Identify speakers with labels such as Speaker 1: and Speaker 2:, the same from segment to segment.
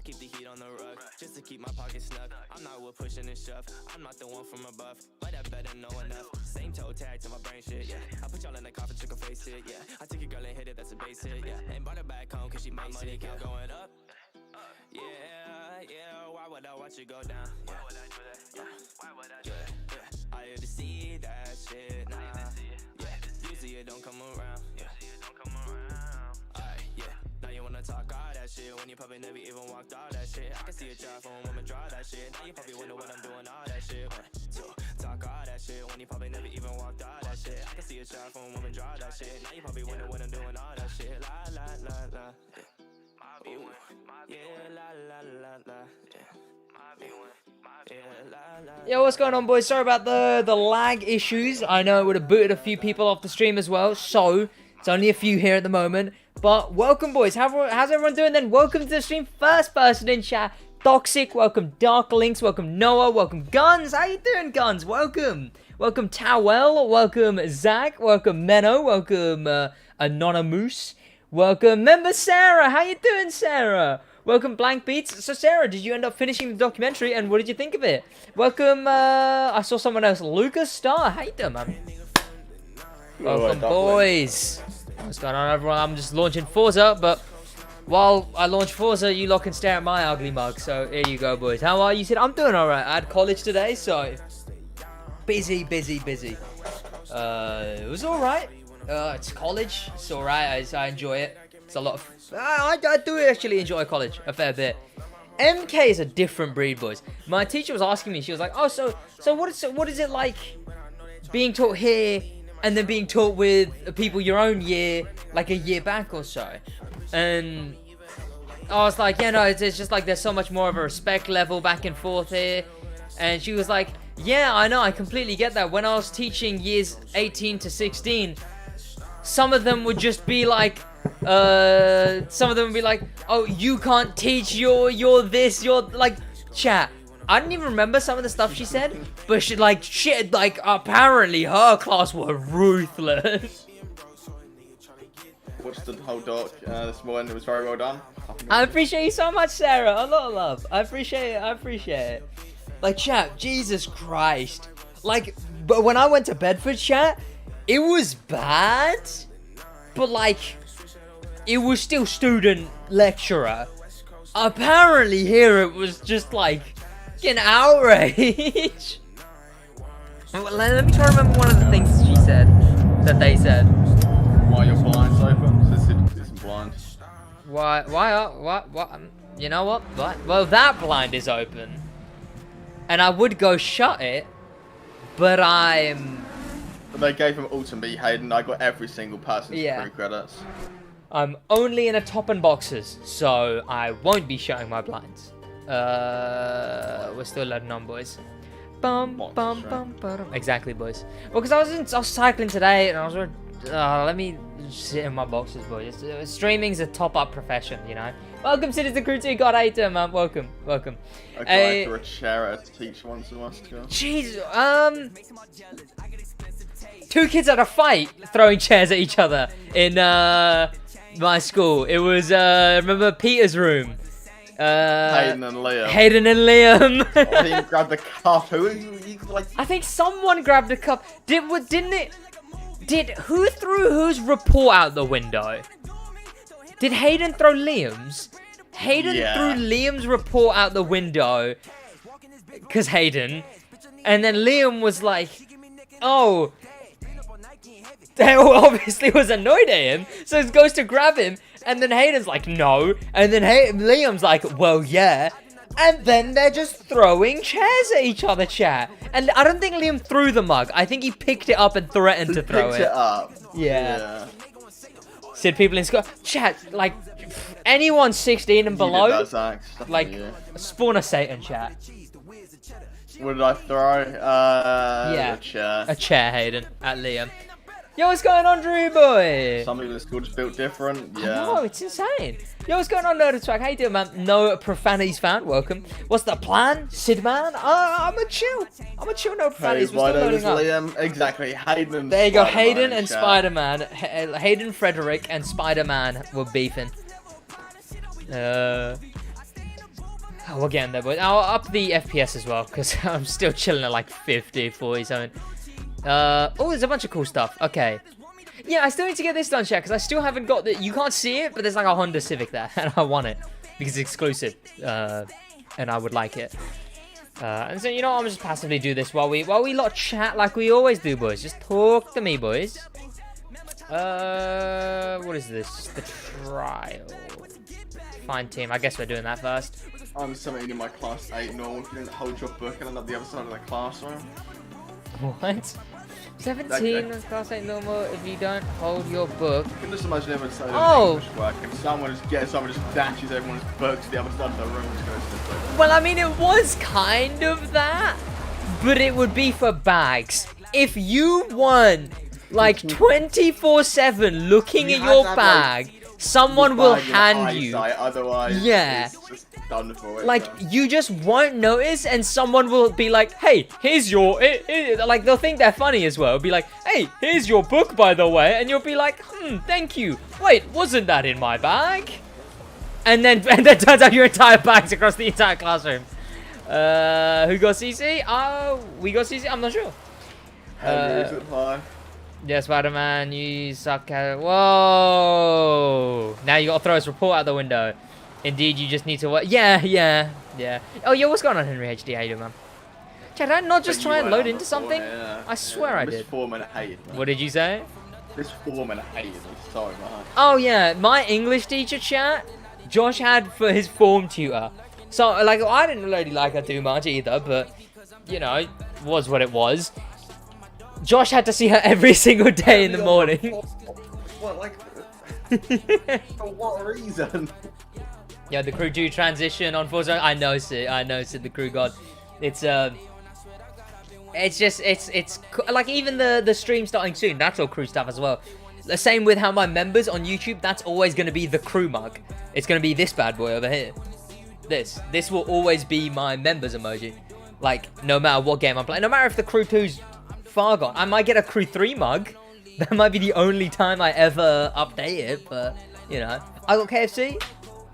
Speaker 1: Keep the heat on the rug, just to keep my pockets snug. I'm not with pushing and shove, I'm not the one from above, but I better know enough. Same toe tag to my brain shit, yeah. I put y'all in the coffin, took a face hit, yeah. I took a girl and hit it, that's a base hit, yeah. And brought her back home cause she made money count going up. Yeah, yeah, why would I watch it go down? Yeah. Why would I do that? Yeah. Why would I do that? Yeah. I had to see that shit, nah. Yeah, usually it don't come around. Yeah. Alright, yeah. Now you wanna talk all that shit when you probably never even walked all that shit. I can see a drive from a woman draw that shit. Now you probably wonder what I'm doing all that shit. 1, 2, talk all that shit when you probably never even walked all that shit. I can see a drive from a woman draw that shit. Now you probably wonder what I'm doing all that shit. La la la la. Yeah. Ooh. Yeah, la la la la. Yeah.
Speaker 2: Yo, what's going on, boys? Sorry about the lag issues. I know it would have booted a few people off the stream as well, so it's only a few here at the moment. But welcome, boys. How's everyone doing then? Welcome to the stream. First person in chat, Toxic. Welcome, Dark Links. Welcome, Noah. Welcome, Guns. How you doing, Guns? Welcome. Welcome, Towel. Welcome, Zach. Welcome, Menno. Welcome, Anonymous. Welcome, member Sarah. How you doing, Sarah? Welcome, Blank Beats. So, Sarah, did you end up finishing the documentary, and what did you think of it? Welcome, I saw someone else, Lucas Star. How you doing, man? Welcome, boys. What's going on, everyone? I'm just launching Forza, but while I launch Forza, you lot can stare at my ugly mug. So, here you go, boys. How are you? Said I'm doing alright. I had college today, so busy. It was alright. It's college. It's alright. I enjoy it. It's a lot of... I do actually enjoy college a fair bit. MK is a different breed, boys. My teacher was asking me, she was like, oh, so what is it like being taught here and then being taught with people your own year, like a year back or so? And I was like, yeah, no, it's just like there's so much more of a respect level back and forth here. And she was like, yeah, I know, I completely get that. When I was teaching years 18 to 16, some of them would just be like, oh, you can't teach, you're this, you're like, chat. I didn't even remember some of the stuff she said, but she apparently her class were ruthless.
Speaker 3: Watched the whole doc this morning. It was very well done.
Speaker 2: I appreciate you so much, Sarah. A lot of love. I appreciate it. Like, chat, Jesus Christ. Like, but when I went to Bedford, chat, it was bad, but like, it was still student lecturer. Apparently here it was just like an outrage. Let me try to remember one of the things she said, that they said.
Speaker 3: Why your blinds open? This isn't blind.
Speaker 2: What? You know what? Well, that blind is open. And I would go shut it, but
Speaker 3: But they gave him ultimate beat Hayden. I got every single person's 3 credits.
Speaker 2: I'm only in a top and boxes, so I won't be showing my blinds. We're still loading on, boys. Exactly, boys. Well, because I was cycling today, and I was let me sit in my boxes, boys. Streaming's a top-up profession, you know. Welcome, Citizen Crew 2. God, I hate man. Welcome.
Speaker 3: I tried for a chair to teach once in Moscow.
Speaker 2: Jeez, 2 kids had a fight throwing chairs at each other in my school. It was remember Peter's room.
Speaker 3: Hayden and Liam.
Speaker 2: Hayden
Speaker 3: He grabbed the cup.
Speaker 2: I think someone grabbed a cup. Who threw whose report out the window? Did Hayden throw Liam's? Hayden threw Liam's report out the window. Cause Hayden. And then Liam was like, oh, they obviously was annoyed at him, so he goes to grab him, and then Hayden's like, no, and then Liam's like, well, yeah, and then they're just throwing chairs at each other, chat. And I don't think Liam threw the mug. I think he picked it up and threatened to throw it.
Speaker 3: Picked it up.
Speaker 2: Yeah. Said people in school, chat, like, Anyone 16 and below, like,
Speaker 3: yeah.
Speaker 2: spawn a Satan, chat.
Speaker 3: What did I throw?
Speaker 2: Yeah,
Speaker 3: a chair,
Speaker 2: Hayden, at Liam. Yo, what's going on, Drew boy?
Speaker 3: Some people at school just built different. Yeah.
Speaker 2: Oh, it's insane. Yo, what's going on, Nerd Track? How you doing, man? No profanities found. Welcome. What's the plan, Sid man? I'm a chill. No profanities.
Speaker 3: Hey, why don't Liam? Exactly. Hayden and
Speaker 2: there you go.
Speaker 3: Spider-Man
Speaker 2: Hayden and Spider-Man. Hayden, Frederick, and Spider-Man were beefing. We're getting there, boys. I'll up the FPS as well because I'm still chilling at like 50, 40 something. Oh, there's a bunch of cool stuff. Okay. Yeah, I still need to get this done, chat, because I still haven't got the... You can't see it, but there's like a Honda Civic there, and I want it because it's exclusive, and I would like it. And so, you know, I'm just passively do this while we lot chat like we always do, boys. Just talk to me, boys. What is this? The trial. Find team. I guess we're doing that first.
Speaker 3: I'm 17 in my class 8 normal. If you don't hold your book and I'm at the other side of the classroom.
Speaker 2: What? 17 class 8 normal if you don't hold your book.
Speaker 3: You can just imagine everyone saying English work and someone just dashes everyone's book to the other side of the room and just goes to the
Speaker 2: Well, I mean, it was kind of that, but it would be for bags. If you won, like, 24/7 looking at your bag, someone will hand you.
Speaker 3: Otherwise,
Speaker 2: yeah.
Speaker 3: It's just done for it.
Speaker 2: Like, you just won't notice, and someone will be like, hey, here's your... like, they'll think they're funny as well. Be like, hey, here's your book, by the way. And you'll be like, thank you. Wait, wasn't that in my bag? And then turns out your entire bag's across the entire classroom. Who got CC? Oh, we got CC? I'm not sure. Yeah, Spider-Man, you suck at... Whoa! Now you gotta throw his report out the window. Indeed, you just need to... Yeah. Oh, yo, what's going on, Henry HD? How you doing, man? Did I not just try and load into something?
Speaker 3: Yeah.
Speaker 2: I swear I did.
Speaker 3: This foreman hated me.
Speaker 2: What did you say?
Speaker 3: This foreman hated me so much.
Speaker 2: Oh, yeah. My English teacher, chat, Josh had for his form tutor. So, like, I didn't really like her too much either, but, you know, it was what it was. Josh had to see her every single day in the morning.
Speaker 3: What, like... For what reason?
Speaker 2: Yeah, the crew 2 transition on Forza. I know, Sid, the crew god. It's like even the stream starting soon. That's all crew stuff as well. The same with how my members on YouTube. That's always going to be the crew mug. It's going to be this bad boy over here. This will always be my members emoji. Like no matter what game I'm playing, no matter if the crew 2's far gone. I might get a crew 3 mug. That might be the only time I ever update it. But you know, I got KFC.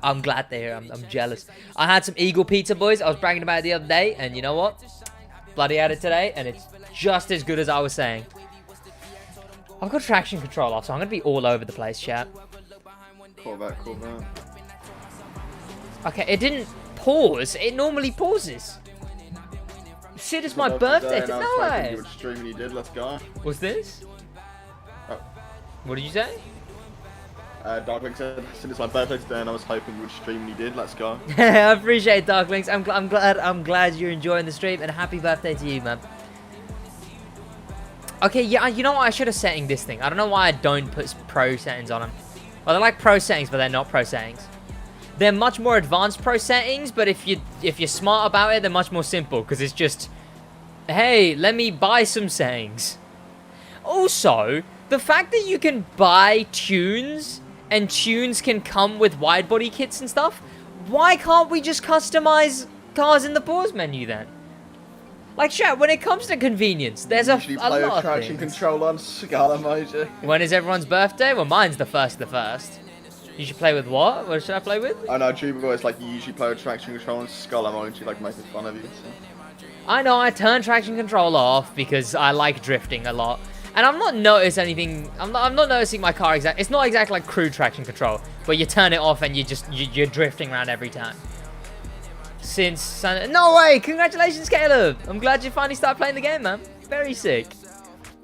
Speaker 2: I'm glad they're here. I'm jealous. I had some Eagle Pizza, boys. I was bragging about it the other day, and you know what? Bloody had it today, and it's just as good as I was saying. I've got traction control off, so I'm going to be all over the place, chat.
Speaker 3: Call that.
Speaker 2: Okay, it didn't pause. It normally pauses. Sid, it's my birthday today. No way.
Speaker 3: You would stream and you did. Let's go.
Speaker 2: What's this?
Speaker 3: Oh.
Speaker 2: What did you say?
Speaker 3: Darkwing said it's my birthday today, and I was hoping you would stream and you did. Let's go.
Speaker 2: I appreciate it, Darkwings. I'm glad you're enjoying the stream, and happy birthday to you, man. Okay, yeah, you know what? I should have setting this thing. I don't know why I don't put pro settings on them. Well, they're like pro settings, but they're not pro settings. They're much more advanced pro settings, but if you're smart about it, they're much more simple because it's just, hey, let me buy some settings. Also, the fact that you can buy tunes and tunes can come with wide body kits and stuff, why can't we just customize cars in the pause menu then? Like, chat, when it comes to convenience, there's a lot of
Speaker 3: traction control on Skull emoji.
Speaker 2: When is everyone's birthday? Well, mine's the 1st. You should play with what? What should I play with?
Speaker 3: I know, Drew boys like you usually play with traction control on Skull emoji, like making fun of you. So.
Speaker 2: I know, I turn traction control off because I like drifting a lot. And I'm not noticing anything. I'm not noticing my car It's not exactly like crew traction control, but you turn it off and you're drifting around every time. No way! Congratulations, Caleb! I'm glad you finally started playing the game, man. Very sick.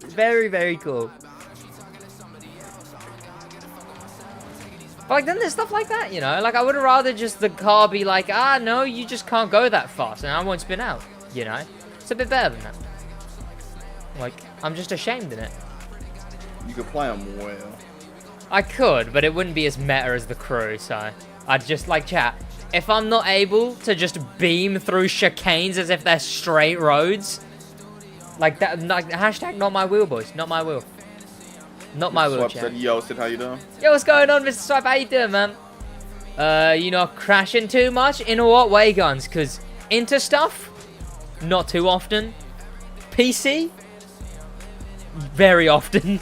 Speaker 2: Very, very cool. But like, then there's stuff like that, you know? Like, I would rather just the car be like, no, you just can't go that fast, and I won't spin out, you know? It's a bit better than that. Like, I'm just ashamed in it.
Speaker 3: You could play them well.
Speaker 2: I could, but it wouldn't be as meta as the crew, so I'd just like chat. If I'm not able to just beam through chicanes as if they're straight roads, like that, like, hashtag not my wheel, boys, not my wheel. Not my wheel, chat.
Speaker 3: Said, yo, Sid, how you doing?
Speaker 2: Yo, what's going on, Mr. Swipe? How you doing, man? You not crashing too much? In what way, guns? Because into stuff, not too often. PC, very often.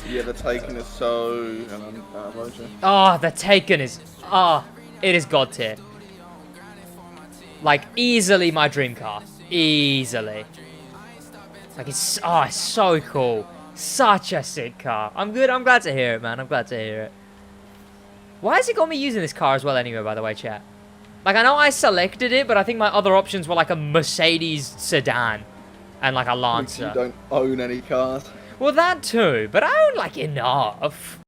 Speaker 3: Yeah, the Taken is so...
Speaker 2: Oh, the Taken is... Oh, it is god tier. Like, easily my dream car. Easily. Like, it's so cool. Such a sick car. I'm good. I'm glad to hear it, man. I'm glad to hear it. Why has it got me using this car as well anyway, by the way, chat? Like, I know I selected it, but I think my other options were like a Mercedes sedan and like a Lancer.
Speaker 3: You don't own any cars.
Speaker 2: Well, that too, but I own like enough.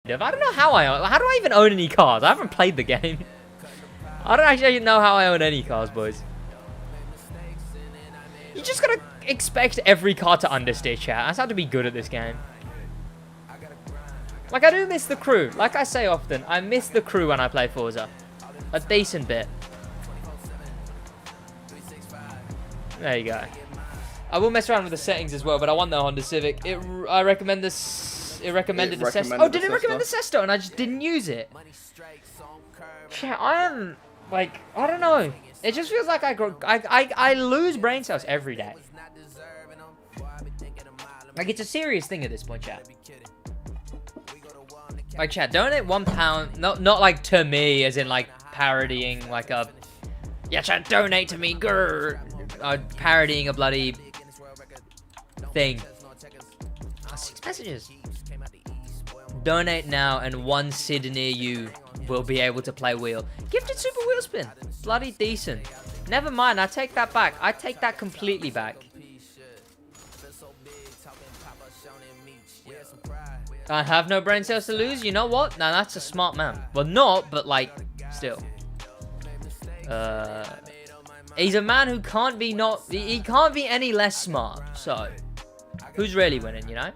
Speaker 2: I don't know how I own. How do I even own any cars? I haven't played the game. I don't actually know how I own any cars, boys. You just gotta expect every car to understeer, chat. That's how to be good at this game. Like, I do miss the crew. Like I say often, I miss the crew when I play Forza. A decent bit. There you go. I will mess around with the settings as well, but I want the Honda Civic. I recommend this. It recommended the Sesto. Oh, did it recommend the Sesto? And I just didn't use it. Chat, I am like, I don't know. It just feels like I lose brain cells every day. Like, it's a serious thing at this point, chat. Like, chat, donate £1. Not like to me, as in like parodying like a. Yeah, chat, donate to me, grrr. Parodying a bloody thing. 6 messages. Donate now, and one Sid near you will be able to play wheel. Gifted super wheel spin. Bloody decent. Never mind, I take that back. I take that completely back. I have no brain cells to lose. You know what? Now that's a smart man. Well, not, but like, still. He's a man who can't be he can't be any less smart. So, who's really winning, you know?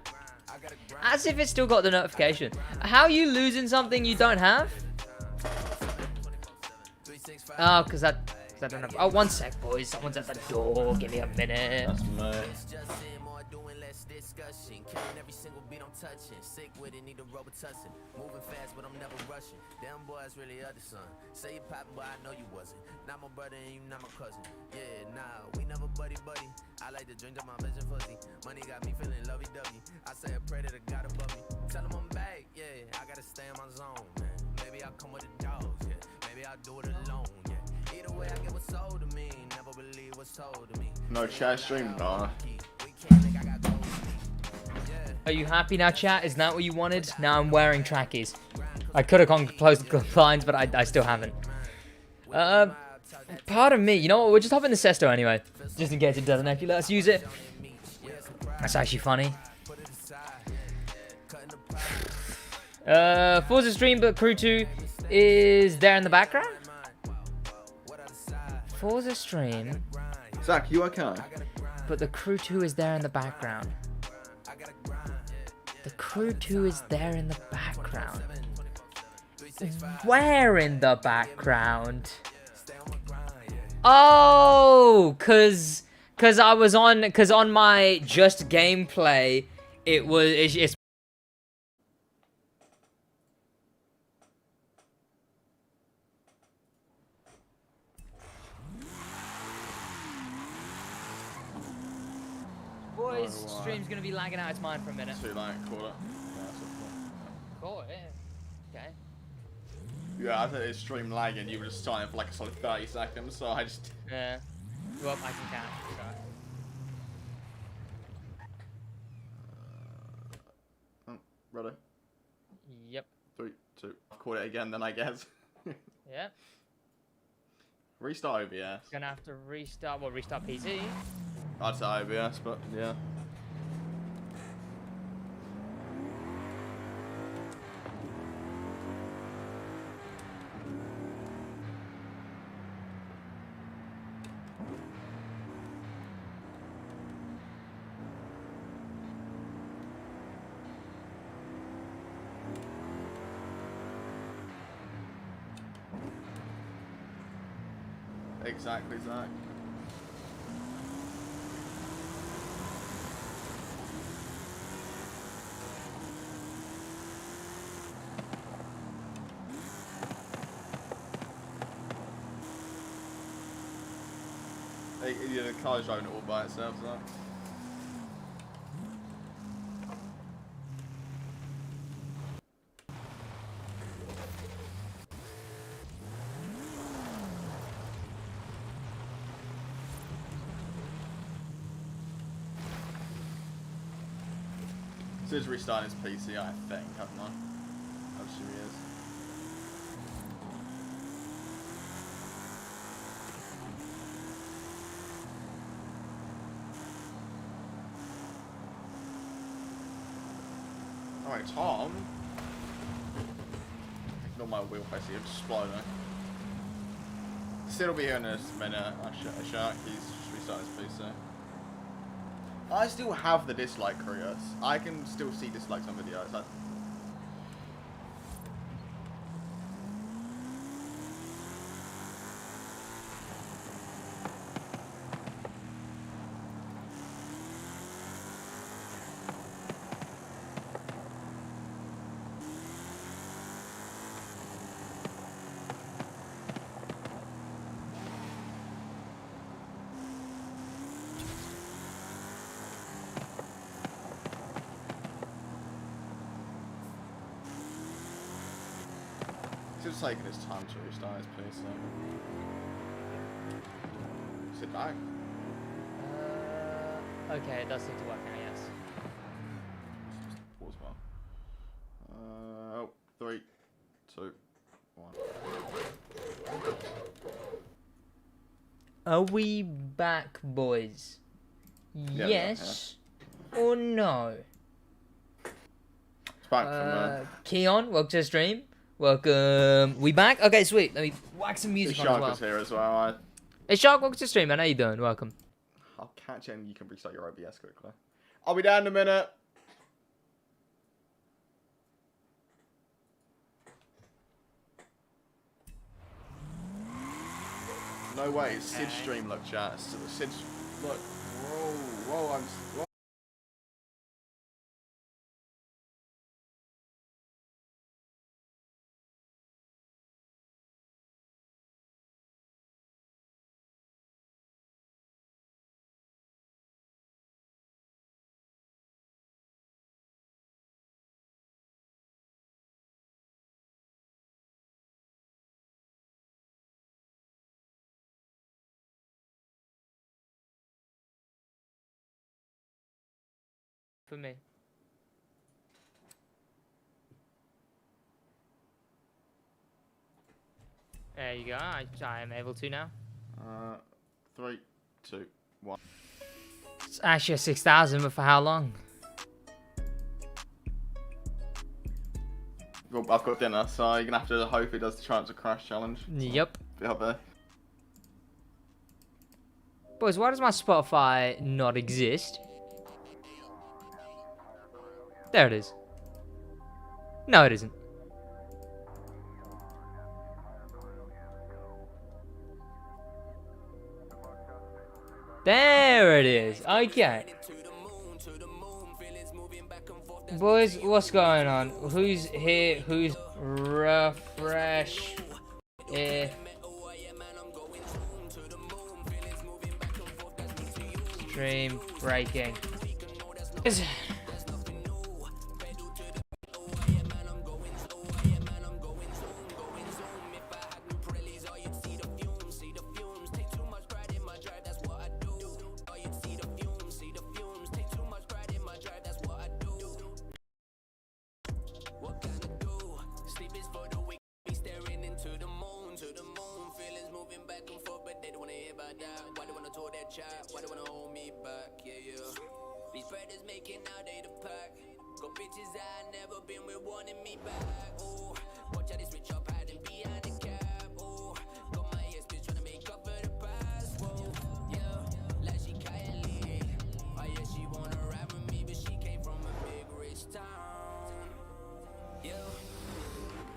Speaker 2: As if it's still got the notification. How are you losing something you don't have? Oh, because I don't know. Oh, 1 sec, boys. Someone's at the door. Give me a minute.
Speaker 3: That's me.
Speaker 1: Every single beat I'm touching, sick with it, need a rubber tussin'. Moving fast, but I'm never rushing. Damn boys really other son. Say you poppin', but I know you wasn't. Not my brother and you not my cousin. Yeah, nah, we never buddy. I like to drink up my vision fuzzy. Money got me feeling lovey-dovey. I say a prayer to the God above me. Tell him I'm back, yeah. I gotta stay in my zone, man. Maybe I'll come with the dogs, yeah. Maybe I'll do it alone, yeah. Either way, I get what's sold to me. Never believe what's told to me.
Speaker 3: No chat stream, no.
Speaker 2: Are you happy now, chat? Is that what you wanted? Now I'm wearing trackies. I could have closed the blinds, but I still haven't. Pardon me. You know what? We'll just hop in the Sesto anyway. Just in case it doesn't actually let us use it. That's actually funny. Forza stream, but Crew 2 is there in the background? Forza stream.
Speaker 3: Zach, you okay?
Speaker 2: But the Crew 2 is there in the background. The Crew 2 is there in the background. Where in the background? Oh, cause on my just gameplay, it's boys, stream's gonna be lagging out its mind for a minute.
Speaker 3: Too late, call it.
Speaker 2: Call it. Okay.
Speaker 3: Yeah, I think it's stream lagging. You were just starting for like a solid 30 seconds, so I just.
Speaker 2: Yeah. Well, I can count. So.
Speaker 3: Ready?
Speaker 2: Yep.
Speaker 3: 3, 2. I'll call it again then, I guess.
Speaker 2: Yeah.
Speaker 3: Restart OBS.
Speaker 2: Gonna have to restart. Well, restart PC.
Speaker 3: I'd say OBS, but yeah. Exactly, Zach. Yeah, the car's driving it all by itself, Zach. Sid's restarting his PC, I think, haven't I? I'm sure he is. Alright, Tom. Ignore my wheel basically, it's exploding. Sid will be here in a minute. Shark, he's just restarting his PC. I still have the dislike creators. I can still see dislikes on videos. He's just taking his time to restart his PC. Sit back.
Speaker 2: Okay, it does seem to work now, yes.
Speaker 3: Pause well. 3, 2, 1.
Speaker 2: Are we back, boys?
Speaker 3: Yeah,
Speaker 2: Yes or no?
Speaker 3: It's back from
Speaker 2: Keon, welcome to the stream. Welcome. We back? Okay, sweet. Let me whack some music on as
Speaker 3: Shark
Speaker 2: well.
Speaker 3: is here as well.
Speaker 2: Hey, Shark, welcome to the stream, man. How you doing? Welcome.
Speaker 3: I'll catch you and you can restart your OBS quickly. I'll be down in a minute. No way, it's Sid's stream, look, chat. Sid's, look, whoa, whoa.
Speaker 2: For me. There you go. I am able to now.
Speaker 3: 3, 2, 1.
Speaker 2: It's actually a 6,000, but for how long?
Speaker 3: Well, I've got dinner, so you're gonna have to hope it does the chance of crash challenge.
Speaker 2: Yep.
Speaker 3: Be up there.
Speaker 2: Boys, why does my Spotify not exist? There it is. No, it isn't. There it is. Okay. Boys, what's going on? Who's here? Who's refresh? Stream breaking.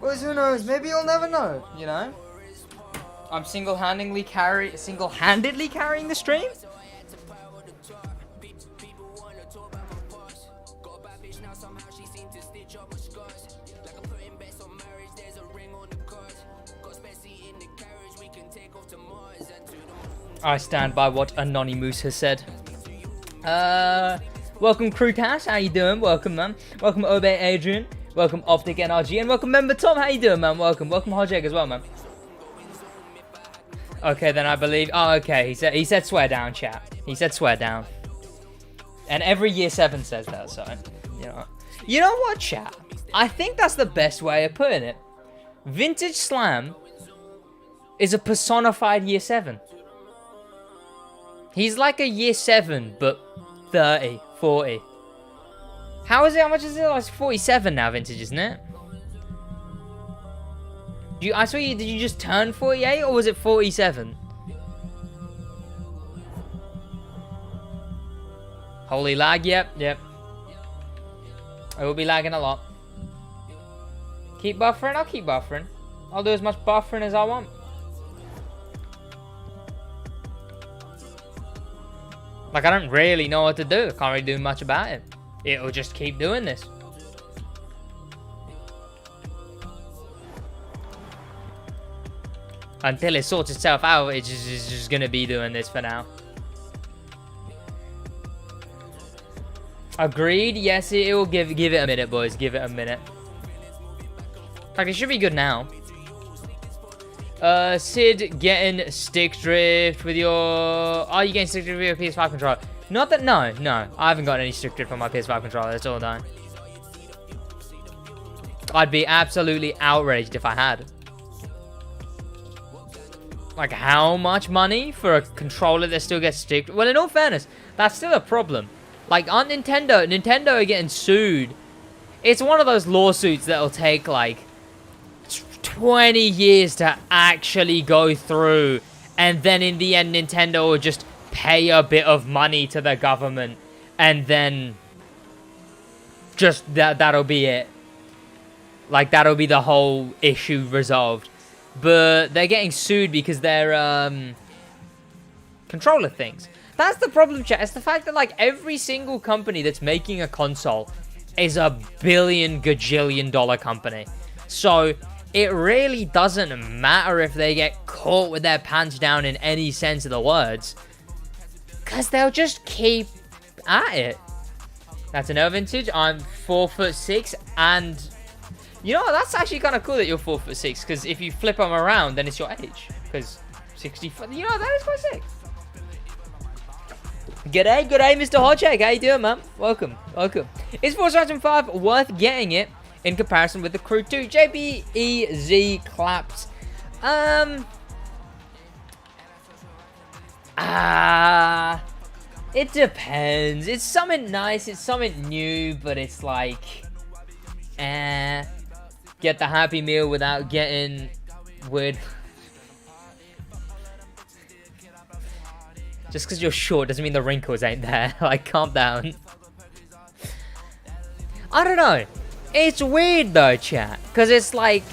Speaker 2: Well, who knows? Maybe you'll never know, you know? I'm single-handedly carrying the stream? I stand by what Anonymous has said. Welcome Crewcast, how you doing? Welcome, man. Welcome Obey Adrian. Welcome Optic NRG, and welcome Member Tom. How you doing, man? Welcome. Welcome Hojeg as well, man. Okay, then I believe. Oh, okay. He said swear down, chat. He said swear down. And every year 7 says that, so you know what, chat? I think that's the best way of putting it. Vintage Slam is a personified year 7. He's like a year 7, but 30, 40. How is it? How much is it? It's 47 now, vintage, isn't it? I saw you. Did you just turn 48, or was it 47? Holy lag. Yep. I will be lagging a lot. Keep buffering. I'll keep buffering. I'll do as much buffering as I want. Like, I don't really know what to do. I can't really do much about it. It'll just keep doing this. Until it sorts itself out, it's just gonna be doing this for now. Agreed. Yes, it will give it a minute, boys. Give it a minute. In fact, it should be good now. Sid getting stick drift with your... Are you getting stick drift with your PS5 controller? Not that... No. I haven't got any stick drift on my PS5 controller. It's all done. I'd be absolutely outraged if I had. Like, how much money for a controller that still gets stick... Well, in all fairness, that's still a problem. Like, on Nintendo are getting sued. It's one of those lawsuits that'll take, like, 20 years to actually go through. And then in the end, Nintendo will just pay a bit of money to the government. And then just that'll be it. Like, that'll be the whole issue resolved. But they're getting sued because they're controller things. That's the problem, chat. It's the fact that, like, every single company that's making a console is a gajillion dollar company. So it really doesn't matter if they get caught with their pants down in any sense of the words, because they'll just keep at it. That's another vintage. I'm 4'6", and you know, that's actually kind of cool that you're 4'6", because if you flip them around, then it's your age. Because 64, you know, that is quite sick. G'day, Mr. Hotcheck. How you doing, man? Welcome. Is Forza 5 worth getting it in comparison with the Crew 2? JBEZ claps. It depends. It's something nice. It's something new, but it's like, get the Happy Meal without getting weird. Just because you're short doesn't mean the wrinkles ain't there. Like, calm down. I don't know. It's weird though, chat. Because it's like,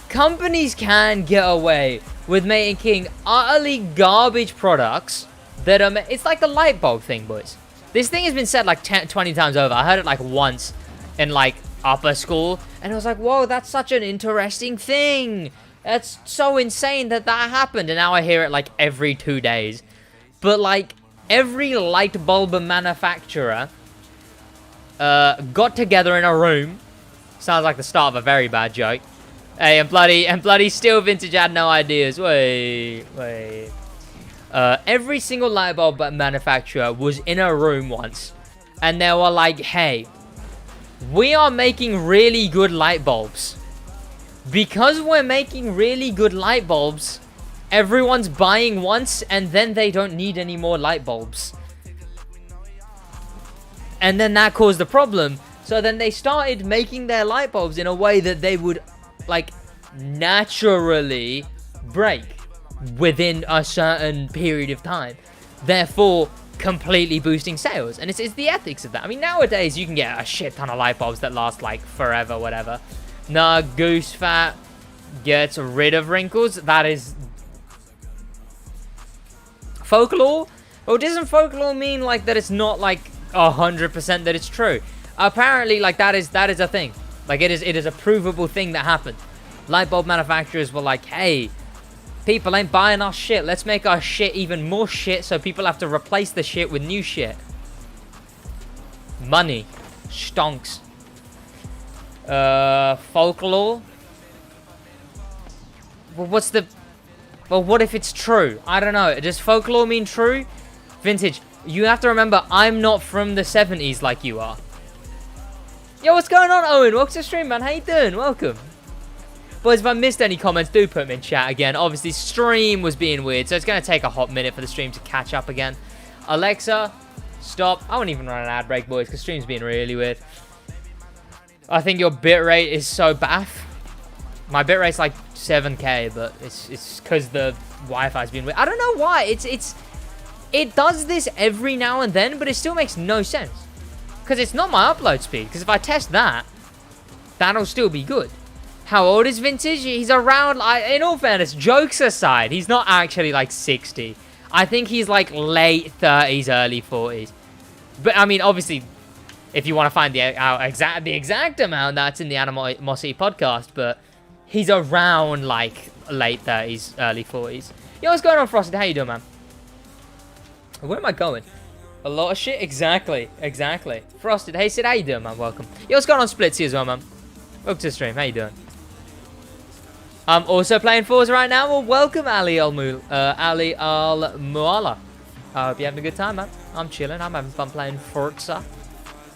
Speaker 2: companies can get away with making utterly garbage products that are... It's like the light bulb thing, boys. This thing has been said like 20 times over. I heard it like once in like upper school. And I was like, whoa, that's such an interesting thing. That's so insane that happened. And now I hear it like every 2 days. But, like, every light bulb manufacturer got together in a room. Sounds like the start of a very bad joke. Hey, and bloody still vintage had no ideas. Wait. Every single light bulb manufacturer was in a room once. And they were like, hey, we are making really good light bulbs. Because we're making really good light bulbs, everyone's buying once, and then they don't need any more light bulbs. And then that caused a problem. So then they started making their light bulbs in a way that they would, like, naturally break within a certain period of time. Therefore, completely boosting sales. And it's the ethics of that. I mean, nowadays, you can get a shit ton of light bulbs that last, like, forever, whatever. Nah, goose fat gets rid of wrinkles. That is folklore? Or doesn't folklore mean like that it's not like 100% that it's true? Apparently, like that is a thing. Like it is a provable thing that happened. Light bulb manufacturers were like, hey, people ain't buying our shit. Let's make our shit even more shit so people have to replace the shit with new shit. Money. Stonks. Folklore. Well, what if it's true? I don't know. Does folklore mean true? Vintage. You have to remember, I'm not from the 70s like you are. Yo, what's going on, Owen? Welcome to the stream, man. How you doing? Welcome. Boys, if I missed any comments, do put them in chat again. Obviously, stream was being weird, so it's going to take a hot minute for the stream to catch up again. Alexa, stop. I won't even run an ad break, boys, because stream's being really weird. I think your bitrate is so baff. My bitrate's like 7K, but it's because the Wi-Fi's been weird. I don't know why. It does this every now and then, but it still makes no sense. Because it's not my upload speed. Because if I test that, that'll still be good. How old is Vintage? He's around, in all fairness, jokes aside, he's not actually like 60. I think he's like late 30s, early 40s. But I mean, obviously, if you want to find the exact amount, that's in the Animosity Podcast. But he's around like late 30s, early 40s. Yo, what's going on, Frosted? How you doing, man? Where am I going? A lot of shit? Exactly. Frosted, hey Sid, how you doing, man? Welcome. Yo, what's going on, Splitsy as well, man? Welcome to the stream. How you doing? I'm also playing Forza right now. Well, welcome, Ali Al-Muala. I hope you're having a good time, man. I'm chilling. I'm having fun playing Forza.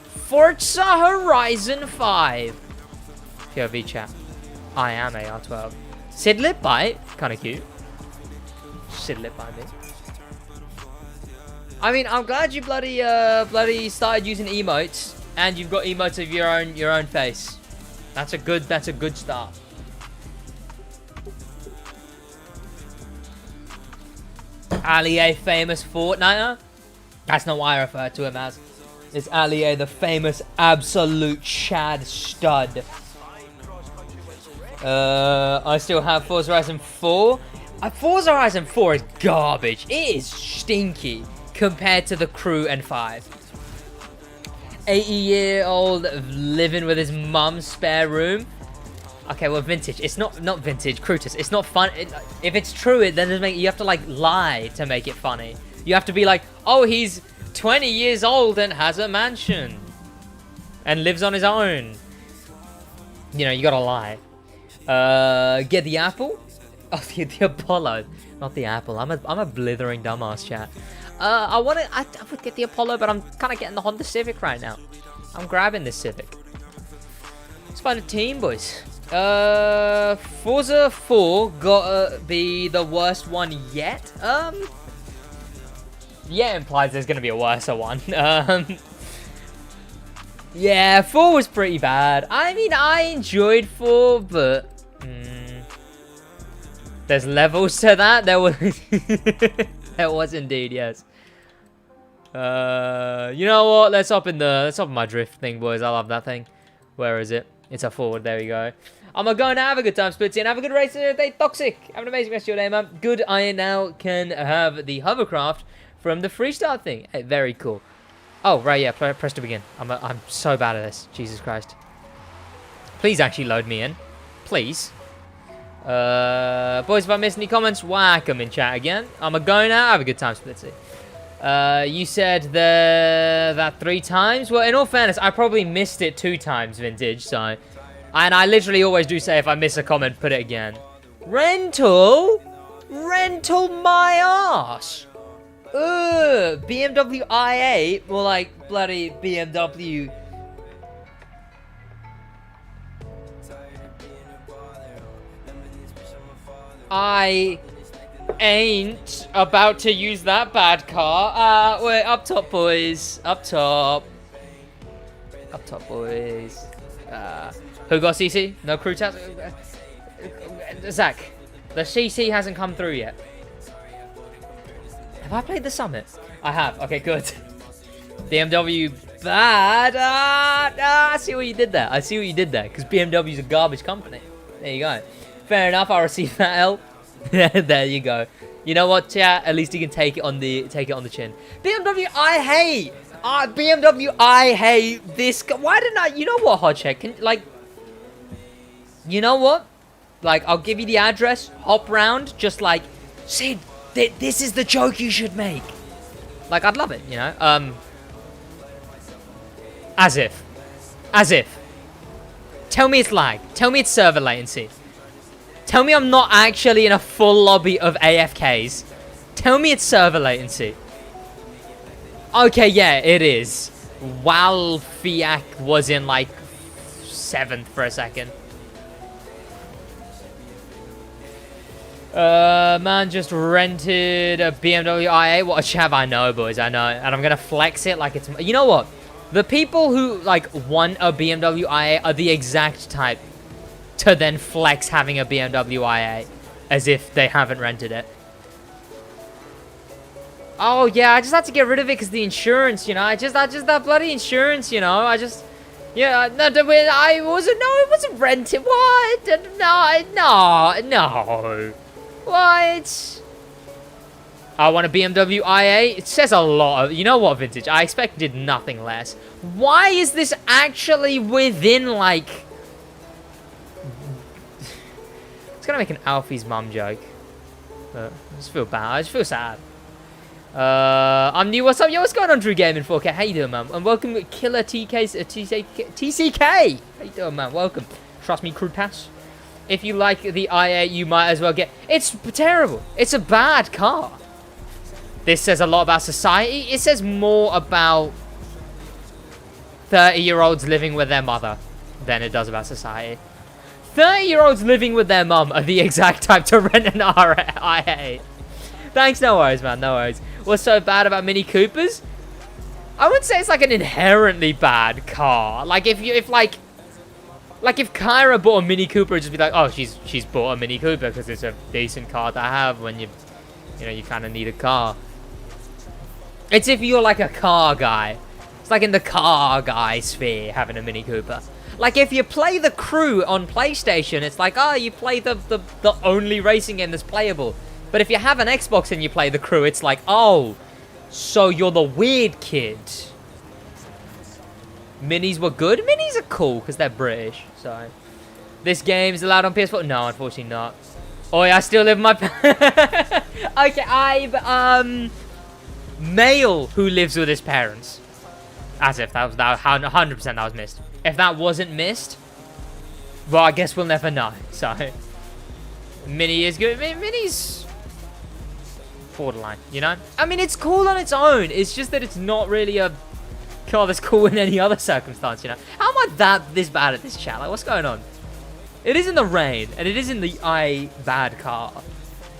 Speaker 2: Forza Horizon 5. POV chat. I am AR12. Sid lit bite. Kind of cute. Sid lit by me. I mean, I'm glad you bloody started using emotes, and you've got emotes of your own face. That's a good start. Ali A, famous Fortniter? That's not what I refer to him as. It's Ali A, the famous absolute Chad stud. I still have Forza Horizon 4. Forza Horizon 4 is garbage. It is stinky compared to the Crew and 5. 80-year-old living with his mum's spare room. Okay, well, Vintage. It's not Vintage. Crutus. It's not fun. If it's true, it then doesn't make. You have to like lie to make it funny. You have to be like, oh, he's 20 years old and has a mansion and lives on his own. You know, you gotta lie. Get the apple. Oh, the Apollo, not the apple. I'm a blithering dumbass, chat. I would get the Apollo, but I'm kind of getting the Honda Civic right now. I'm grabbing this Civic. Let's find a team, boys. Forza 4 gotta be the worst one yet. Yeah, implies there's gonna be a worse one. Yeah, 4 was pretty bad. I mean, I enjoyed 4, but there's levels to that. There was, there was indeed, yes. You know what? Let's hop in my drift thing, boys. I love that thing. Where is it? It's a forward. There we go. I'm going to have a good time, Splitsy, and have a good race today. Toxic. Have an amazing rest of your day, man. Good. I now can have the hovercraft from the freestyle thing. Hey, very cool. Oh, right, yeah. Press to begin. I'm so bad at this. Jesus Christ. Please actually load me in. Please. Boys, if I missed any comments, whack them in chat again. I'm going to have a good time, Splitsy. You said that 3 times. Well, in all fairness, I probably missed it 2 times, Vintage. So, and I literally always do say if I miss a comment, put it again. Rental my ass. BMW i8, more like bloody BMW. I ain't about to use that bad car. Wait, up top, boys. Up top, boys. Who got CC? No crew task? Zach, the CC hasn't come through yet. Have I played the Summit? I have. Okay, good. BMW bad. I see what you did there. Because BMW's a garbage company. There you go. Fair enough. I'll receive that L. There you go. You know what, chat? At least you can take it on the chin. BMW, I hate. BMW, I hate this. Why didn't I? You know what, Hodgehead? You know what? Like, I'll give you the address. Hop round. Just like, Sid, this is the joke you should make. Like, I'd love it. You know. As if. Tell me it's lag. Tell me it's server latency. Tell me I'm not actually in a full lobby of AFKs. Tell me it's server latency. Okay, yeah, it is. Walfiak was in, like, 7th for a second. Man just rented a BMW i8. What a chav, I know, boys, I know. And I'm gonna flex it like it's... You know what? The people who, like, want a BMW i8 are the exact type to then flex having a BMW i8 as if they haven't rented it. Oh, yeah, I just had to get rid of it because the insurance, you know. I just that bloody insurance, you know. Yeah, no, it wasn't rented. What? No. What? I want a BMW i8. It says a lot of... You know what, Vintage? I expected nothing less. Why is this actually within, like... It's gonna make an Alfie's mum joke. But I just feel bad. I just feel sad. I'm new. What's up? Yo, what's going on, Drew Gaming 4K? How you doing, man? And welcome, Killer TCK. How you doing, man? Welcome. Trust me, crew pass. If you like the i8, you might as well get... It's terrible. It's a bad car. This says a lot about society. It says more about 30-year-olds living with their mother than it does about society. 30-year-olds living with their mum are the exact type to rent an i8. Thanks, no worries, man, no worries. What's so bad about Mini Coopers? I wouldn't say it's like an inherently bad car. Like if Kyra bought a Mini Cooper, it'd just be like, oh, she's bought a Mini Cooper because it's a decent car to have when you kind of need a car. It's if you're like a car guy. It's like in the car guy sphere having a Mini Cooper. Like if you play The Crew on PlayStation, it's like, oh, you play the only racing game that's playable. But if you have an Xbox and you play The Crew, it's like, oh, so you're the weird kid. Minis were good. Minis are cool because they're British. So, this game is allowed on PS4. No, unfortunately not. Oh, yeah, I still live with my... Okay, male who lives with his parents. As if that 100% that was missed. If that wasn't missed, well, I guess we'll never know. So, Mini is good. Mini's borderline, you know? I mean, it's cool on its own. It's just that it's not really a car that's cool in any other circumstance, you know? How am I this bad at this chat? Like, what's going on? It is in the rain, and it is in the bad car.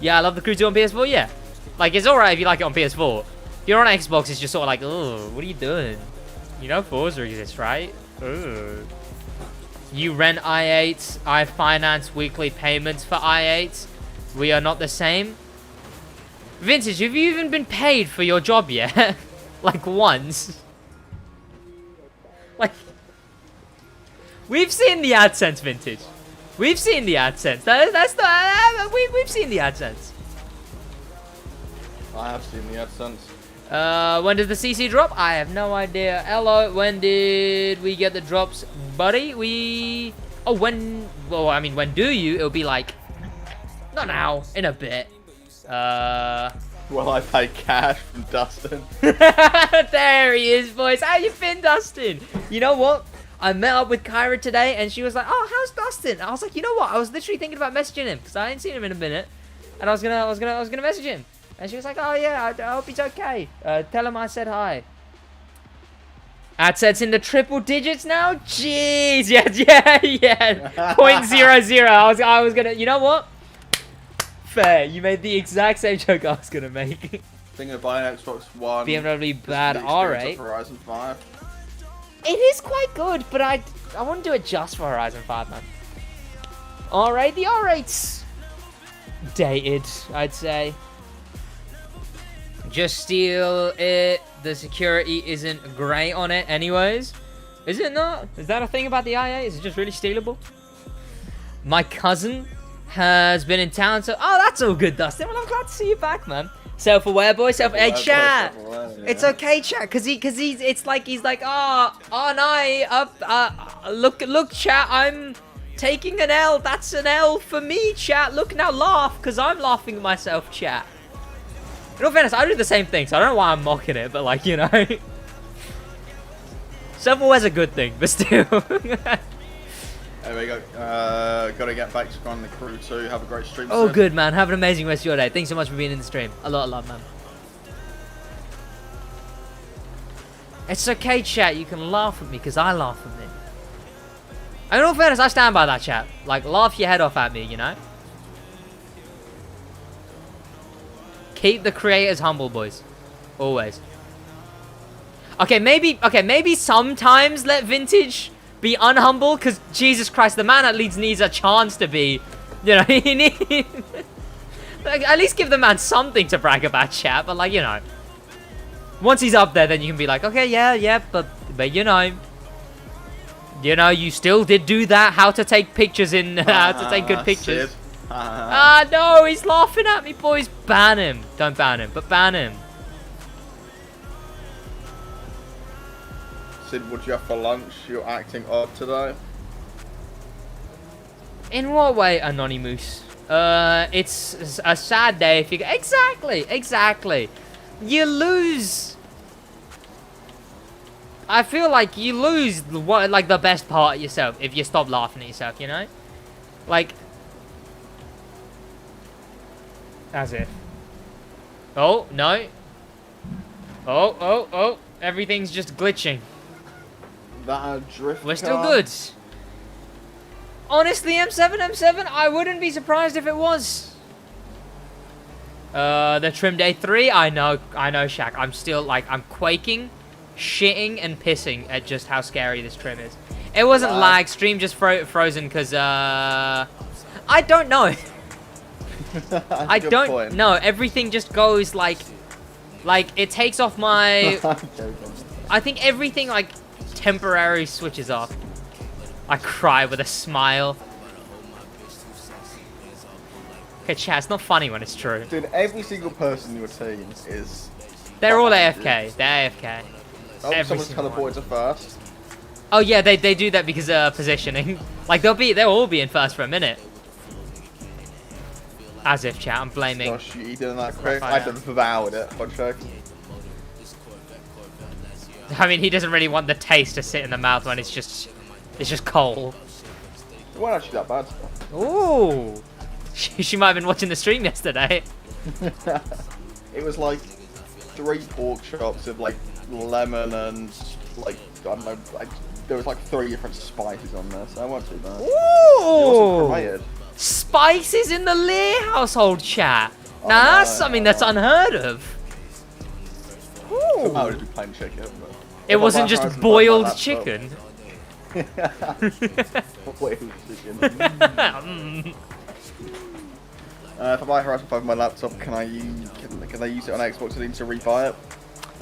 Speaker 2: Yeah, I love the Crew 2 on PS4, yeah. Like, it's alright if you like it on PS4. If you're on Xbox, it's just sort of like, oh, what are you doing? You know Forza exists, right? Ugh. You rent i8s, I finance weekly payments for i8s. We are not the same. Vintage, have you even been paid for your job yet? Like once? Like, we've seen the AdSense, Vintage. We've seen the AdSense. We've seen the AdSense.
Speaker 3: I have seen the AdSense.
Speaker 2: When does the CC drop? I have no idea. Hello, when did we get the drops, buddy? When do you? It'll be like, not now, in a bit.
Speaker 3: Well, I paid cash from Dustin.
Speaker 2: There he is, boys. How you been, Dustin? You know what? I met up with Kyra today, and she was like, "Oh, how's Dustin?" I was like, "You know what? I was literally thinking about messaging him because I ain't seen him in a minute, and I was gonna message him." And she was like, "Oh yeah, I hope he's okay. Tell him I said hi." AdSense in the triple digits now. Jeez, yeah. 0.00. I was gonna. You know what? Fair. You made the exact same joke I was gonna make.
Speaker 3: Thinking of buying an Xbox One.
Speaker 2: BMW bad R8.
Speaker 3: Horizon 5.
Speaker 2: It is quite good, but I wouldn't do it just for Horizon 5, man. R8, the R8's dated, I'd say. Just steal it. The security isn't great on it anyways. Is it not? Is that a thing about the i8? Is it just really stealable? My cousin has been in town. So, oh, that's all good, Dustin. Well, I'm glad to see you back, man. Self-aware, boy. Hey, chat. It's okay, chat. Cause he's. It's like he's like, look, chat. I'm taking an L. That's an L for me, chat. Look now, laugh, cause I'm laughing at myself, chat. In all fairness, I do the same thing, so I don't know why I'm mocking it, but like, you know. Self-aware's a good thing, but still.
Speaker 3: There we go. Gotta get back to on the crew too. Have a great stream.
Speaker 2: Oh, good, man. Have an amazing rest of your day. Thanks so much for being in the stream. A lot of love, man. It's okay, chat. You can laugh at me because I laugh at me. In all fairness, I stand by that, chat. Like, laugh your head off at me, you know? Keep the creators humble, boys. Always. Okay, maybe sometimes let Vintage be unhumble, because Jesus Christ, the man at least needs a chance to be, you know, he needs, like, at least give the man something to brag about, chat, but like, you know, once he's up there, then you can be like, okay, yeah, but you know, you still did do that, how to take pictures in, how to take good pictures. No, he's laughing at me, boys. Ban him. Don't ban him, but ban him.
Speaker 3: Sid, what do you have for lunch? You're acting odd today.
Speaker 2: In what way, Anonymous? It's a sad day if you... Exactly. You lose... I feel like you lose like the best part of yourself if you stop laughing at yourself, you know? Like... As if. Oh, no. Oh. Everything's just glitching.
Speaker 3: That drift
Speaker 2: We're still good. Honestly, M7, I wouldn't be surprised if it was. The trim day 3, I know, Shaq. I'm still, like, I'm quaking, shitting, and pissing at just how scary this trim is. It wasn't lag, stream just frozen, because, I don't know. I don't know. Everything just goes, like, it takes off my... I think everything, like, temporarily switches off. I cry with a smile. Okay, chat, it's not funny when it's true.
Speaker 3: Dude, every single person in your team is...
Speaker 2: They're all AFK. They're AFK.
Speaker 3: Oh, someone's teleported to first.
Speaker 2: Oh yeah, they do that because positioning. Like they'll all be in first for a minute. As if, chat, I'm blaming.
Speaker 3: Gosh, you doing that quick? I devoured it. One check.
Speaker 2: I mean, he doesn't really want the taste to sit in the mouth when it's just coal.
Speaker 3: It wasn't actually that bad.
Speaker 2: Ooh. She might have been watching the stream yesterday.
Speaker 3: It was like 3 pork chops with like lemon and like, I don't know, there was like 3 different spices on there, so that wasn't too bad.
Speaker 2: Ooh! Spices in the Lear household, chat. Now that's something that's unheard of. Ooh.
Speaker 3: I would be plain chicken, but
Speaker 2: it wasn't just boiled chicken.
Speaker 3: Boiled chicken. If I buy Horizon 5 on my laptop, can I use it on Xbox? I need to rebuy it.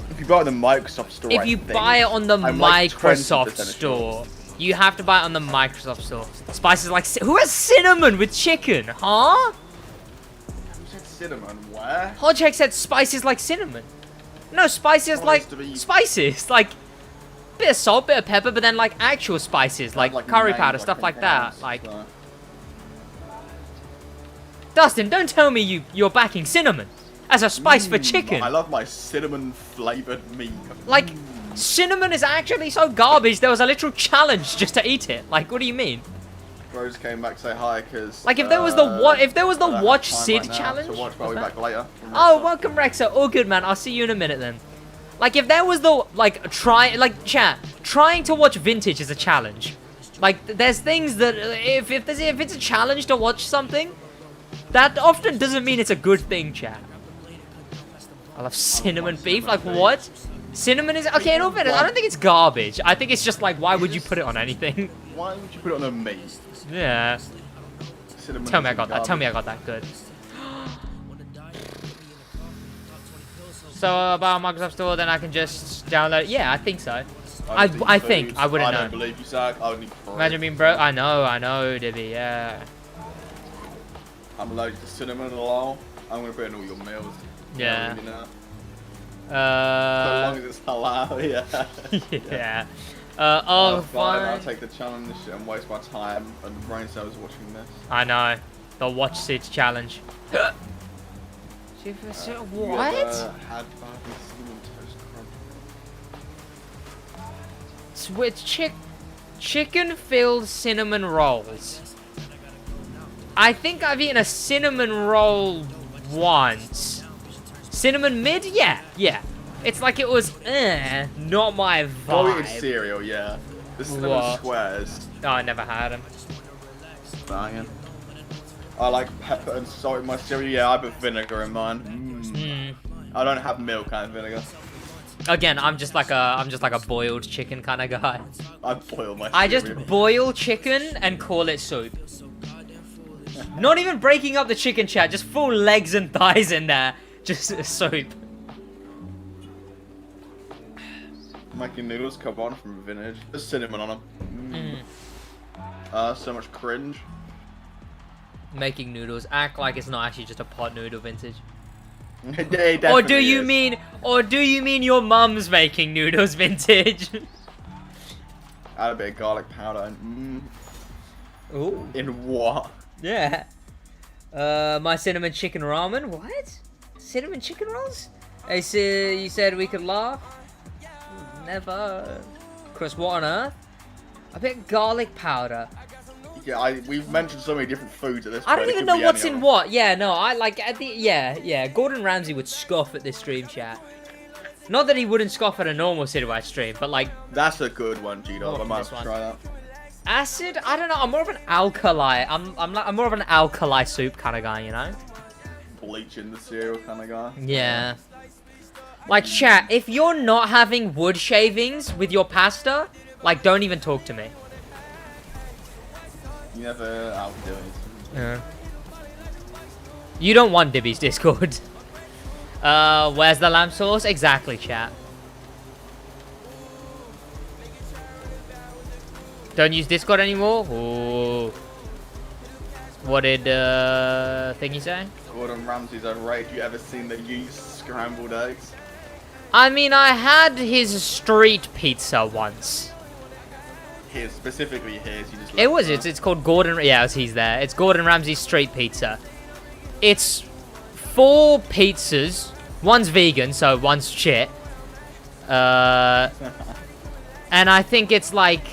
Speaker 3: If you buy it on the Microsoft Store,
Speaker 2: if you buy it on the Microsoft Store, you have to buy it on the Microsoft Store. Spices like who has cinnamon with chicken, huh?
Speaker 3: Who said cinnamon? Where?
Speaker 2: Hodgeheck said spices like cinnamon. No, spices like spices, like bit of salt, bit of pepper, but then like actual spices, like curry powder, stuff like that. Like, Dustin, don't tell me you're backing cinnamon as a spice for chicken.
Speaker 3: I love my cinnamon flavored meat.
Speaker 2: Like, cinnamon is actually so garbage. There was a literal challenge just to eat it. Like, what do you mean?
Speaker 3: Rose came back to say hi because
Speaker 2: like if there was the watch Sid challenge.
Speaker 3: So watch, be back later.
Speaker 2: Oh, welcome Rexa. All good, man. I'll see you in a minute then. Like if there was the trying to watch Vintage is a challenge. Like there's things that if it's a challenge to watch something, that often doesn't mean it's a good thing, chat. I love cinnamon beef. Like what? Cinnamon is okay. In all fairness, I don't think it's garbage. I think it's just like why would you put it on anything?
Speaker 3: Why would you put it on a meat?
Speaker 2: Yeah.
Speaker 3: Cinnamon
Speaker 2: Tell me I got that. Tell me I got that good. So about Microsoft Store, then I can just download. Yeah, I think so. I think I wouldn't know.
Speaker 3: I don't believe you, Zach. I would need.
Speaker 2: Imagine being broke. I know, Dibby. Yeah.
Speaker 3: I'm allergic to cinnamon, lol. I'm gonna put in all your meals.
Speaker 2: Yeah.
Speaker 3: You know? As long as it's halal, yeah.
Speaker 2: Yeah.
Speaker 3: Fine.
Speaker 2: Fine.
Speaker 3: I'll take the challenge and waste my time and brain cells watching this.
Speaker 2: I know. The watch seats challenge. What?
Speaker 3: You ever had barbecue cinnamon toast crunch?
Speaker 2: With chicken-filled cinnamon rolls. I think I've eaten a cinnamon roll once. Cinnamon mid? Yeah. It's like it was, not my vibe.
Speaker 3: Eating cereal, yeah. The cinnamon squares.
Speaker 2: Oh, I never had them.
Speaker 3: Banging. I like pepper and salt in my cereal. Yeah, I put vinegar in mine. I don't have milk and vinegar.
Speaker 2: Again, I'm just like a boiled chicken kind of guy.
Speaker 3: I boil my cereal.
Speaker 2: I just boil chicken and call it soup. Not even breaking up the chicken, chat. Just full legs and thighs in there. Just soup.
Speaker 3: Making noodles come on from vintage. There's cinnamon on them. So much cringe.
Speaker 2: Making noodles. Act like it's not actually just a pot noodle vintage.
Speaker 3: It
Speaker 2: Or do you
Speaker 3: is.
Speaker 2: mean your mum's making noodles vintage?
Speaker 3: Add a bit of garlic powder and
Speaker 2: Ooh.
Speaker 3: In what?
Speaker 2: Yeah. My cinnamon chicken ramen. What? Cinnamon chicken rolls? You said we could laugh. Never. Chris, what on earth? A bit of garlic powder.
Speaker 3: Yeah, we've mentioned so many different foods at this point.
Speaker 2: I don't even know what's in what. Yeah, no, I like at the yeah. Gordon Ramsay would scoff at this stream, chat. Not that he wouldn't scoff at a normal SidWaj stream, but like.
Speaker 3: That's a good one, G-Dog. I might try that.
Speaker 2: Acid? I don't know. I'm more of an alkali. I'm more of an alkali soup kind of guy, you know.
Speaker 3: Bleach in the cereal kind of guy.
Speaker 2: Yeah. Like, chat, if you're not having wood shavings with your pasta, like, don't even talk to me.
Speaker 3: You never outdo it.
Speaker 2: Yeah. You don't want Dibby's Discord. Where's the lamb sauce? Exactly, chat. Don't use Discord anymore? Ooh. What did, thingy say?
Speaker 3: Gordon Ramsay's overrated. You ever seen the used scrambled eggs?
Speaker 2: I mean, I had his street pizza once.
Speaker 3: Specifically his. You just
Speaker 2: It's called Gordon. Yeah, he's there. It's Gordon Ramsay's street pizza. It's 4 pizzas. One's vegan, so one's shit. And I think it's like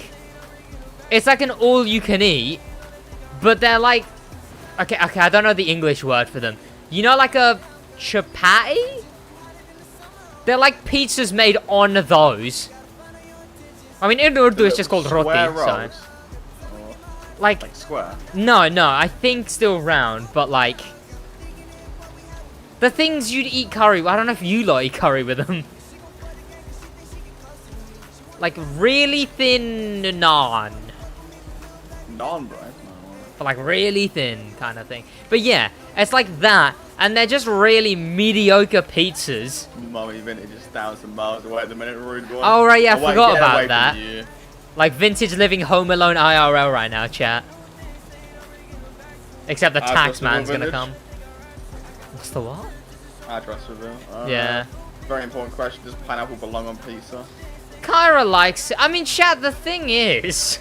Speaker 2: an all-you-can-eat, but they're like, okay, I don't know the English word for them. You know, like a chapati? They're like pizzas made on those. I mean, in Urdu, it's just called roti. So. Like
Speaker 3: square?
Speaker 2: No, I think still round, but like the things you'd eat curry. I don't know if you lot eat curry with them. Like really thin naan.
Speaker 3: Naan, bro.
Speaker 2: But like really thin kind of thing. But yeah, it's like that, and they're just really mediocre pizzas.
Speaker 3: Mummy vintage is 1,000 miles away at the minute, rude boy.
Speaker 2: Oh right, yeah, I forgot about that.
Speaker 3: You.
Speaker 2: Like vintage living home alone IRL right now, chat. Except the tax man's gonna come. What's the what?
Speaker 3: Address reveal.
Speaker 2: Yeah.
Speaker 3: Very important question. Does pineapple belong on pizza?
Speaker 2: Kyra likes it. I mean, chat, the thing is,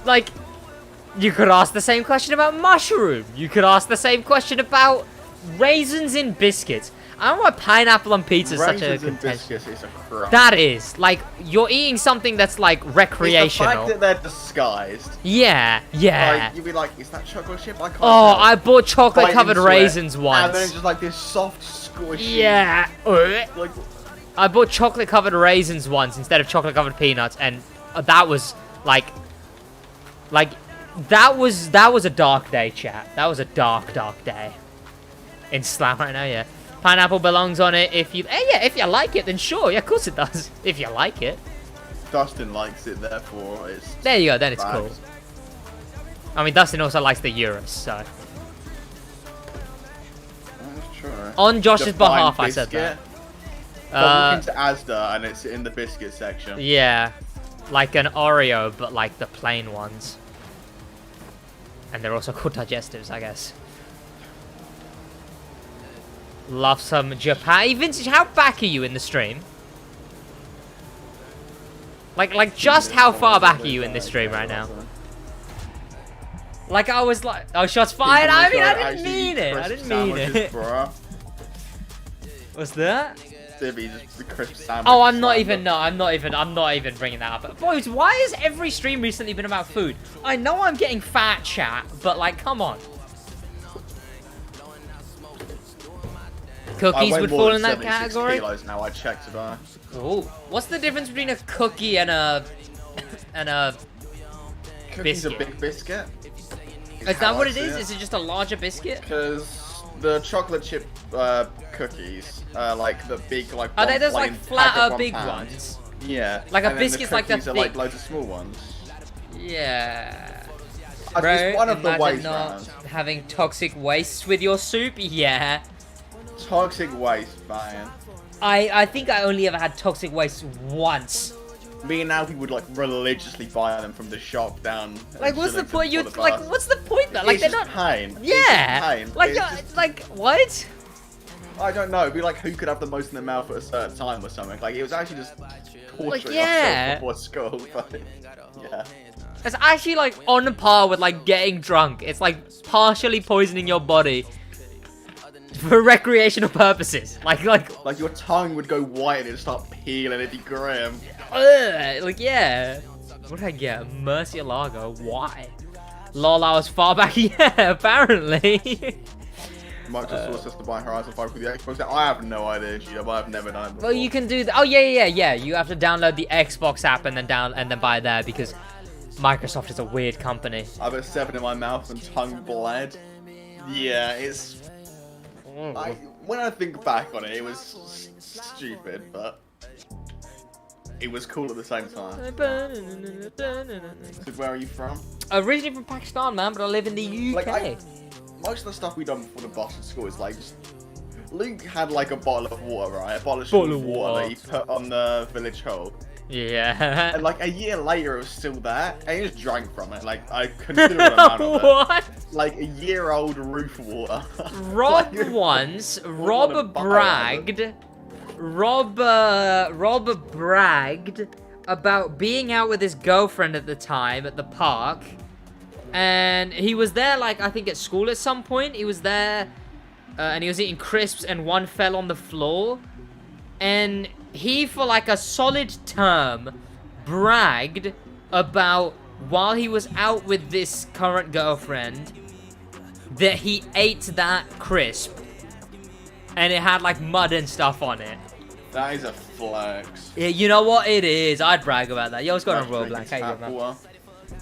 Speaker 2: like, you could ask the same question about mushroom. You could ask the same question about raisins in biscuits. I don't know why pineapple on pizza is such a
Speaker 3: contention. Biscuits is a crime.
Speaker 2: That is, like, you're eating something that's, like, recreational.
Speaker 3: It's the fact that they're disguised.
Speaker 2: Yeah.
Speaker 3: Like, you'd be like, is that chocolate chip? I can't tell.
Speaker 2: I bought chocolate-covered raisins once.
Speaker 3: And then it's just like this soft, squishy...
Speaker 2: Yeah.
Speaker 3: Like...
Speaker 2: I bought chocolate-covered raisins once instead of chocolate-covered peanuts, and that was, like, that was a dark day, chat. That was a dark day. In Slam right now, yeah. Pineapple belongs on it if you... if you like it, then sure. Yeah, of course it does. If you like it.
Speaker 3: Dustin likes it, therefore it's...
Speaker 2: There you go, then it's cool. I mean, Dustin also likes the Eurus, so...
Speaker 3: That's true.
Speaker 2: On Josh's behalf, I said that.
Speaker 3: Look into Asda, and it's in the biscuit section.
Speaker 2: Yeah. Like an Oreo, but like the plain ones. And they're also called digestives, I guess. Love some Japan. Hey, Vintage, how back are you in the stream? Like just how far back are you in this stream right now? Like I was like, oh, shots fired. I mean, I didn't mean it. I didn't mean it. What's that?
Speaker 3: Just the crisp sandwich.
Speaker 2: Oh, I'm not even bringing that up. But boys, why has every stream recently been about food? I know I'm getting fat, chat, but like, come on. Cookies would fall in that category.
Speaker 3: Kilos now. I checked today.
Speaker 2: Oh, what's the difference between a cookie and a
Speaker 3: Cookie's
Speaker 2: biscuit?
Speaker 3: a big biscuit.
Speaker 2: Is that what it is? Is it just a larger biscuit?
Speaker 3: Because the chocolate chip cookies, like the big, like
Speaker 2: Are they those
Speaker 3: plain
Speaker 2: like
Speaker 3: pack of
Speaker 2: flatter big
Speaker 3: £1?
Speaker 2: ones?
Speaker 3: Yeah.
Speaker 2: Like a
Speaker 3: and then
Speaker 2: biscuit's
Speaker 3: the
Speaker 2: like the
Speaker 3: cookies are
Speaker 2: thick.
Speaker 3: like loads of small ones.
Speaker 2: Yeah.
Speaker 3: It's one of the
Speaker 2: imagine
Speaker 3: ways
Speaker 2: not
Speaker 3: round.
Speaker 2: having toxic wastes with your soup. Yeah.
Speaker 3: Toxic waste, man.
Speaker 2: I think I only ever had toxic waste once.
Speaker 3: Me and Alfie would like religiously buy them from the shop down.
Speaker 2: Like, what's the
Speaker 3: Shillington
Speaker 2: point? You
Speaker 3: before the
Speaker 2: like,
Speaker 3: bus.
Speaker 2: what's the point though? Like,
Speaker 3: It's
Speaker 2: they're
Speaker 3: just
Speaker 2: not.
Speaker 3: pain.
Speaker 2: Yeah.
Speaker 3: It's just pain.
Speaker 2: Like,
Speaker 3: It's
Speaker 2: you're,
Speaker 3: just-
Speaker 2: like what?
Speaker 3: I don't know. It'd be like who could have the most in their mouth at a certain time or something. Like it was actually just torturing
Speaker 2: yeah.
Speaker 3: myself before school. But yeah.
Speaker 2: It's actually like on par with like getting drunk. It's like partially poisoning your body for recreational purposes. Like
Speaker 3: Like your tongue would go white and it'd start peeling. It'd be grim.
Speaker 2: like yeah. What did I get? Murcielago. Why? Lol, I was far back. Yeah, apparently.
Speaker 3: Microsoft forced us to buy Horizon 5 with the Xbox. I have no idea, Gino, but I've never done it before.
Speaker 2: Well, you can do that. Oh yeah. You have to download the Xbox app and then buy there because Microsoft is a weird company.
Speaker 3: I put 7 in my mouth and tongue bled. Yeah, it's. When I think back on it, it was stupid, but it was cool at the same time. So where are you from?
Speaker 2: Originally from Pakistan, man, but I live in the UK.
Speaker 3: Like, most of the stuff we done before the Boston school is like just. Luke had like a bottle of water, right? A bottle of water that he put on the village hall.
Speaker 2: Yeah.
Speaker 3: And like a year later, it was still there, and he just drank from it. Like I considerable amount of it.
Speaker 2: What?
Speaker 3: Like a year-old roof water.
Speaker 2: Rob
Speaker 3: Like,
Speaker 2: once,
Speaker 3: what a
Speaker 2: Rob
Speaker 3: bio.
Speaker 2: bragged. Rob bragged about being out with his girlfriend at the time at the park, and he was there like I think at school at some point. He was there, and he was eating crisps, and one fell on the floor, and he for like a solid term bragged about while he was out with this current girlfriend that he ate that crisp and it had like mud and stuff on it.
Speaker 3: That is a flex.
Speaker 2: Yeah, you know what it is. I'd brag about that. Yo, what's going on, Royal Black? How you doing, man?
Speaker 3: Water.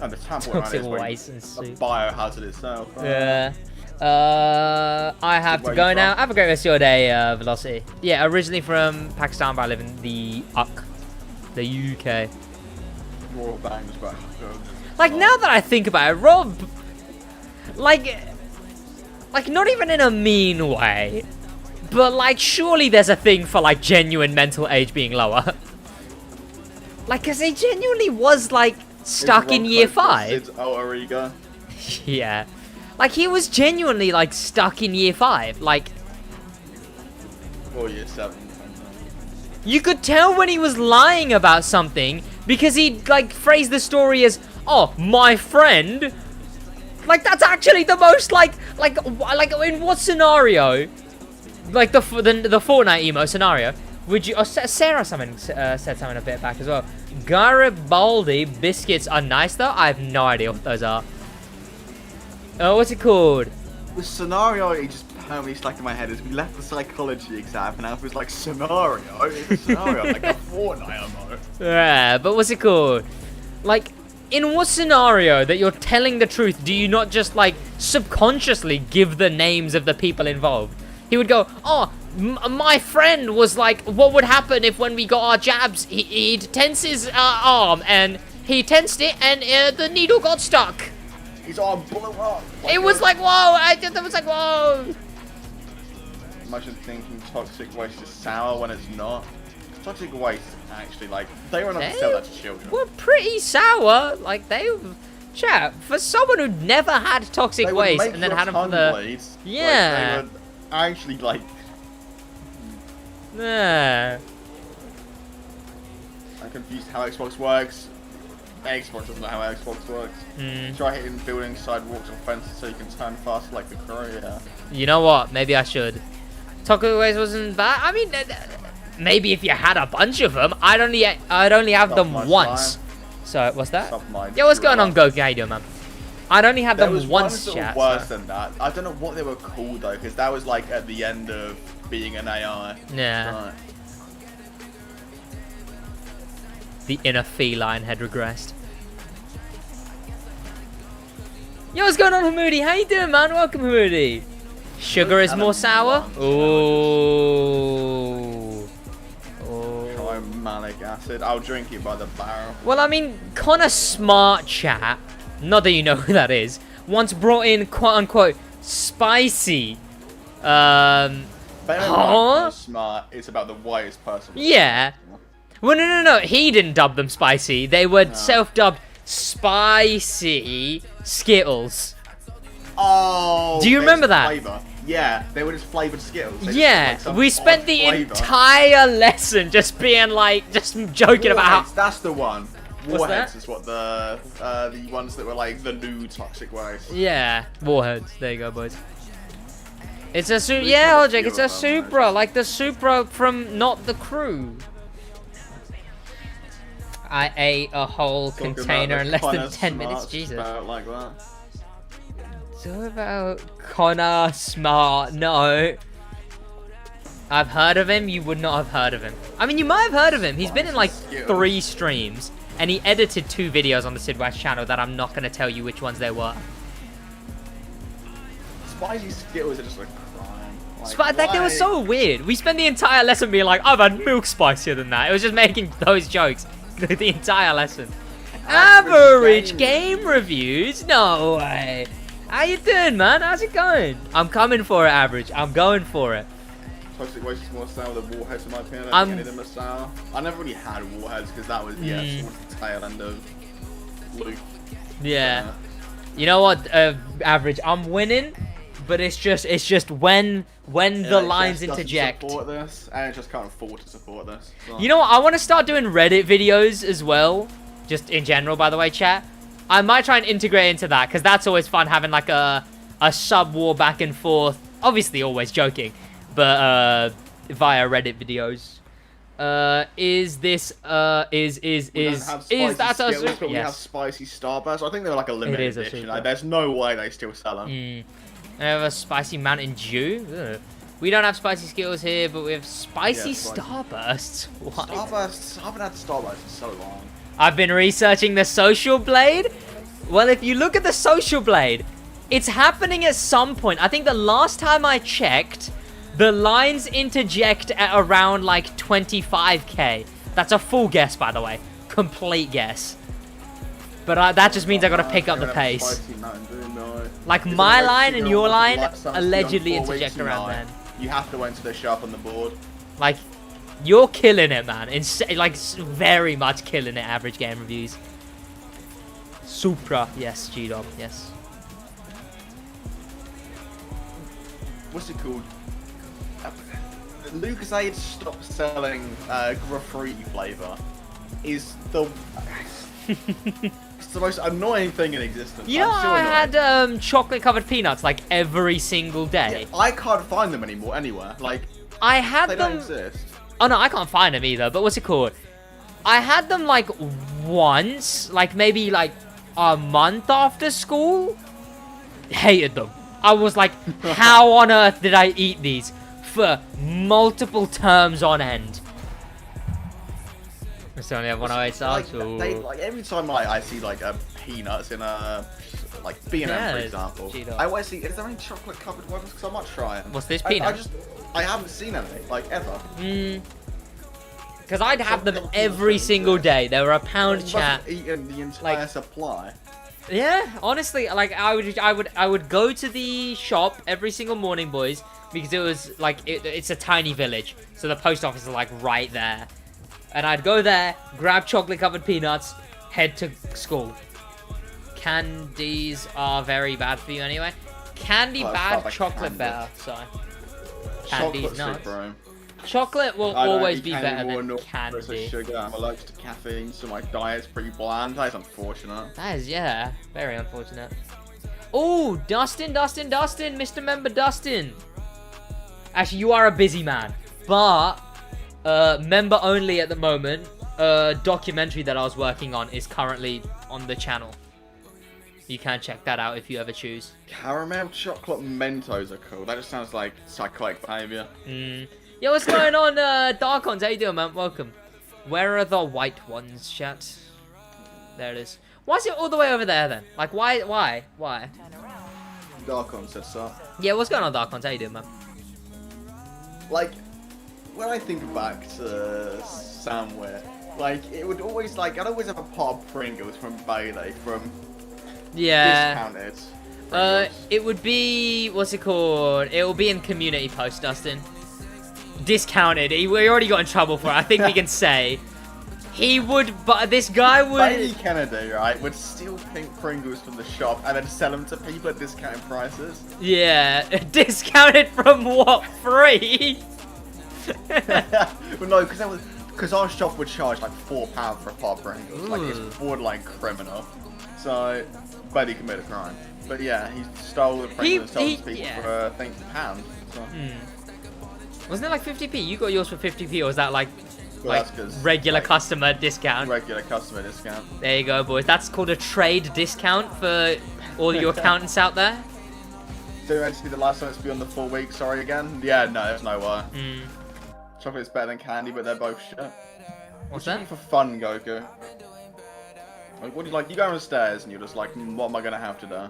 Speaker 3: And the tap water
Speaker 2: Toxic
Speaker 3: is
Speaker 2: waste and
Speaker 3: a
Speaker 2: soup.
Speaker 3: biohazard itself.
Speaker 2: Yeah. I have to
Speaker 3: Where
Speaker 2: go
Speaker 3: you
Speaker 2: now.
Speaker 3: from?
Speaker 2: Have a great rest of your day, Velocity. Yeah, originally from Pakistan, but I live in the UK.
Speaker 3: Royal bangs, but
Speaker 2: Like, now that I think about it, Rob, like not even in a mean way, but like, surely there's a thing for like genuine mental age being lower. Like, cause he genuinely was like stuck in year 5.
Speaker 3: It's alter ego.
Speaker 2: Yeah. Like, he was genuinely like stuck in year 5. Like,
Speaker 3: Or year 7.
Speaker 2: you could tell when he was lying about something because he like phrased the story as, "Oh, my friend." Like, that's actually the most like in what scenario? Like the Fortnite emo scenario. Would you? Oh, Sarah said something a bit back as well. Garibaldi biscuits are nice though. I have no idea what those are. Oh, what's it called?
Speaker 3: The scenario it just permanently stuck in my head is we left the psychology exam and Alf was like, scenario? It's a scenario, like a Fortnite MMO.
Speaker 2: Yeah, but what's it called? Like, in what scenario that you're telling the truth do you not just like subconsciously give the names of the people involved? He would go, "Oh, my friend was like, what would happen if when we got our jabs, he'd tense his arm and he tensed it and the needle got stuck."
Speaker 3: His arm blew up.
Speaker 2: It was like, whoa, I was like, whoa.
Speaker 3: Imagine thinking toxic waste is sour when it's not. Toxic waste actually, like, they were not to sell that to children.
Speaker 2: Were pretty sour. Like, chat, for someone who'd never had toxic
Speaker 3: They would
Speaker 2: waste
Speaker 3: make
Speaker 2: and then
Speaker 3: your
Speaker 2: had them for
Speaker 3: tongue
Speaker 2: the...
Speaker 3: bleed.
Speaker 2: Yeah.
Speaker 3: Like, they would actually, like,
Speaker 2: Nah.
Speaker 3: I'm confused how Xbox works. Xbox doesn't know how Xbox works. Try hitting buildings, sidewalks, and fences so you can turn fast like the crow. Yeah.
Speaker 2: You know what? Maybe I should. Takeaways wasn't bad. I mean, maybe if you had a bunch of them, I'd only have them once. So what's that? Yeah, what's going on, Goku? How you doing, man? I'd only have them once.
Speaker 3: That was worse than that. I don't know what they were called though, because that was like at the end of being an AI.
Speaker 2: Yeah.
Speaker 3: Right.
Speaker 2: The inner feline had regressed. Yo, what's going on, Hamoudi? How you doing, man? Welcome, Hamoudi. Sugar is more sour? Ooh.
Speaker 3: Try malic acid. I'll drink it by the barrel.
Speaker 2: Well, I mean, Connor Smart Chat, not that you know who that is, once brought in quote-unquote spicy.
Speaker 3: Smart. It's about the whitest person.
Speaker 2: Yeah. Well, no. He didn't dub them spicy. They were self-dubbed spicy Skittles.
Speaker 3: Oh.
Speaker 2: Do you remember that?
Speaker 3: Flavor. Yeah, they were just flavored Skittles.
Speaker 2: Yeah, we spent the entire lesson just being like, just joking about how.
Speaker 3: That's the one. Warheads
Speaker 2: that?
Speaker 3: is what the ones that were like the new toxic waste.
Speaker 2: Yeah, Warheads. There you go, boys. It's a yeah, Jake. It's a Supra, like the Supra from Not the Crew. I ate a whole container in less than 10 minutes. Jesus.
Speaker 3: Like that.
Speaker 2: Talk about Connor Smart. No. I've heard of him. You would not have heard of him. I mean, you might have heard of him. He's been in like 3 streams. And he edited 2 videos on the SidWaj channel that I'm not going to tell you which ones they were.
Speaker 3: Spicy Skittles are just a crime.
Speaker 2: Like, they were so weird. We spent the entire lesson being like, I've had milk spicier than that. It was just making those jokes the entire lesson. Average game reviews? No way. How you doing, man? How's it going? I'm coming for it, Average. I'm going for it.
Speaker 3: Toxic waste is more sour than Warheads in my opinion. I don't think any of them are sour. I never really had Warheads because that was towards the tail end of Luke.
Speaker 2: Yeah. You know what, Average? I'm winning, but it's just when the lines interject.
Speaker 3: Support this, and it just can't afford to support this. So.
Speaker 2: You know what? I want to start doing Reddit videos as well. Just in general, by the way, chat. I might try and integrate into that because that's always fun having like a sub-war back and forth. Obviously, always joking. But via Reddit videos. Is that a
Speaker 3: Skittles, but we have spicy Starburst. I think they're like a limited edition. Like, there's no way they still sell them.
Speaker 2: I have a spicy Mountain Dew. Ugh. We don't have spicy Skittles here, but we have spicy Starbursts. What?
Speaker 3: Starbursts. I haven't had Starbursts in so long.
Speaker 2: I've been researching the Social Blade. Well, if you look at the Social Blade, it's happening at some point. I think the last time I checked, the lines interject at around like 25k. That's a full guess, by the way. Complete guess. But that just means I gotta pick up the pace. Like my line and your line allegedly interject around then.
Speaker 3: You have to enter the shop on the board.
Speaker 2: Like, you're killing it, man. Like, very much killing it, Average Game Reviews. Supra. Yes, G-Dog. Yes.
Speaker 3: What's it called? Lucasade stopped selling graffiti flavor. Is the it's the most annoying thing in existence.
Speaker 2: You know, I had chocolate covered peanuts like every single day.
Speaker 3: Yeah, I can't find them anymore anywhere. Like,
Speaker 2: I had
Speaker 3: they
Speaker 2: them.
Speaker 3: Don't exist.
Speaker 2: Oh no, I can't find them either. But what's it called? I had them like once, like maybe like a month after school. Hated them. I was like, how on earth did I eat these for multiple terms on end? It's only have 108 stars.
Speaker 3: Like every time I see like peanuts in a like B&M for example, I always see, is there any chocolate covered ones? Because I might try them.
Speaker 2: What's this peanut?
Speaker 3: I haven't seen any like ever.
Speaker 2: Because I'd have them every single day. They were a pound chat.
Speaker 3: Eating the entire supply.
Speaker 2: Yeah, honestly, like I would go to the shop every single morning, boys, because it was like it's a tiny village, so the post office is like right there, and I'd go there, grab chocolate covered peanuts, head to school. Candies are very bad for you anyway. Candy bad, chocolate better. So candy's nuts. Chocolate will
Speaker 3: I don't
Speaker 2: always
Speaker 3: eat
Speaker 2: be
Speaker 3: candy
Speaker 2: better
Speaker 3: more
Speaker 2: than
Speaker 3: nor processed
Speaker 2: candy.
Speaker 3: sugar. I'm allergic to caffeine, so my diet's pretty bland. That is unfortunate.
Speaker 2: That is, yeah, very unfortunate. Oh, Dustin, Mr. Member Dustin. Actually, you are a busy man, but member only at the moment. Documentary that I was working on is currently on the channel. You can check that out if you ever choose.
Speaker 3: Caramel chocolate Mentos are cool. That just sounds like psychotic behavior.
Speaker 2: Yo, what's going on, Darkons? How you doing, man? Welcome. Where are the white ones, chat? There it is. Why is it all the way over there, then? Like, why?
Speaker 3: Darkon said so.
Speaker 2: Yeah, what's going on, Darkons? How you doing, man?
Speaker 3: Like, when I think back to somewhere, like, it would always, like, I'd always have a pot of Pringles from Bailey, from discounted.
Speaker 2: It would be, what's it called? It will be in community post, Dustin. Discounted. We already got in trouble for it. I think we can say he would, but this guy would.
Speaker 3: Bailey Kennedy, right, would steal pink Pringles from the shop and then sell them to people at discounted prices.
Speaker 2: Yeah, discounted from what? Free?
Speaker 3: Well, no, because our shop would charge like £4 for a pot of Pringles. Like, it's borderline criminal. So Bailey committed a crime. But yeah, he stole the Pringles and sold them to people for, I think, £1. So.
Speaker 2: Wasn't it like 50p? You got yours for 50p, or was that like regular
Speaker 3: like,
Speaker 2: customer discount?
Speaker 3: Regular customer discount.
Speaker 2: There you go, boys. That's called a trade discount for all your accountants out there.
Speaker 3: Do you actually the last time it's beyond the 4 weeks? Sorry again. Yeah, no, there's no way. Chocolate's better than candy, but they're both shit.
Speaker 2: What's
Speaker 3: that? For fun, Goku. Like, what do you like? You go downstairs and you're just like, what am I gonna have today?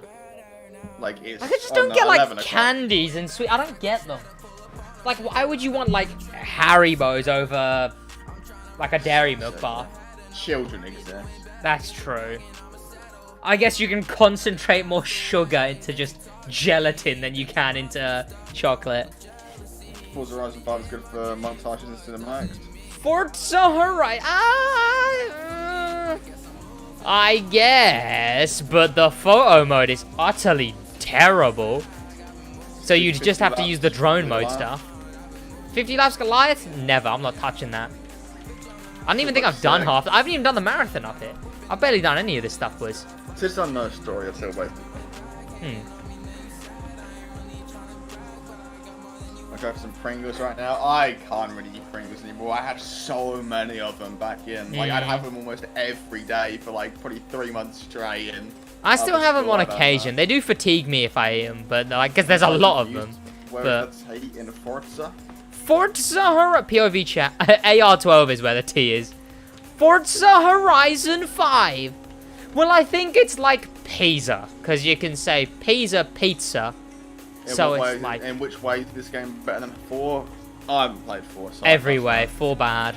Speaker 3: Like, it's.
Speaker 2: I just don't get like candies and sweet. I don't get them. Like, why would you want like Haribos over like a Dairy Milk bar?
Speaker 3: Children exist.
Speaker 2: That's true. I guess you can concentrate more sugar into just gelatin than you can into chocolate.
Speaker 3: Forza Horizon 5 is good for montages and cinematics.
Speaker 2: Forza Horizon. I guess, but the photo mode is utterly terrible. So you'd just have to use the drone mode stuff. 50 laps Goliath? Never. I'm not touching that. I don't even think I've done half. I haven't even done the marathon up here. I've barely done any of this stuff, boys.
Speaker 3: It's on no story of SidWaj. I got some Pringles right now. I can't really eat Pringles anymore. I had so many of them back in. Like, I'd have them almost every day for like probably 3 months straight. And
Speaker 2: I still have them on occasion. They do fatigue me if I eat them, but like, because there's a lot of them.
Speaker 3: Where is that T in Forza?
Speaker 2: Forza Horizon POV chat. AR12 is where the T is. Forza Horizon 5. Well, I think it's like pizza, because you can say pizza. So it's like.
Speaker 3: In which way is this game better than 4? I haven't played 4. So
Speaker 2: every way. 4 bad.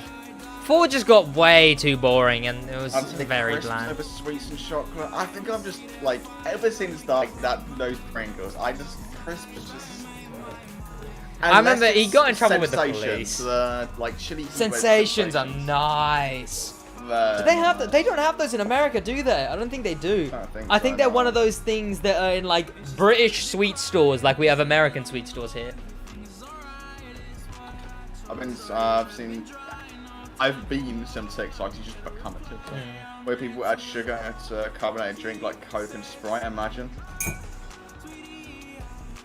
Speaker 2: 4 just got way too boring, and it was very bland.
Speaker 3: Over sweets and chocolate. I think I'm just like ever since like those Pringles, crisp is just.
Speaker 2: I remember he got in trouble with the police.
Speaker 3: Like chili
Speaker 2: Sensations are nice. Do they have? They don't have those in America, do they? I don't think they do. I think they're one of those things that are in like British sweet stores, like we have American sweet stores here.
Speaker 3: I've been some TikToks. You just become a TikTok where people add sugar into a carbonated drink like Coke and Sprite. Imagine.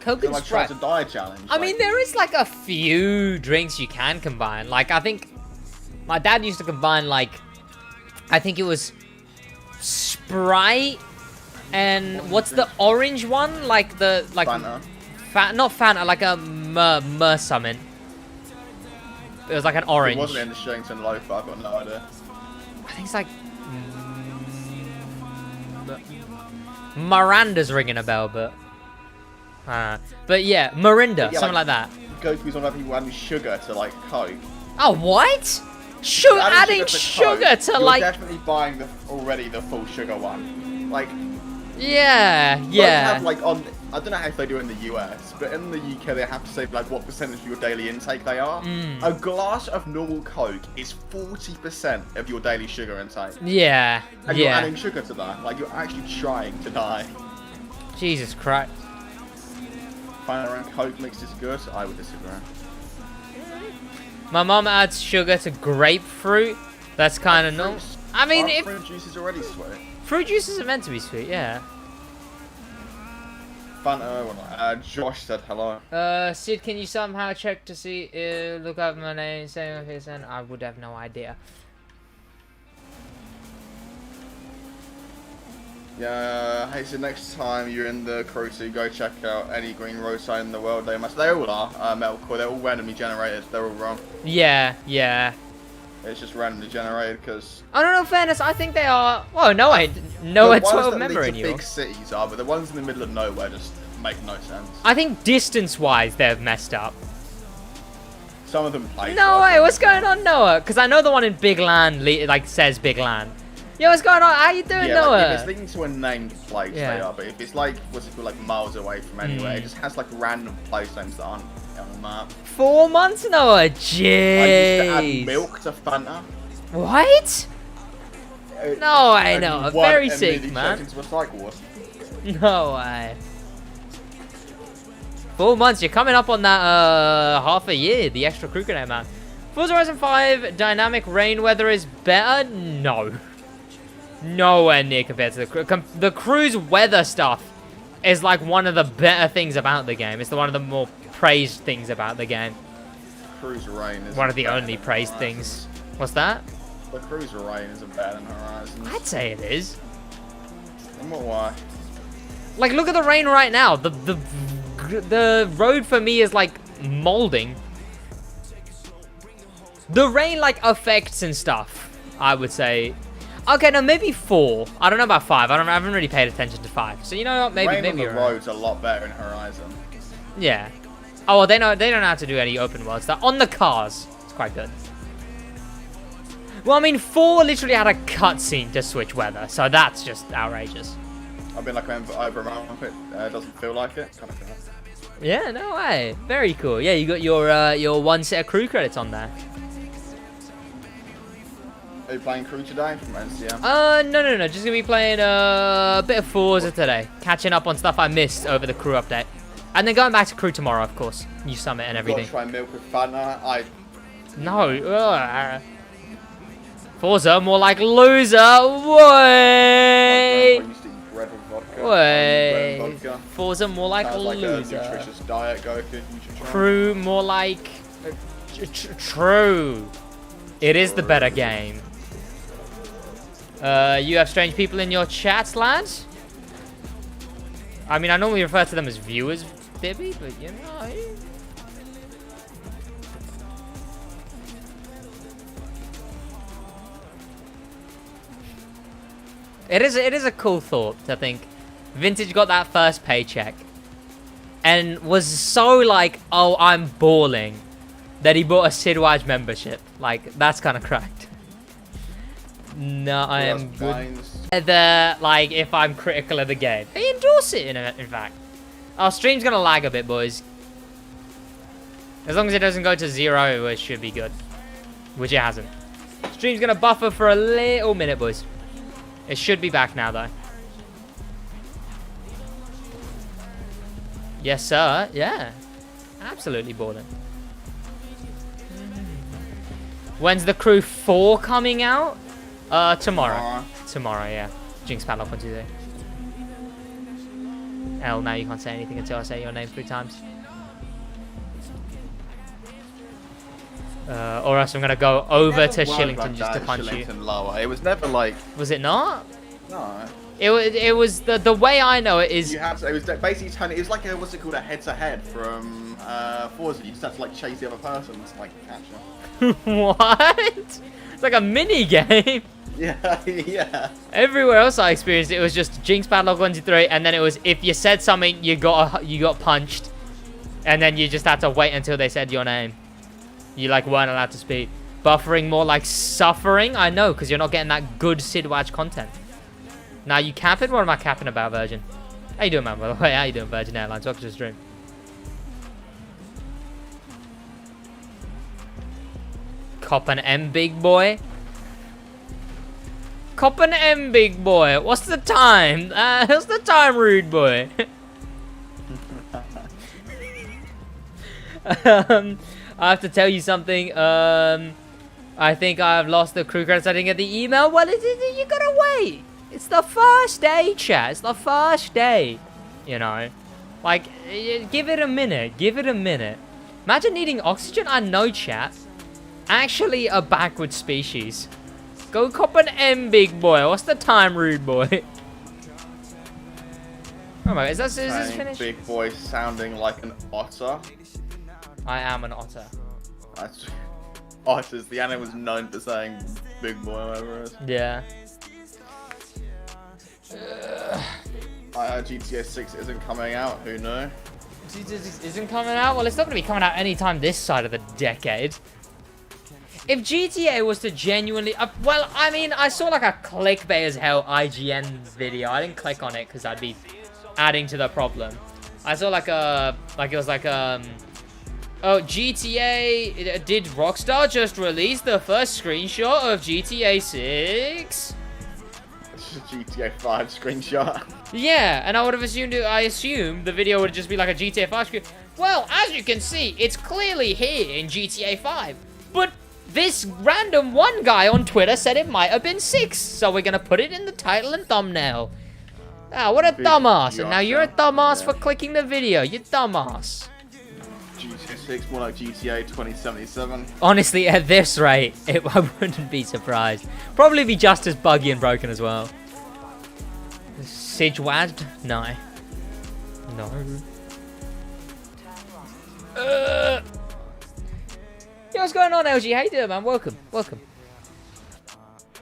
Speaker 2: Coke and
Speaker 3: like
Speaker 2: Sprite.
Speaker 3: Try to die challenge.
Speaker 2: I mean, there is like a few drinks you can combine. Like, I think my dad used to combine like, I think it was Sprite and what's the orange one? Like the
Speaker 3: Fanta.
Speaker 2: Not Fanta, like a Mer something. It was like an orange.
Speaker 3: It wasn't in the Shillington Loaf. I've got no idea.
Speaker 2: I think it's like Miranda's ringing a bell, but yeah, Mirinda,
Speaker 3: yeah,
Speaker 2: something like that.
Speaker 3: Goku's on about people adding sugar to like Coke.
Speaker 2: Oh, what? Adding sugar to
Speaker 3: You're
Speaker 2: like.
Speaker 3: definitely buying already the full sugar one. Like.
Speaker 2: Yeah.
Speaker 3: Have, like, I don't know how they do it in the US, but in the UK they have to say like what percentage of your daily intake they are. A glass of normal Coke is 40% of your daily sugar intake.
Speaker 2: Yeah.
Speaker 3: And you're adding sugar to that. Like, you're actually trying to die.
Speaker 2: Jesus Christ.
Speaker 3: Finding around Coke mix is good. I would disagree.
Speaker 2: My mom adds sugar to grapefruit. That's kind of normal. I mean, if
Speaker 3: fruit juice is already sweet.
Speaker 2: Fruit juices are meant to be sweet, yeah.
Speaker 3: Fanta, Josh said hello.
Speaker 2: Sid, can you somehow check to see, look up my name, say my face, and I would have no idea.
Speaker 3: Yeah, hey, so next time you're in the crew, so go check out any green roadside in the world. They all are, metalcore, they're all randomly generated, they're all wrong.
Speaker 2: Yeah, yeah.
Speaker 3: It's just randomly generated because...
Speaker 2: I don't know, fairness, I think they are... Well, no, I... Nowhere 12 member in you.
Speaker 3: The big cities are, but the ones in the middle of nowhere just make no sense.
Speaker 2: I think distance-wise, they've messed up.
Speaker 3: Some of them play.
Speaker 2: No way, what's going on, Noah? Because I know the one in Big Land, like, says Big Land. Yo, what's going on? How you doing,
Speaker 3: yeah,
Speaker 2: Noah?
Speaker 3: Like, if it's linking to a named place,
Speaker 2: Yeah.
Speaker 3: they are. But if it's like, what's it called, like miles away from anywhere, it just has like random place names that aren't on the map.
Speaker 2: 4 months, Noah? Jeez.
Speaker 3: I used to add milk to Fanta.
Speaker 2: What? No way, Noah. Very sick, man.
Speaker 3: Into a cycle.
Speaker 2: No way. 4 months, you're coming up on that half a year, the extra crew grenade, man. Forza Horizon 5 dynamic rain weather is better? No. Nowhere near compared to the crew. The crew's weather stuff is like one of the better things about the game. It's one of the more praised things about the game.
Speaker 3: Crew's rain is
Speaker 2: one of the only praised things. What's that?
Speaker 3: The crew's rain isn't better than Horizons.
Speaker 2: I'd say it is.
Speaker 3: I'm not why.
Speaker 2: Like, look at the rain right now. The road for me is like molding. The rain like affects and stuff, I would say. Okay, no, maybe 4. I don't know about 5. I haven't really paid attention to 5. So you know what? Maybe
Speaker 3: on the
Speaker 2: you're
Speaker 3: road's a lot better in Horizon.
Speaker 2: Yeah. Oh, well, they don't know how to do any open world stuff. On the cars, it's quite good. Well, I mean, 4 literally had a cutscene to switch weather, so that's just outrageous.
Speaker 3: I've been like over a month. It doesn't feel like it. Kind of cool.
Speaker 2: Yeah, no way. Very cool. Yeah, you got your 1 set of crew credits on there.
Speaker 3: Are you playing crew today from NCM?
Speaker 2: No. Just gonna be playing a bit of Forza today, catching up on stuff I missed over the crew update, and then going back to crew tomorrow, of course. New summit and everything.
Speaker 3: Try milk with Fanta.
Speaker 2: No. Forza, more like loser. Wait. Wait. Forza, more like
Speaker 3: Sounds like
Speaker 2: loser.
Speaker 3: a nutritious diet, Goku.
Speaker 2: Crew, more like true. It is the better game. You have strange people in your chats, lads? I mean, I normally refer to them as viewers, Bibby, but you know. It is a cool thought to think Vintage got that first paycheck and was so like, oh, I'm balling, that he bought a SidWaj membership. Like, that's kind of cracked. No, I am good. Like, if I'm critical of the game. They endorse it, in fact. Our stream's going to lag a bit, boys. As long as it doesn't go to 0, it should be good. Which it hasn't. Stream's going to buffer for a little minute, boys. It should be back now, though. Yes, sir. Yeah. Absolutely balling. When's the crew 4 coming out? Tomorrow. Tomorrow, yeah. Jinx Padlock 1, 2, 3. L, now you can't say anything until I say your name 3 times. Or else I'm gonna go over to Shillington just to punch you.
Speaker 3: Lower. It was never like.
Speaker 2: Was it not?
Speaker 3: No.
Speaker 2: It was the way I know it is.
Speaker 3: You had to, it was basically turning. It was like what's it called, a head-to-head from Forza. You just have to like chase the other person to like catch them.
Speaker 2: What? It's like a mini game.
Speaker 3: Yeah, yeah.
Speaker 2: Everywhere else I experienced it was just Jinx Padlock 1, 2, 3, and then it was if you said something, you got punched, and then you just had to wait until they said your name. You like weren't allowed to speak. Buffering, more like suffering. I know, because you're not getting that good SidWaj content. Now you capping? What am I capping about, Virgin? How you doing, man? By the way, how you doing, Virgin Airlines? Welcome to the stream. Cop an M, big boy. Cop an M, big boy. What's the time? What's the time, rude boy? I have to tell you something. I think I've lost the crew credits. I didn't get the email. Well, you gotta wait. It's the first day, chat. It's the first day. You know, like, give it a minute. Give it a minute. Imagine needing oxygen. I know, chat. Actually, a backward species. Go cop an M, big boy. What's the time, rude boy? Oh my God, is this finished?
Speaker 3: Big boy sounding like an otter.
Speaker 2: I am an otter.
Speaker 3: That's otters. The anime was known for saying big boy, whatever it is.
Speaker 2: Yeah.
Speaker 3: I heard GTA 6 isn't coming out. Who knew?
Speaker 2: GTA 6 isn't coming out? Well, it's not going to be coming out anytime this side of the decade. If GTA was to genuinely... well, I mean, I saw like a clickbait as hell IGN video. I didn't click on it because I'd be adding to the problem. I saw like a... like it was like oh, GTA... Did Rockstar just release the first screenshot of GTA 6?
Speaker 3: It's a GTA 5 screenshot.
Speaker 2: Yeah, and I would have assumed... I assume the video would just be like a GTA 5 screen. Well, as you can see, it's clearly here in GTA 5. But... this random one guy on Twitter said it might have been 6, so we're gonna put it in the title and thumbnail. Ah, what a dumbass! And now you're a dumbass for clicking the video. You dumbass.
Speaker 3: GTA 6 more like GTA 2077.
Speaker 2: Honestly, at this rate, I wouldn't be surprised. Probably be just as buggy and broken as well. SidWaj? No. No. Yo, what's going on, LG? How you doing, man? Welcome, welcome.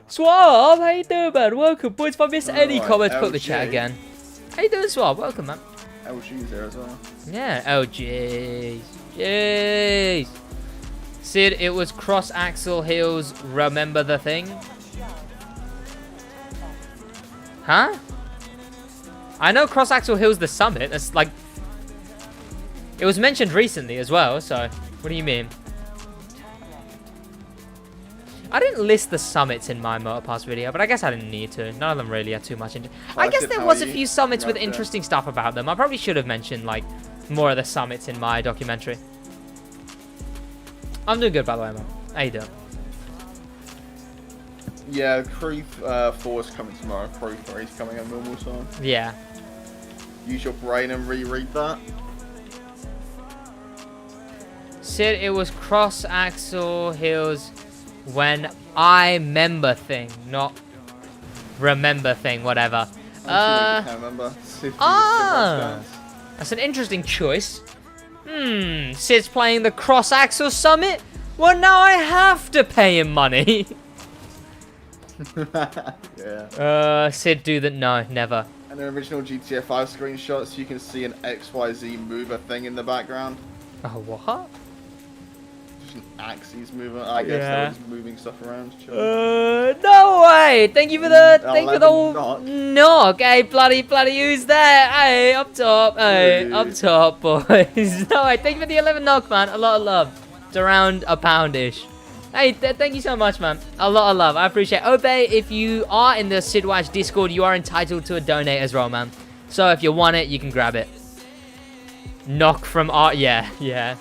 Speaker 2: Swab, how you doing, man? Welcome, boys. If I miss any comments, put the chat again. How you doing, Swab? Welcome, man.
Speaker 3: LG's there as well.
Speaker 2: Yeah, LG. Jeez. Sid, it was cross-axle hills. Remember the thing? Huh? I know cross-axle hills the summit. That's like... it was mentioned recently as well, so... what do you mean? I didn't list the summits in my Motorpass video, but I guess I didn't need to. None of them really are too much. I guess there was a few summits with interesting stuff about them. I probably should have mentioned, like, more of the summits in my documentary. I'm doing good, by the way, man. How you doing?
Speaker 3: Yeah, Crew 4 is coming tomorrow. Crew 3 is coming at normal time.
Speaker 2: Yeah.
Speaker 3: Use your brain and reread that.
Speaker 2: Sid, it was cross-axle hills... when I remember thing, not remember thing, whatever.
Speaker 3: I can't remember.
Speaker 2: That's an interesting choice. Sid's playing the cross-axle summit? Well, now I have to pay him money.
Speaker 3: Yeah.
Speaker 2: Sid, do that? No, never.
Speaker 3: And the original GTA 5 screenshots, you can see an XYZ mover thing in the background.
Speaker 2: Oh, what?
Speaker 3: An axes movement. I guess they're just moving stuff around.
Speaker 2: No way! Thank you for the knock. Hey, bloody, who's there? Hey, up top. Hey, up top, boys. No way. Thank you for the 11 knock, man. A lot of love. It's around a poundish. Hey, thank you so much, man. A lot of love. I appreciate it. Obey, if you are in the SidWaj Discord, you are entitled to a donate as well, man. So if you want it, you can grab it. Knock from art. Yeah.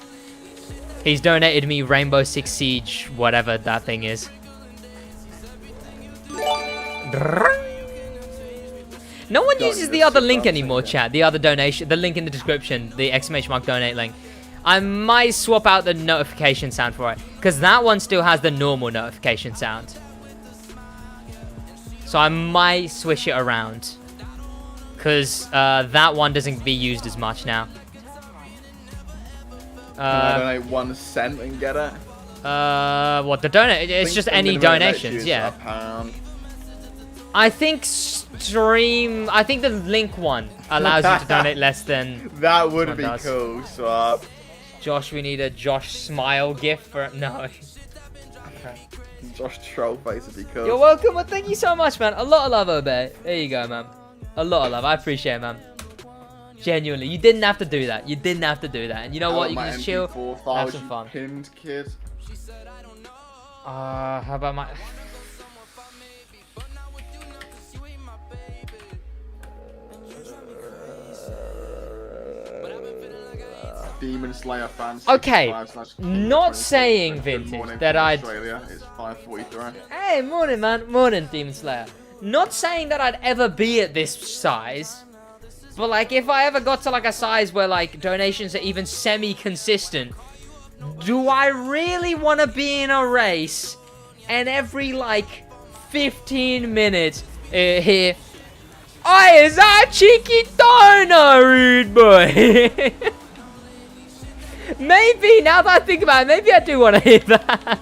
Speaker 2: He's donated me Rainbow Six Siege, whatever that thing is. No one uses the other link anymore, chat. The other donation, the link in the description, the !mark donate link. I might swap out the notification sound for it, because that one still has the normal notification sound. So I might switch it around, because that one doesn't be used as much now.
Speaker 3: Can I donate 1 cent and get it?
Speaker 2: What, the donate? It's just any donations, yeah.
Speaker 3: £1.
Speaker 2: I think I think the link one allows you to donate less than...
Speaker 3: that would be cool, Swap.
Speaker 2: Josh, we need a Josh smile gift for... no.
Speaker 3: Josh Trollface would be cool.
Speaker 2: You're welcome, well, thank you so much, man. A lot of love, Obey. There you go, man. A lot of love, I appreciate it, man. Genuinely, you didn't have to do that. You didn't have to do that. And you know what? You can just chill, have some fun.
Speaker 3: Pinned kid.
Speaker 2: How about my...
Speaker 3: Demon Slayer fans.
Speaker 2: Okay, not saying, Vintage, that I'd...
Speaker 3: Australia, it's 5:43.
Speaker 2: Hey, morning, man. Morning, Demon Slayer. Not saying that I'd ever be at this size, but, like, if I ever got to, like, a size where, like, donations are even semi-consistent, do I really want to be in a race and every, like, 15 minutes here... Oh, is that Chiquitano, rude boy? Maybe, now that I think about it, maybe I do want to hear that.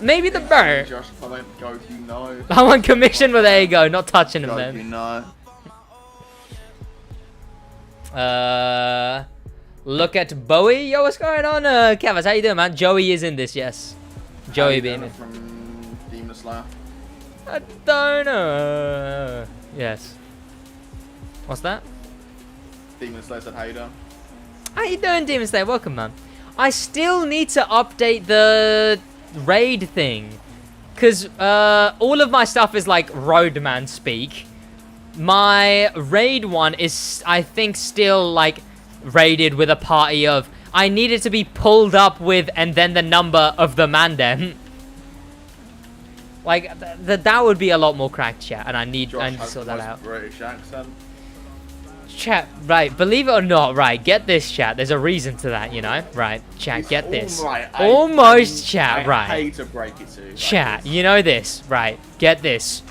Speaker 2: Maybe the bird.
Speaker 3: Josh comment, go if you know.
Speaker 2: I want commission, but there you go, not touching him
Speaker 3: Go
Speaker 2: then.
Speaker 3: if you know.
Speaker 2: Look at Bowie. Yo, what's going on, Kevas? How you doing, man? Joey is in this, yes. Joey being in.
Speaker 3: From Demon Slayer.
Speaker 2: I don't know. Yes. What's that?
Speaker 3: Demon Slayer said, how you doing?
Speaker 2: How you doing, Demon Slayer? Welcome, man. I still need to update the raid thing. Because all of my stuff is like roadman speak. My raid one is, I think, still like raided with a party of... I need it to be pulled up with and then the number of the mandem. Like, that would be a lot more cracked, chat, and I need to sort that out.
Speaker 3: British accent.
Speaker 2: Chat, right, believe it or not, right, get this, chat. There's a reason to that, you know? Right, chat, get this. Almost, chat, right.
Speaker 3: I hate to break it to you.
Speaker 2: Chat, you know this, right, get this.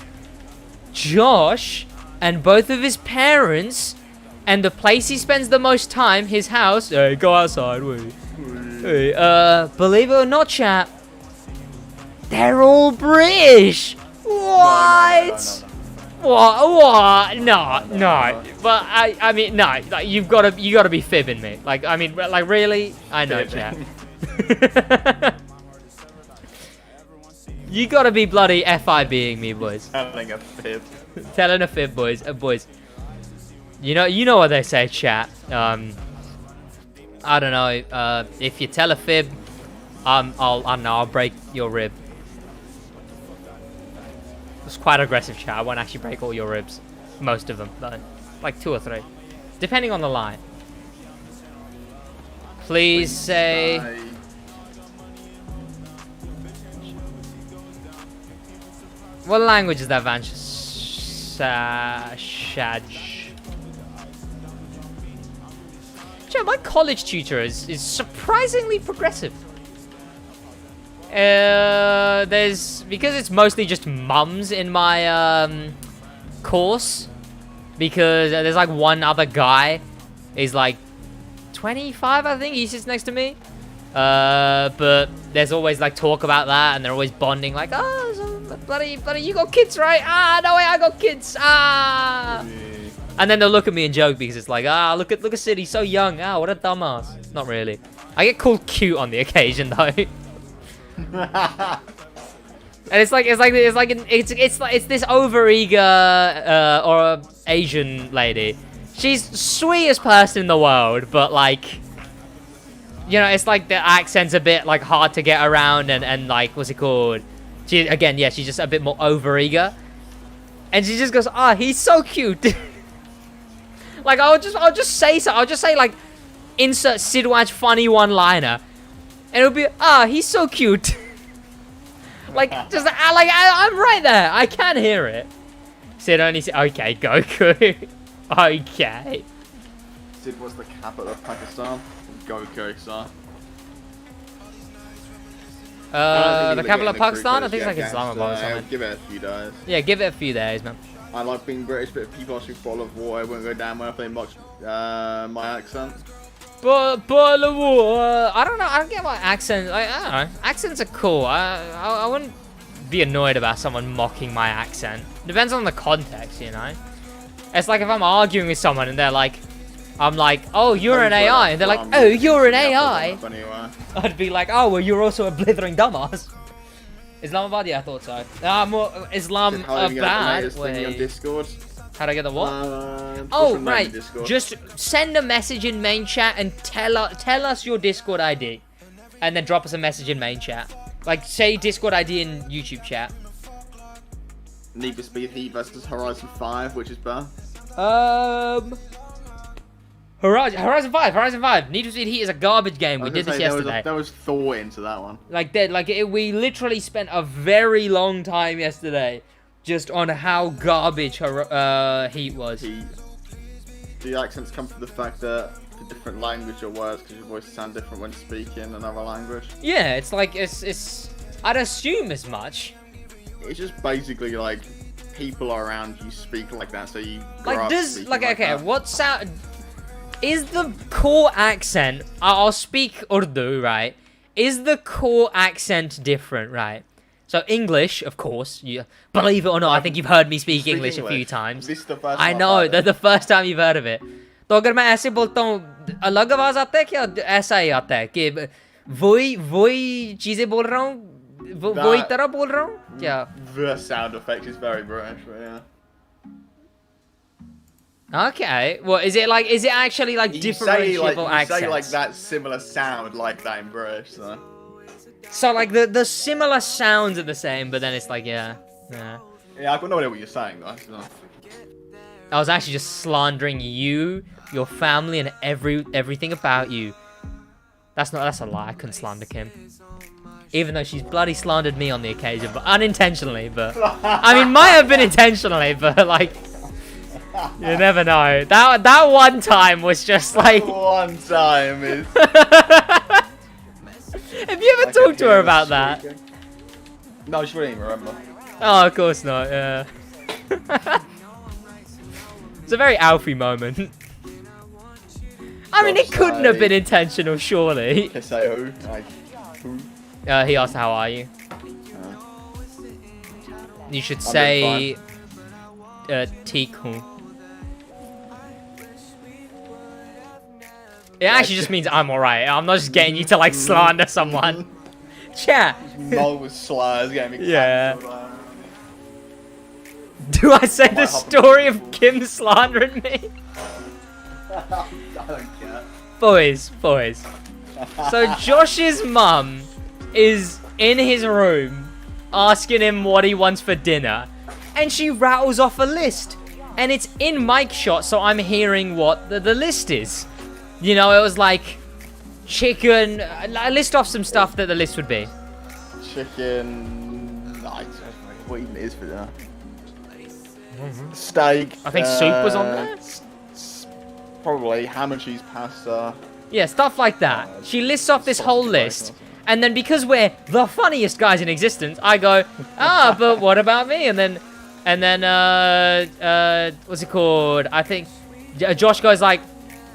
Speaker 2: Josh and both of his parents and the place he spends the most time, his house. Hey, go outside, wait. Hey, believe it or not, chat. They're all British. What? What? No. But I mean, no. Like, you gotta be fibbing me. Like, I mean, like, really? I know, chat. You gotta be bloody FIBing me, boys.
Speaker 3: Telling a fib.
Speaker 2: Telling a fib, boys. Boys. You know what they say, chat. I don't know. If you tell a fib, I'll break your rib. It's quite aggressive, chat. I won't actually break all your ribs. Most of them, but like 2 or 3. Depending on the line. Please say... What language is that, Van? Shaj. Chat, my college tutor is surprisingly progressive. Because it's mostly just mums in my course, because there's like one other guy, he's like 25, I think, he sits next to me, but there's always like talk about that, and they're always bonding like, oh, so bloody you got kids, right? Ah, no way, I got kids. And then they'll look at me and joke, because it's like, look at Sid, he's so young. What a dumbass. Not really. I get called cute on the occasion though. And it's this overeager or Asian lady. She's the sweetest person in the world, but like, you know, it's like the accent's a bit like hard to get around, and like, what's it called? She's just a bit more overeager, and she just goes, he's so cute. Like, I'll just say so. I'll just say like, insert SidWaj funny one-liner. And it'll be, he's so cute. Like, just, I'm right there. I can hear it. Sid only said, okay, Goku. Okay.
Speaker 3: Sid was the capital of Pakistan. Goku, sir.
Speaker 2: The capital of Pakistan? I think it's like Islamabad or something.
Speaker 3: Give it a few days.
Speaker 2: Yeah, give it a few days, man.
Speaker 3: I like being British, but if people ask me bottle of water, it won't go down when I play my accent.
Speaker 2: Bottle of water. I don't know. I don't get my accent. I don't know. Accents are cool. I wouldn't be annoyed about someone mocking my accent. Depends on the context, you know. It's like if I'm arguing with someone and they're like, I'm like, oh, you're an AI, and they're like, oh, you're an AI. I'd be like, oh, well, you're also a blithering dumbass. Islamabad? Yeah, I thought so. More Islamabad. Wait. How'd I get the what? Oh, right. Just send a message in main chat and tell us your Discord ID. And then drop us a message in main chat. Like, say Discord ID in YouTube chat.
Speaker 3: Need for Speed Heat versus Horizon 5, which is better?
Speaker 2: Horizon 5. Need for Speed Heat is a garbage game. We did this yesterday.
Speaker 3: There was thought into that one.
Speaker 2: We literally spent a very long time yesterday just on how garbage Heat was.
Speaker 3: The accents come from the fact that the different language or words, because your voice sounds different when speaking another language.
Speaker 2: Yeah, it's like it's. I'd assume as much.
Speaker 3: It's just basically like people around you speak like that, so you
Speaker 2: what sound is the core accent? I'll speak Urdu, right? Is the core accent different, right? So English, of course. You believe it or not, I think you've heard me speak English a few times.
Speaker 3: This is the first
Speaker 2: I know, the first time you've heard of it. तो अगर मैं ऐसे बोलता हूँ अलग आवाज आता है क्या ऐसा ही आता है कि वही चीजें बोल रहा हूँ वही तरह बोल रहा हूँ क्या?
Speaker 3: The sound effect is very British, but yeah.
Speaker 2: Okay, well, is it actually like differentiable accents?
Speaker 3: You say like that similar sound like that in British, so.
Speaker 2: So like the similar sounds are the same, but then it's like yeah.
Speaker 3: Yeah, I've got no idea what you're saying though. So.
Speaker 2: I was actually just slandering you, your family, and everything about you. That's a lie. I couldn't slander Kim, even though she's bloody slandered me on the occasion, but unintentionally. But I mean, might have been intentionally, but like. You never know. That one time was just like...
Speaker 3: One time is...
Speaker 2: Have you ever talked to her about that?
Speaker 3: No, she wouldn't even remember.
Speaker 2: Oh, of course not, yeah. It's a very Alfie moment. I mean, it couldn't have been intentional, surely. He asked, how are you? You should say... Tiku. It actually just means I'm alright. I'm not just getting you to like slander someone. Chat.
Speaker 3: Mo with slurs getting me.
Speaker 2: Yeah. Do I say the story of Kim slandering me?
Speaker 3: I don't care.
Speaker 2: Boys. So Josh's mum is in his room asking him what he wants for dinner. And she rattles off a list. And it's in mic shot, so I'm hearing what the list is. You know, it was like chicken. I list off some stuff that the list would be.
Speaker 3: Chicken. I don't know what even it is for dinner. Steak.
Speaker 2: I think soup was on there.
Speaker 3: Probably ham and cheese pasta.
Speaker 2: Yeah, stuff like that. She lists off this whole list. And then because we're the funniest guys in existence, I go, but what about me? And then, what's it called? I think Josh goes like,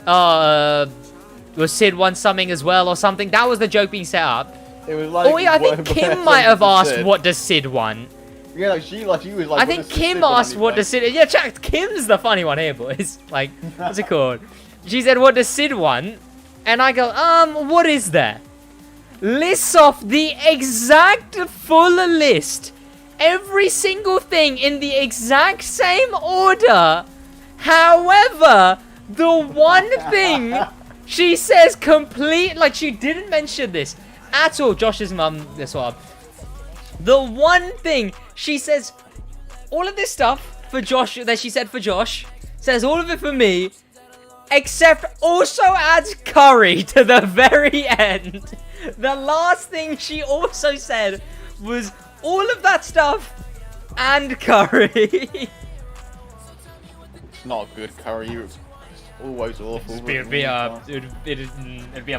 Speaker 2: was Sid want something as well or something? That was the joke being set up.
Speaker 3: It was like,
Speaker 2: oh yeah, I think Kim might have asked, what does Sid want?
Speaker 3: Yeah, like she was like.
Speaker 2: I think Kim asked, what does Sid? Yeah, check. Kim's the funny one here, boys. Like, what's it called? She said, what does Sid want? And I go, what is there? Lists off the exact full list. Every single thing in the exact same order. However, the one thing she says like she didn't mention this at all. Josh's mum, this one. The one thing she says, all of this stuff for Josh, that she said for Josh, says all of it for me, except also adds curry to the very end. The last thing she also said was all of that stuff and curry.
Speaker 3: It's not good curry. It's always awful.
Speaker 2: It'd be a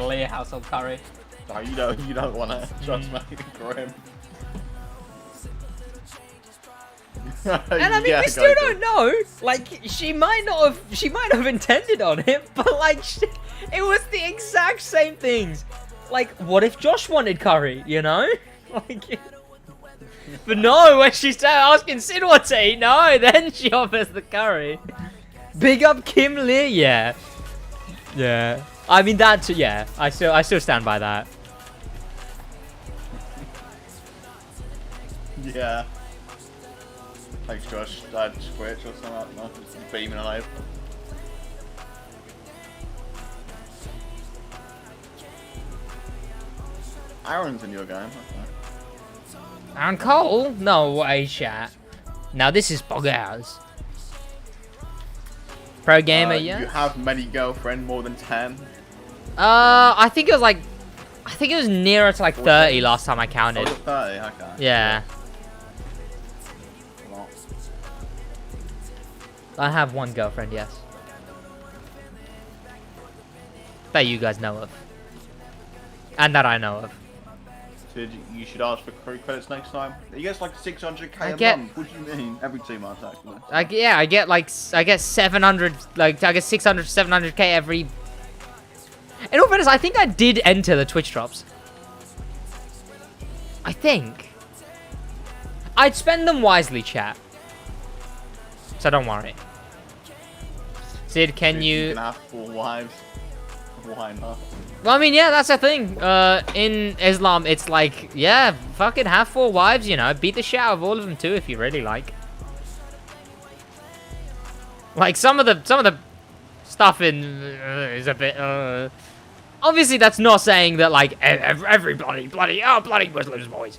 Speaker 2: Lear household curry.
Speaker 3: No, you don't want to. Trust me, grim.
Speaker 2: And I mean, we still don't know. Like, she might have intended on it, but like, it was the exact same things. Like, what if Josh wanted curry? You know, like. But no, when she started asking Sid what to eat, no, then she offers the curry. Big up Kim Lee, yeah. I mean that, yeah. I still stand by that.
Speaker 3: Yeah. Thanks, Josh. Died Twitch or something like that. Just beaming alive. Aaron's in your game. Okay.
Speaker 2: Aaron Cole? No way, chat. Now this is Buggers. Pro gamer, yeah.
Speaker 3: You have many girlfriend, more than 10.
Speaker 2: I think it was nearer to like 30 last time I counted.
Speaker 3: Oh, 30, okay.
Speaker 2: Yeah.
Speaker 3: Well,
Speaker 2: I have one girlfriend, yes. That you guys know of. And that I know of.
Speaker 3: you should ask for crew credits next time. You get like 600k
Speaker 2: I
Speaker 3: a
Speaker 2: get-
Speaker 3: month. What do you mean? Every 2 months, actually.
Speaker 2: I get 700, like I get 600, 700k every. In all fairness, I think I did enter the Twitch drops. I think. I'd spend them wisely, chat. So don't worry. Sid, can
Speaker 3: You can have 4 wives. Why not?
Speaker 2: Well, I mean, yeah, that's the thing. In Islam, it's like, yeah, fucking have 4 wives, you know. Beat the shit out of all of them too, if you really like. Like some of the stuff in is a bit. Obviously, that's not saying that like everybody bloody Muslims boys,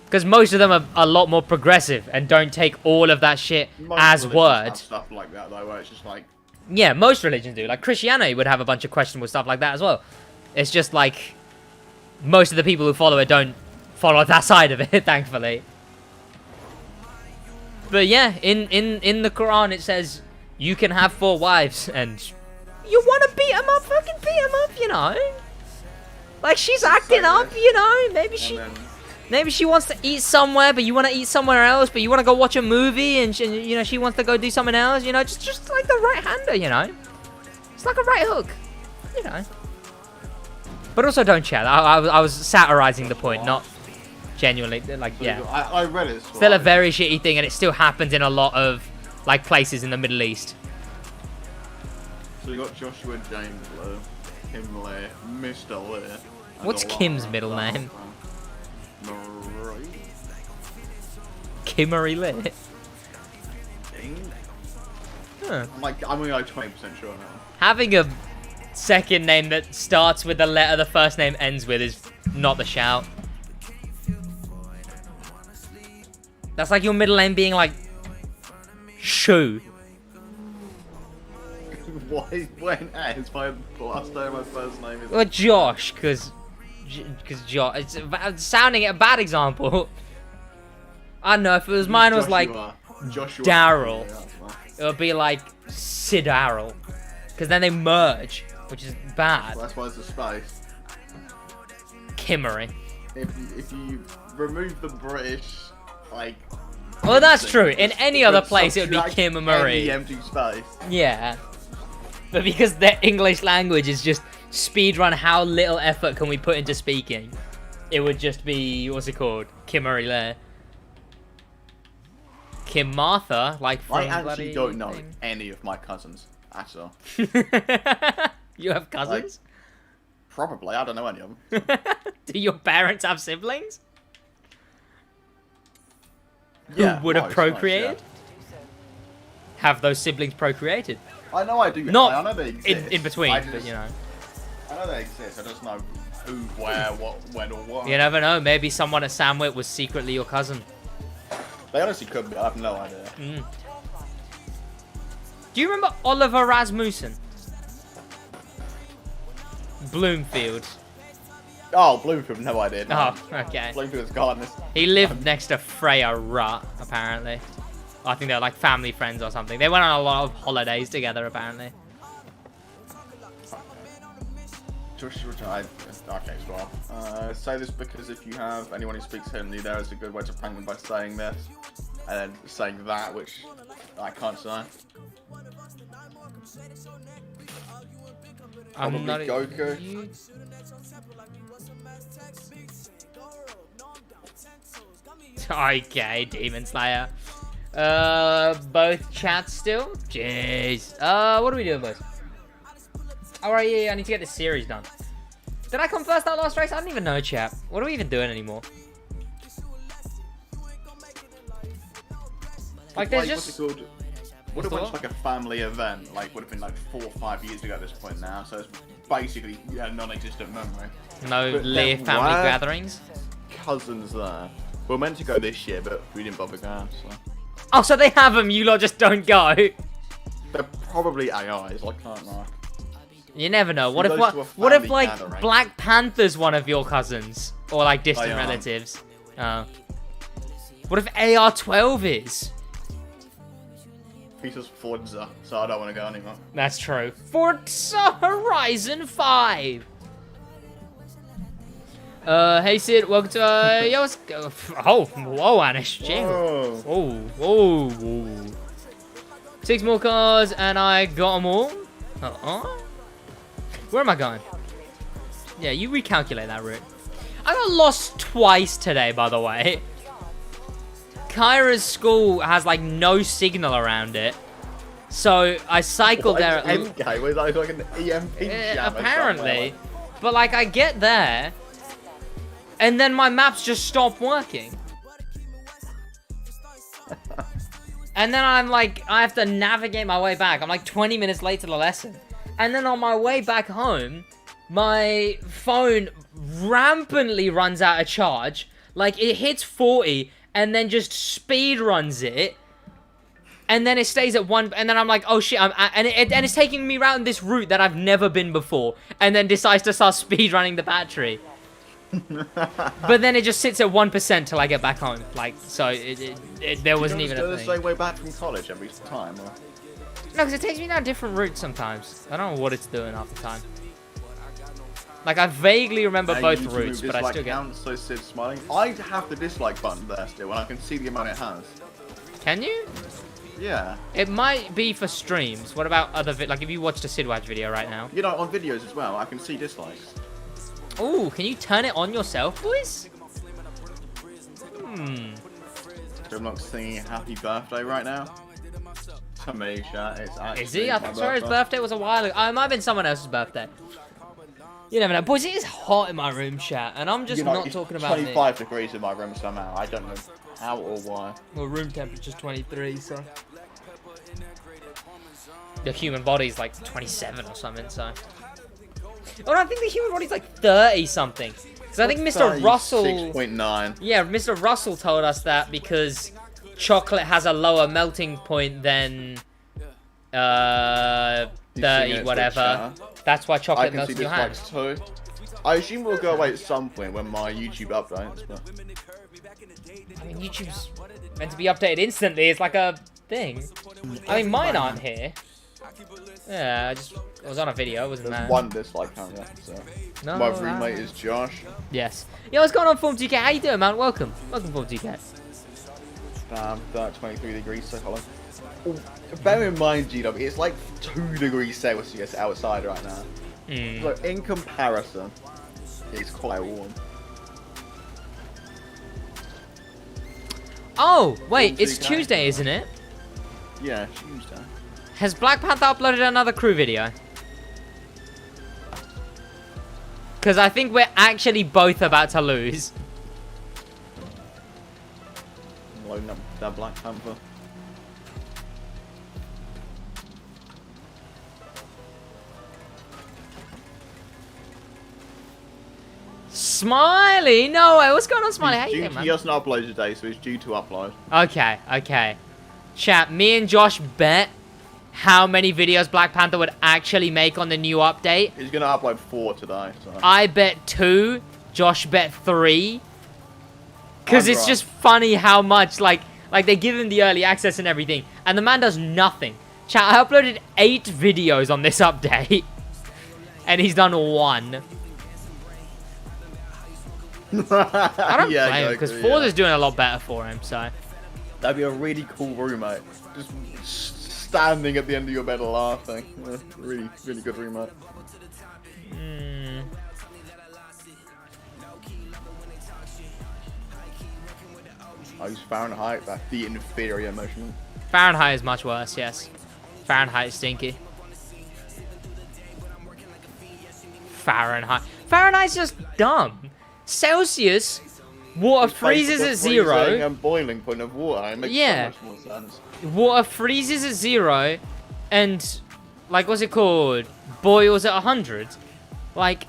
Speaker 2: because most of them are a lot more progressive and don't take all of that shit as word.
Speaker 3: Stuff like that though, where it's just like.
Speaker 2: Yeah, most religions do. Like Christianity would have a bunch of questionable stuff like that as well. It's just like most of the people who follow it don't follow that side of it, thankfully. But yeah, in the Quran it says you can have 4 wives, and you want to beat them up, fucking beat them up, you know. Like she's acting up, you know. Maybe she wants to eat somewhere, but you want to eat somewhere else, but you want to go watch a movie, and you know she wants to go do something else, you know, just like the right hander, you know. It's like a right hook, you know. But also don't chat. I was satirizing the point, not genuinely. Like, yeah.
Speaker 3: I read it.
Speaker 2: Still a very shitty thing, and it still happens in a lot of like places in the Middle East.
Speaker 3: So you got Joshua James Lee, Kim Lee, Mr. Lee.
Speaker 2: What's Kim's middle name?
Speaker 3: Marie.
Speaker 2: Kimmery Lit. Huh.
Speaker 3: I'm only like 20% sure now.
Speaker 2: Having a second name that starts with the letter the first name ends with is not the shout. That's like your middle name being like Shu.
Speaker 3: Why when S? My last name, my first name is.
Speaker 2: Or Josh, because Josh. It's sounding a bad example. I don't know, if it was mine was like
Speaker 3: Joshua.
Speaker 2: Daryl,
Speaker 3: Yeah,
Speaker 2: it would be like Sidaryl, because then they merge, which is bad.
Speaker 3: that's why it's a space.
Speaker 2: Kimmery.
Speaker 3: If you remove the British, like.
Speaker 2: Well, that's true. In any other place, it would be
Speaker 3: subtract
Speaker 2: Kim and Marie.
Speaker 3: any empty space.
Speaker 2: Yeah. But because their English language is just speedrun how little effort can we put into speaking, it would just be, what's it called? Kimmery Lair. Kim Martha, like from
Speaker 3: I actually
Speaker 2: bloody
Speaker 3: don't know
Speaker 2: thing.
Speaker 3: any of my cousins at all.
Speaker 2: You have cousins?
Speaker 3: Probably, I don't know any of them.
Speaker 2: Do your parents have siblings?
Speaker 3: Yeah,
Speaker 2: Who would have
Speaker 3: most,
Speaker 2: procreated?
Speaker 3: yeah.
Speaker 2: Have those siblings procreated?
Speaker 3: I know I do.
Speaker 2: Not
Speaker 3: I know they exist.
Speaker 2: in between,
Speaker 3: I
Speaker 2: but you know.
Speaker 3: I know they exist. I just know who, where, what, when, or what.
Speaker 2: You never know. Maybe someone at Sandwich was secretly your cousin.
Speaker 3: They honestly could be. I have no idea.
Speaker 2: Mm. Do you remember Oliver Rasmussen? Bloomfield.
Speaker 3: Oh, Bloomfield, no idea. No.
Speaker 2: Oh, okay.
Speaker 3: Bloomfield's gardeners.
Speaker 2: He lived next to Freya Rutt, apparently. I think they're like family friends or something. They went on a lot of holidays together, apparently.
Speaker 3: Okay, well. Say this because if you have anyone who speaks Hindi, there is a good way to prank them by saying this. And then saying that, which I can't say.
Speaker 2: I'm not
Speaker 3: Goku.
Speaker 2: Okay, Demon Slayer. Both chats still? Jeez. What are we doing, boys? Alright, yeah, I need to get this series done. Did I come first that last race? I don't even know, chat. What are we even doing anymore? Like, there's
Speaker 3: What's
Speaker 2: just...
Speaker 3: it called? Would have went
Speaker 2: What's
Speaker 3: to like a family event, like would have been like 4 or 5 years ago at this point now, so it's basically a non-existent memory.
Speaker 2: No
Speaker 3: But
Speaker 2: Lear
Speaker 3: there
Speaker 2: family
Speaker 3: were
Speaker 2: gatherings?
Speaker 3: Cousins there. We were meant to go this year, but we didn't bother going, so.
Speaker 2: Oh, so they have them, you lot just don't go?
Speaker 3: They're probably AIs, I can't lie.
Speaker 2: You never know. What
Speaker 3: He
Speaker 2: if
Speaker 3: goes to a
Speaker 2: what if
Speaker 3: family
Speaker 2: like
Speaker 3: gathering.
Speaker 2: Black Panther's one of your cousins or like distant
Speaker 3: They are.
Speaker 2: relatives? What if AR-12 is?
Speaker 3: He says Forza, so I don't want to go anymore.
Speaker 2: That's true. Forza Horizon 5. Hey Sid, welcome to yo. Let's go. Oh, whoa, Anish,
Speaker 3: Whoa.
Speaker 2: whoa. 6 more cars, and I got them all. Where am I going? Yeah, you recalculate that route. I got lost twice today, by the way. Kyra's school has like no signal around it, so I cycled there.
Speaker 3: Okay, was that like an EMP jam?
Speaker 2: Apparently, but like I get there, and then my maps just stop working. And then I'm like, I have to navigate my way back. I'm like 20 minutes late to the lesson. And then on my way back home, my phone rampantly runs out of charge. Like it hits 40 and then just speed runs it. And then it stays at 1, and then I'm like, oh shit, and it's taking me around this route that I've never been before. And then decides to start speed running the battery. But then it just sits at 1% till I get back home. Like, so there wasn't even a
Speaker 3: the
Speaker 2: thing.
Speaker 3: same way back from college every time. Or?
Speaker 2: No, because it takes me down different routes sometimes. I don't know what it's doing half the time. Like, I vaguely remember both routes, but I still get...
Speaker 3: So Sid's smiling. I have the dislike button there still, and I can see the amount it has.
Speaker 2: Can you?
Speaker 3: Yeah.
Speaker 2: It might be for streams. What about other... like, if you watched a SidWaj video right now?
Speaker 3: You know, on videos as well, I can see dislikes.
Speaker 2: Ooh, can you turn it on yourself, boys?
Speaker 3: I'm not singing happy birthday right now. To me, chat, it's actually
Speaker 2: Is he? I thought his birthday was a while ago. It might have been someone else's birthday. You never know. Boys, it is hot in my room, chat, and I'm just not talking about
Speaker 3: 25 degrees in my room somehow. I don't know how or why.
Speaker 2: Well, room temperature's 23, so... The human body's like 27 or something, so... Oh, no, I think the human body's like 30-something. Because I think Mr. Russell...
Speaker 3: 6.9.
Speaker 2: Yeah, Mr. Russell told us that because chocolate has a lower melting point than... 30, whatever. That's why chocolate melts in your hand.
Speaker 3: Too. I assume we'll go away at some point when my YouTube updates, but...
Speaker 2: I mean, YouTube's meant to be updated instantly. It's like a thing. I mean, mine aren't here. Yeah, I was on a video, wasn't
Speaker 3: There's
Speaker 2: that?
Speaker 3: one dislike camera, so...
Speaker 2: No,
Speaker 3: my roommate is Josh.
Speaker 2: Yes. Yo, what's going on, Form 2K? How you doing, man? Welcome. Welcome, Form 2K.
Speaker 3: Damn, 23 degrees, so Colin. Oh, bear in mind, GW, it's like 2 degrees Celsius outside right now. So in comparison, it's quite warm.
Speaker 2: Oh, wait, it's
Speaker 3: 2K.
Speaker 2: Tuesday, isn't it?
Speaker 3: Yeah, Tuesday.
Speaker 2: Has Black Panther uploaded another crew video? Because I think we're actually both about to lose.
Speaker 3: Loading up that Black Panther.
Speaker 2: Smiley? No way. What's going on, Smiley? How you doing,
Speaker 3: He
Speaker 2: man?
Speaker 3: doesn't upload today, so it's due to upload.
Speaker 2: Okay, okay. Chat, me and Josh bet how many videos Black Panther would actually make on the new update.
Speaker 3: He's gonna upload 4 today. So.
Speaker 2: I bet 2. Josh bet 3. Because it's just funny how much, like they give him the early access and everything. And the man does nothing. Chat, I uploaded 8 videos on this update. And he's done 1. I don't blame him, because Forza's doing a lot better for him, so...
Speaker 3: That'd be a really cool roommate. Just standing at the end of your bed laughing. Yeah, really, really good roommate. I use Fahrenheit, that's the inferior measurement.
Speaker 2: Fahrenheit is much worse, yes. Fahrenheit is stinky. Fahrenheit's just dumb. Celsius, water freezes at 0.
Speaker 3: And boiling point of water. It makes so much more sense.
Speaker 2: Water freezes at 0, and like what's it called? Boils at 100. Like,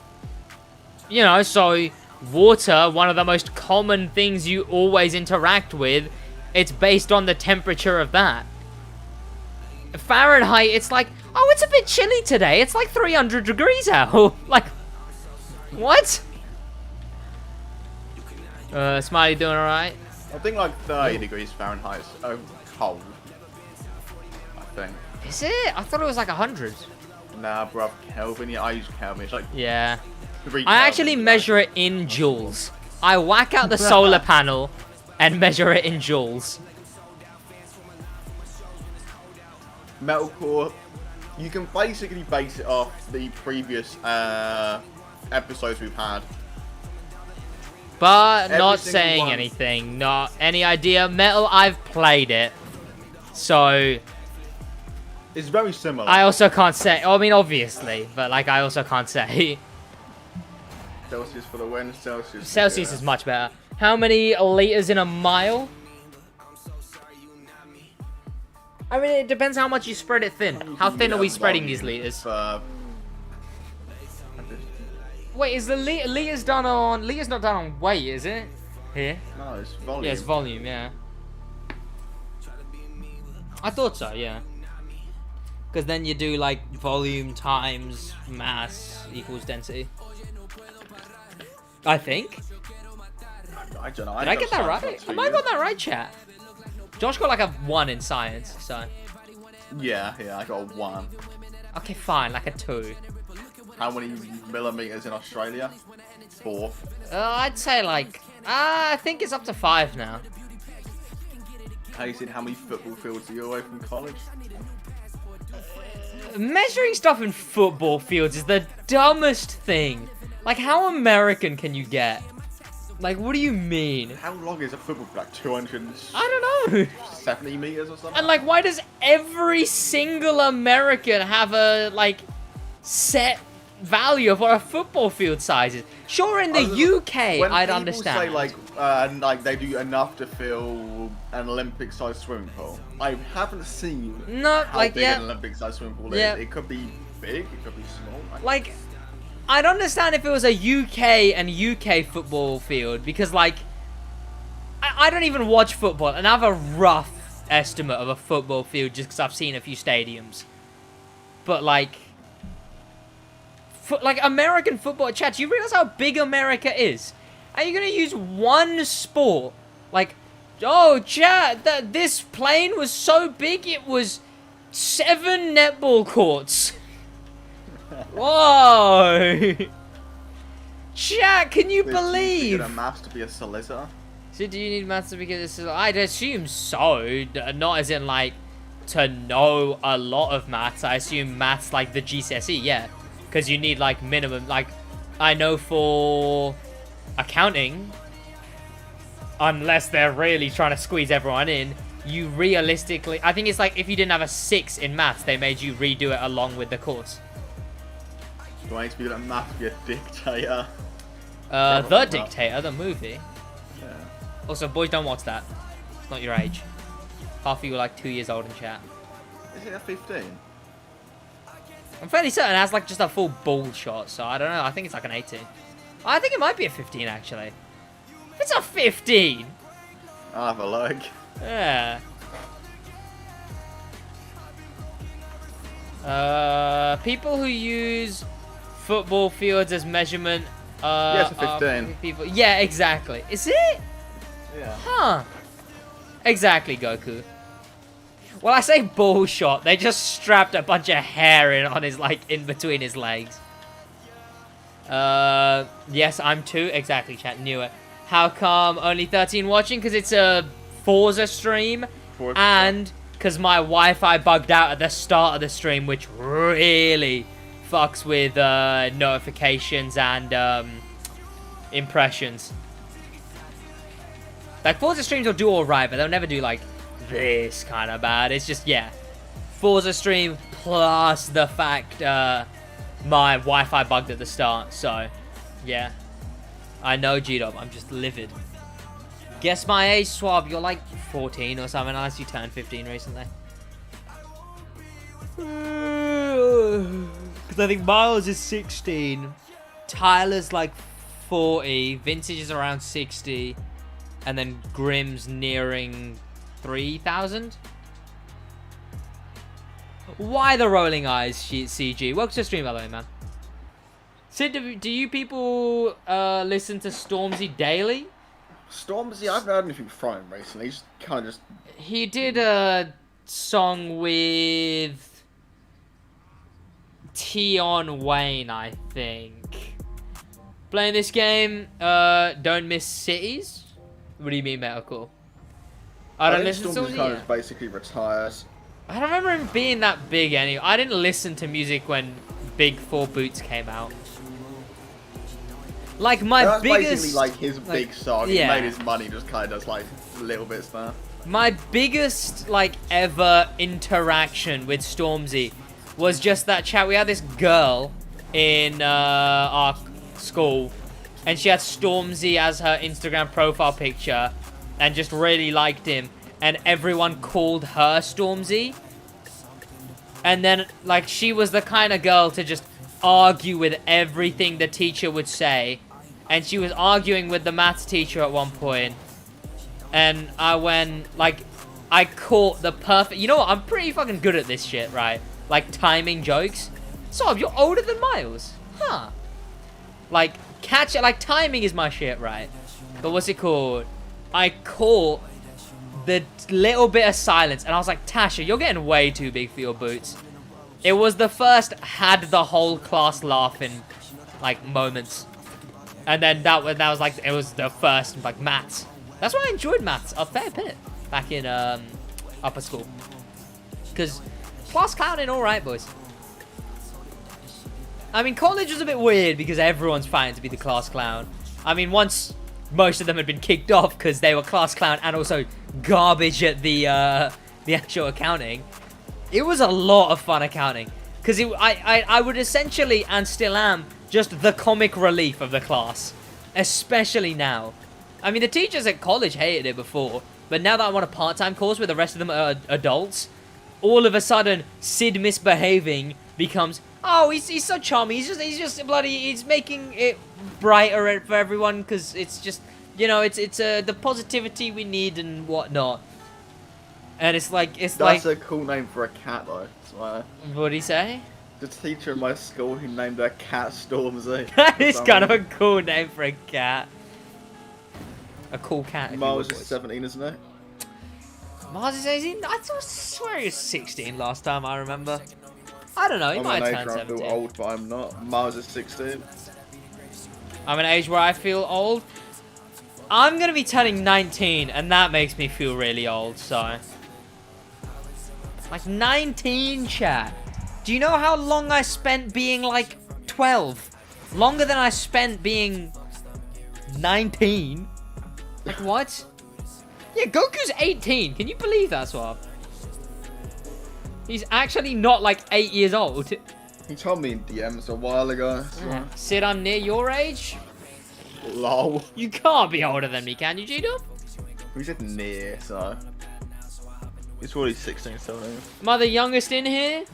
Speaker 2: you know, so water, one of the most common things you always interact with, it's based on the temperature of that. Fahrenheit, it's like, oh, it's a bit chilly today. It's like 300 degrees out. Like, what? Smiley doing alright?
Speaker 3: I think like 30 degrees Fahrenheit is cold. I think.
Speaker 2: Is it? I thought it was like 100.
Speaker 3: Nah, bruv, Kelvin. Yeah, I use Kelvin. It's like
Speaker 2: Yeah.
Speaker 3: 3
Speaker 2: I actually
Speaker 3: Kelvin,
Speaker 2: measure it in joules. I whack out the solar panel and measure it in joules.
Speaker 3: Metalcore, you can basically base it off the previous episodes we've had.
Speaker 2: But
Speaker 3: Every
Speaker 2: not
Speaker 3: single
Speaker 2: saying
Speaker 3: one.
Speaker 2: anything. Not any idea. Metal, I've played it. So,
Speaker 3: It's very similar.
Speaker 2: I also can't say. I mean, obviously. But, like, I also can't say.
Speaker 3: Celsius for the win. Celsius.
Speaker 2: Celsius is much better. How many liters in a mile? I mean, it depends how much you spread it thin. How thin are we spreading these liters? Wait, is the liters done on... Liters not done on weight, is it? Here?
Speaker 3: No, it's volume.
Speaker 2: Yeah, it's volume, yeah. I thought so, yeah. Because then you do, like, volume times mass equals density. I think.
Speaker 3: I don't know.
Speaker 2: Did I get that right? Am I got that right, chat? Josh got like a 1 in science, so...
Speaker 3: Yeah, I got a 1.
Speaker 2: Okay, fine, like a 2.
Speaker 3: How many millimeters in Australia? 4.
Speaker 2: I'd say like... I think it's up to 5 now.
Speaker 3: Hayden, how many football fields are you away from college?
Speaker 2: Measuring stuff in football fields is the dumbest thing. Like, how American can you get? Like, what do you mean?
Speaker 3: How long is a football field? Like 270
Speaker 2: I don't know.
Speaker 3: meters or something?
Speaker 2: And, like, why does every single American have a, like, set value of what a football field size is? Sure, in the UK,
Speaker 3: when
Speaker 2: I'd
Speaker 3: people
Speaker 2: understand.
Speaker 3: say, like they do enough to fill an Olympic-sized swimming pool, I haven't seen
Speaker 2: No,
Speaker 3: how
Speaker 2: like,
Speaker 3: big
Speaker 2: yeah.
Speaker 3: an Olympic-sized swimming pool
Speaker 2: Yeah.
Speaker 3: is. It could be big, it could be small.
Speaker 2: Like, I'd understand if it was a UK and UK football field, because, like, I don't even watch football, and I have a rough estimate of a football field just because I've seen a few stadiums. But, like, American football, chat, do you realize how big America is? Are you going to use one sport? Like, oh, chat, this plane was so big it was 7 netball courts. Whoa! Chat, can you believe?
Speaker 3: You get a maths to be a solicitor.
Speaker 2: So do you need maths to begin this? I'd assume so. Not as in, like, to know a lot of maths. I assume maths like the GCSE, yeah. Because you need, like, minimum, like, I know for accounting, unless they're really trying to squeeze everyone in, you realistically, I think it's like if you didn't have a 6 in maths, they made you redo it along with the course.
Speaker 3: Do I need to be good at maths to be a dictator?
Speaker 2: The Dictator, the movie.
Speaker 3: Yeah.
Speaker 2: Also, boys, don't watch that. It's not your age. Half of you are like 2 years old in chat.
Speaker 3: Is it a 15?
Speaker 2: I'm fairly certain it has like just a full ball shot, so I don't know. I think it's like an 18. I think it might be a 15 actually. If it's a 15.
Speaker 3: I'll have a look.
Speaker 2: Yeah. People who use football fields as measurement.
Speaker 3: Yeah, it's a 15.
Speaker 2: People. Yeah, exactly. Is it?
Speaker 3: Yeah.
Speaker 2: Huh. Exactly, Goku. Well, I say ball shot. They just strapped a bunch of hair in on his, like, in between his legs. Yes, I'm 2. Exactly, chat. Knew it. How come only 13 watching? Because it's a Forza stream.
Speaker 3: Forza.
Speaker 2: And because my Wi-Fi bugged out at the start of the stream, which really fucks with notifications and impressions. Like, Forza streams will do alright, but they'll never do, like, this kind of bad. It's just, yeah, Forza stream plus the fact my Wi-Fi bugged at the start. So, yeah. I know, G-Dub. I'm just livid. Guess my age, Swab. You're like 14 or something, unless you turned 15 recently. Because I think Miles is 16. Tyler's like 40. Vintage is around 60. And then Grimm's nearing 3,000. Why the rolling eyes, CG? Welcome to the stream, by the way, man. Sid, do you people listen to Stormzy daily?
Speaker 3: Stormzy, I haven't heard anything from him recently. He's kind of just...
Speaker 2: He did a song with Tion Wayne, I think. Playing this game, don't miss cities? What do you mean, Metalcore? I don't listen to
Speaker 3: Stormzy kind of basically retires.
Speaker 2: I don't remember him being that big anyway. I didn't listen to music when Big 4 Boots came out. Like my biggest,
Speaker 3: basically like his big song.
Speaker 2: Yeah.
Speaker 3: He made his money just kind of like little bits there.
Speaker 2: My biggest like ever interaction with Stormzy was just that chat. We had this girl in our school, and she had Stormzy as her Instagram profile picture, and just really liked him. And everyone called her Stormzy. And then, like, she was the kind of girl to just argue with everything the teacher would say. And she was arguing with the maths teacher at one point. And I went, like, I caught the perfect... You know what? I'm pretty fucking good at this shit, right? Like, timing jokes. So, you're older than Miles. Huh. Like, timing is my shit, right? But what's it called? I caught the little bit of silence, and I was like, Tasha, you're getting way too big for your boots. It was the first had the whole class laughing, like, moments. And then that was like, it was the first, like, maths. That's why I enjoyed maths a fair bit back in upper school. Because class clowning, alright, boys. I mean, college was a bit weird because everyone's fighting to be the class clown. I mean, once most of them had been kicked off because they were class clown and also garbage at the actual accounting. It was a lot of fun accounting because I would essentially, and still am, just the comic relief of the class, especially now. I mean, the teachers at college hated it before, but now that I'm on a part-time course where the rest of them are adults, all of a sudden Sid misbehaving becomes, oh, he's so charming. He's making it brighter for everyone because it's just, you know, it's the positivity we need and whatnot. And that's
Speaker 3: a cool name for a cat, though. What
Speaker 2: did he say?
Speaker 3: The teacher in my school who named their cat Stormzy.
Speaker 2: That is kind of a cool name for a cat. A cool cat.
Speaker 3: Miles is 17, isn't it?
Speaker 2: Miles is 18? I swear he was 16 last time I remember. I don't know, he might have turned 17.
Speaker 3: I feel old, but I'm not. Miles is 16.
Speaker 2: I'm an age where I feel old. I'm going to be turning 19, and that makes me feel really old, so... Like, 19, chat. Do you know how long I spent being, like, 12? Longer than I spent being 19? Like, what? Yeah, Goku's 18. Can you believe that, Swab? He's actually not, like, 8 years old.
Speaker 3: He told me in DMs a while ago. So.
Speaker 2: Sid, I'm near your age?
Speaker 3: Lol.
Speaker 2: You can't be older than me, can you, G-Dub?
Speaker 3: We said near, so... He's probably 16, 17.
Speaker 2: Am I the youngest in here?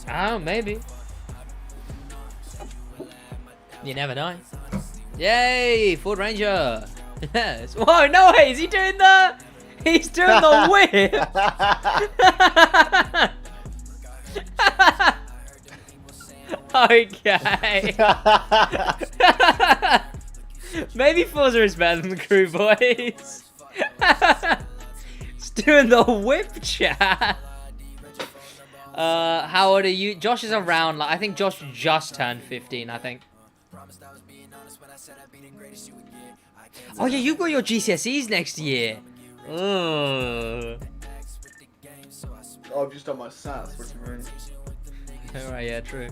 Speaker 2: Oh, maybe. You never know. Yay, Ford Ranger. Yes. Whoa, no way, is he doing the... He's doing the whip. Okay. Maybe Forza is better than the crew, boys. It's doing the whip, chat. How old are you? Josh is around, like, I think Josh just turned 15, I think. Oh yeah, you got your GCSEs next year.
Speaker 3: Oh, I've just done my SATs, what do you mean?
Speaker 2: Alright, yeah, true.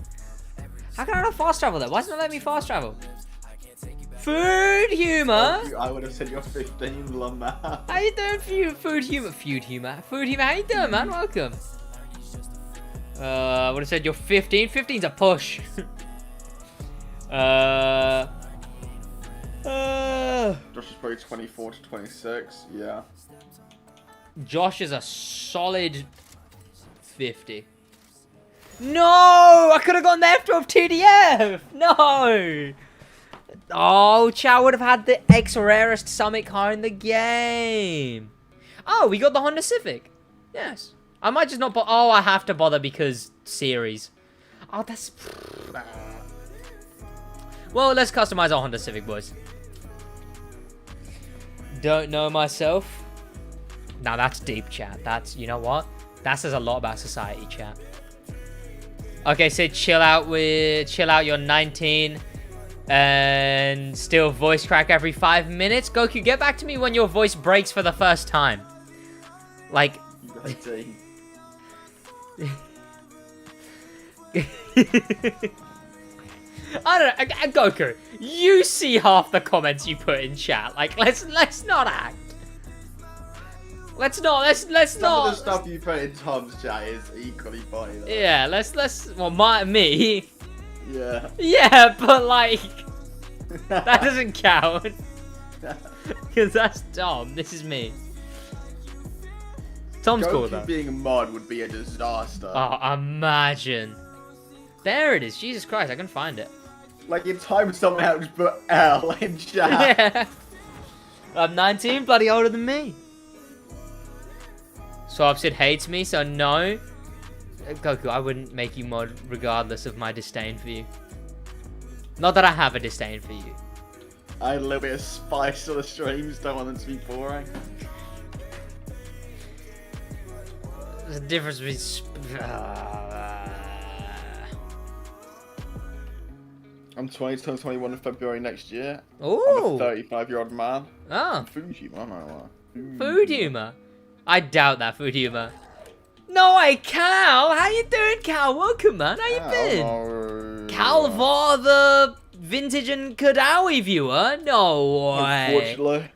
Speaker 2: How can I not fast travel though? Why doesn't it let me fast travel? Food humor?
Speaker 3: I would have said you're 15, Lumber.
Speaker 2: How you doing, food humor? Food humor, how you doing, man? Welcome. I would have said you're 15. 15's a push.
Speaker 3: Josh is probably 24 to 26, yeah.
Speaker 2: Josh is a solid 50. No! I could have gone the F12 TDF! No! Oh, Chow would have had the ex-rarest Summit car in the game. Oh, we got the Honda Civic. Yes. I might just not bother. Oh, I have to bother because series. Oh, that's... Well, let's customize our Honda Civic, boys. Don't know myself. Now, that's deep, chat. That's... You know what? That says a lot about society, chat. Okay, Sid, chill out. You're 19. And still voice crack every 5 minutes. Goku, get back to me when your voice breaks for the first time. Like... I don't know, Goku, you see half the comments you put in chat. Like, let's not act. Let's
Speaker 3: Some
Speaker 2: not.
Speaker 3: of the stuff you put in Tom's chat is equally funny, though.
Speaker 2: Yeah, well, me.
Speaker 3: Yeah.
Speaker 2: Yeah, but like, that doesn't count. Because that's Tom, this is me. Tom's cool, though.
Speaker 3: being a mod would be a disaster.
Speaker 2: Oh, imagine. There it is, Jesus Christ, I can find it.
Speaker 3: Like, in time, someone else put L in chat.
Speaker 2: Yeah. I'm 19, bloody older than me. Swapsid hates me, so no. Goku, I wouldn't make you mod regardless of my disdain for you. Not that I have a disdain for you.
Speaker 3: I had a little bit of spice to the streams, don't want them to be boring.
Speaker 2: There's a difference between...
Speaker 3: I'm 20, turn 21 in February next year.
Speaker 2: Ooh.
Speaker 3: I'm a 35-year-old man.
Speaker 2: Oh.
Speaker 3: Food humor, I don't know why.
Speaker 2: Food humor? I doubt that food humor. No way, Cal! How you doing, Cal? Welcome, man. How you been?
Speaker 3: No.
Speaker 2: Calvar, the vintage and Kadawi viewer? No way.
Speaker 3: Unfortunately.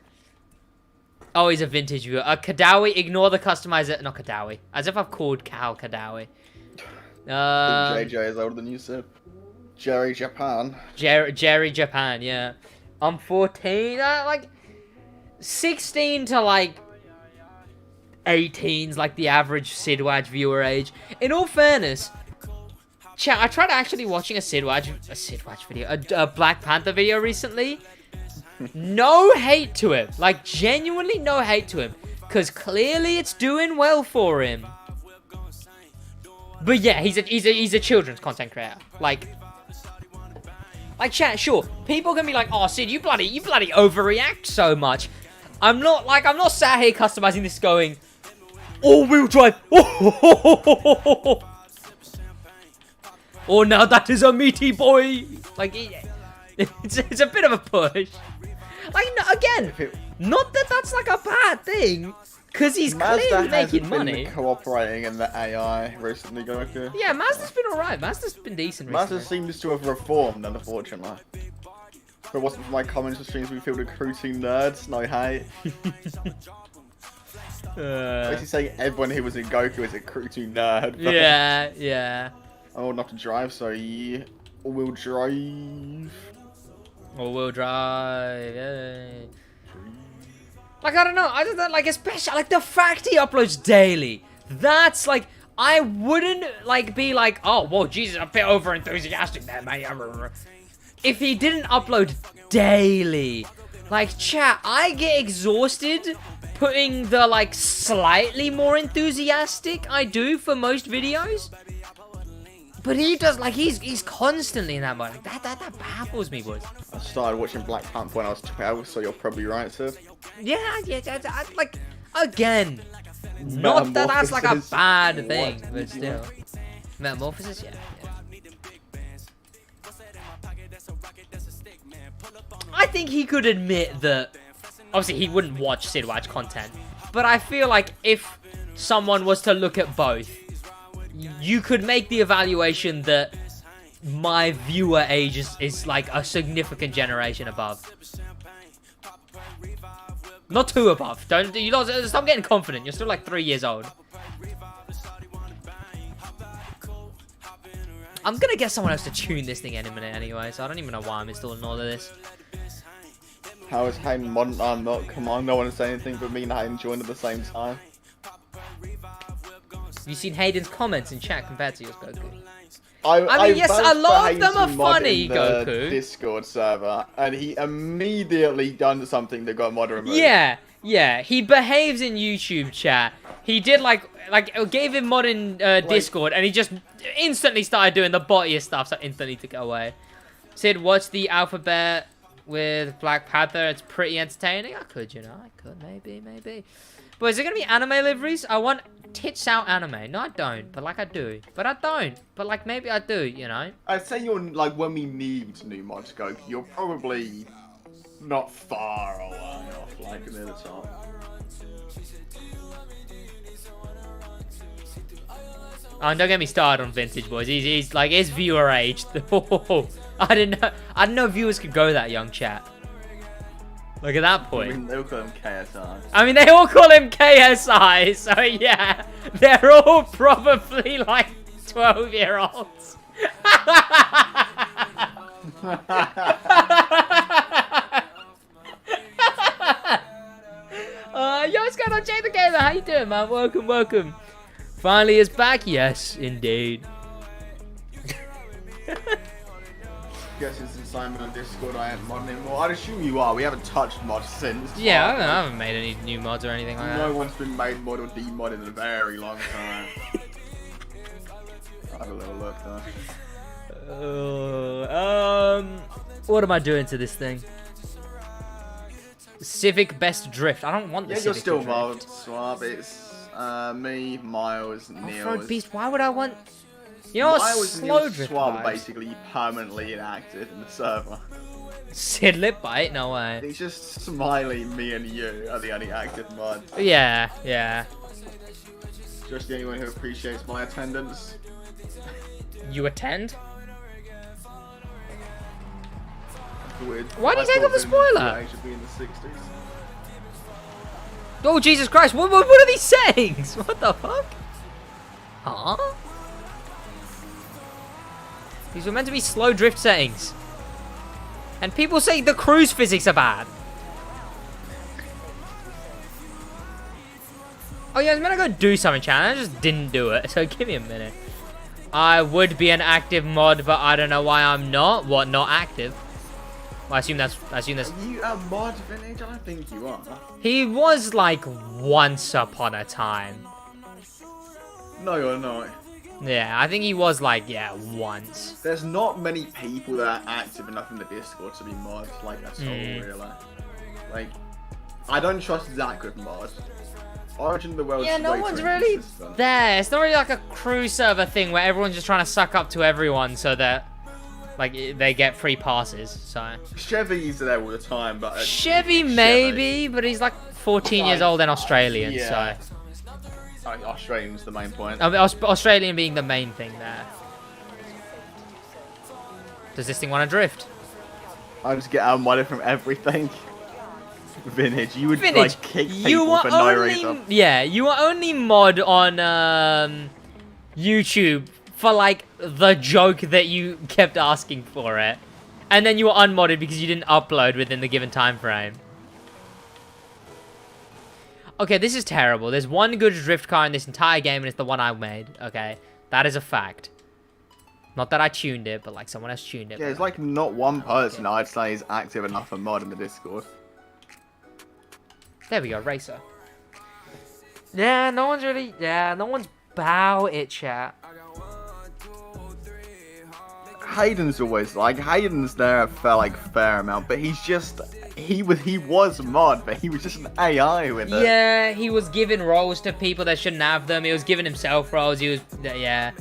Speaker 2: Oh, he's a vintage viewer. Kadawi, ignore the customizer. Not Kadawi. As if I've called Cal Kadawi.
Speaker 3: JJ is older than you, Sid. Jerry Japan.
Speaker 2: Jerry Japan, yeah. I'm 14. Like, 16 to, like, 18's, like, the average SidWaj viewer age. In all fairness, chat, I tried actually watching a SidWaj video, a Black Panther video recently. No hate to him. Like, genuinely no hate to him. Because clearly it's doing well for him. But yeah, he's a children's content creator. Like, chat, sure, people can be like, oh, Sid, you bloody overreact so much. I'm not sat here customizing this going, all-wheel drive. Oh, now that is a meaty boy. Like, it's a bit of a push. Like, no, again, not that that's like a bad thing, because he's clearly making money.
Speaker 3: Been cooperating in the AI recently, Goku.
Speaker 2: Yeah, Mazda's been alright. Mazda's been decent recently.
Speaker 3: Mazda seems to have reformed, unfortunately. If it wasn't for my comments on streams, we feel recruiting nerds. No hate. Basically saying everyone who was in Goku is a recruiting nerd.
Speaker 2: Yeah, yeah.
Speaker 3: I'm old enough to drive, so yeah. All-wheel drive.
Speaker 2: All-wheel drive, yeah. Like, I don't know, I just like, especially, like, the fact he uploads daily, that's, like, I wouldn't, like, be like, oh, well, Jesus, a bit over-enthusiastic there, mate. If he didn't upload daily. Like, chat, I get exhausted putting the, like, slightly more enthusiastic I do for most videos. But he does, like, he's constantly in that mode. Like, that baffles me, boys.
Speaker 3: I started watching Black Panther when I was 12, so you're probably right, Sid.
Speaker 2: Yeah, like, again, not that that's like a bad thing, but still. Metamorphosis, yeah. I think he could admit that, obviously he wouldn't watch SidWaj content, but I feel like if someone was to look at both, you could make the evaluation that my viewer age is like a significant generation above. Not too above. You don't stop getting confident. You're still like 3 years old. I'm gonna get someone else to tune this thing any minute anyway, so I don't even know why I'm installing all of this.
Speaker 3: How is Hayden modern? I'm not. Come on, no one is saying anything but me and Hayden joined at the same time.
Speaker 2: Have you seen Hayden's comments in chat compared to yours, Goku? I mean, yes, a
Speaker 3: vouched
Speaker 2: lot
Speaker 3: for
Speaker 2: of them are
Speaker 3: Hazy Mod
Speaker 2: funny,
Speaker 3: in the
Speaker 2: Goku.
Speaker 3: Discord server, and he immediately done something that got mod removed.
Speaker 2: Yeah, he behaves in YouTube chat. He did like gave him mod in Discord, and he just instantly started doing the bottiest stuff, so instantly took it away. Sid, watch the alphabet with Black Panther. It's pretty entertaining. I could, maybe. But is it gonna be anime liveries? I want tits out anime. No, I don't. But like I do. But I don't. But like maybe I do. You know.
Speaker 3: I'd say you're like when we need new mods, Goku. You're probably not far away off, like near the top.
Speaker 2: Oh, and don't get me started on Vintage Boys. He's like his viewer age. I didn't know viewers could go that young, chat. Look at that point.
Speaker 3: I mean, they all call him KSI.
Speaker 2: I mean, they all call him KSI, so yeah, they're all probably like 12-year-olds. Yo, what's going on, Jay the Gamer? How you doing, man? Welcome. Finally is back. Yes, indeed.
Speaker 3: Guessing since Simon on Discord, I ain't modding anymore. I'd assume you are. We haven't touched mods since.
Speaker 2: Yeah, I haven't made any new mods or anything like that.
Speaker 3: No one's been made mod or demod in a very long time. I'll have a little look though.
Speaker 2: What am I doing to this thing? Civic Best Drift. I don't want the
Speaker 3: Yeah,
Speaker 2: Civic
Speaker 3: you're still
Speaker 2: Drift.
Speaker 3: mod swap. It's me, Miles, Neil.
Speaker 2: Off-road Beast. Why would I want? You know what?
Speaker 3: Miles and
Speaker 2: Slow
Speaker 3: Neil
Speaker 2: drift
Speaker 3: swap
Speaker 2: vibes.
Speaker 3: are basically permanently inactive in the server.
Speaker 2: Sid Lip Bite? No way.
Speaker 3: It's just Smiley, me, and you are the only active mods.
Speaker 2: Yeah.
Speaker 3: Just the anyone who appreciates my attendance.
Speaker 2: You attend?
Speaker 3: Weird.
Speaker 2: Why do you
Speaker 3: I
Speaker 2: take
Speaker 3: thought
Speaker 2: off the
Speaker 3: Vintage
Speaker 2: spoiler?
Speaker 3: Age should be in the 60s.
Speaker 2: Oh, Jesus Christ. What are these settings? What the fuck? Huh? These were meant to be slow drift settings. And people say the cruise physics are bad. Oh yeah, I was meant to go do something, chat. I just didn't do it. So give me a minute. I would be an active mod, but I don't know why I'm not. What, not active? Well, I assume that's...
Speaker 3: Are you a mod, Vintage? I don't think you are.
Speaker 2: He was like once upon a time.
Speaker 3: No, you're not.
Speaker 2: Yeah, I think he was like, yeah, once.
Speaker 3: There's not many people that are active enough in the Discord to be mods, like, at all, really. Like, I don't trust Zach with mods. Origin of the World.
Speaker 2: Yeah, no one's really there. It's not really like a crew server thing where everyone's just trying to suck up to everyone so that, like, they get free passes, so.
Speaker 3: Chevy's there all the time, but...
Speaker 2: Chevy maybe, but he's like 14 years old and Australian,
Speaker 3: yeah.
Speaker 2: so.
Speaker 3: Australian's the main point.
Speaker 2: I mean, Australian being the main thing there. Does this thing want to drift?
Speaker 3: I just get outmodded from everything. Vintage, you would
Speaker 2: Vintage,
Speaker 3: like kick people for no reason.
Speaker 2: Yeah, you are only mod on YouTube for like the joke that you kept asking for it. And then you were unmodded because you didn't upload within the given time frame. Okay, this is terrible. There's one good drift car in this entire game, and it's the one I made. Okay, that is a fact. Not that I tuned it, but like someone else tuned it.
Speaker 3: Yeah, it's like not one person I'd say is active enough for mod in the Discord.
Speaker 2: There we go, racer. Yeah, no one's really... Yeah, no one's bow it, chat.
Speaker 3: Hayden's always like... Hayden's there for like fair amount, but he's just... He was mod, but he was just an AI with it.
Speaker 2: Yeah, he was giving roles to people that shouldn't have them. He was giving himself roles. He was... Yeah.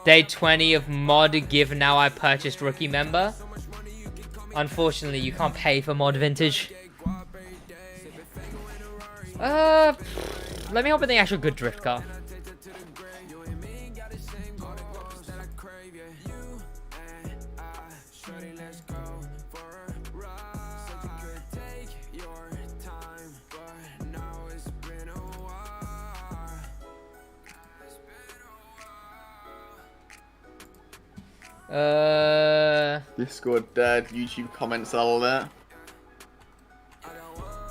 Speaker 2: Day 20 of mod give now I purchased rookie member. Unfortunately, you can't pay for mod vintage. Let me hop in the actual good drift car.
Speaker 3: Discord dead, YouTube comments all that.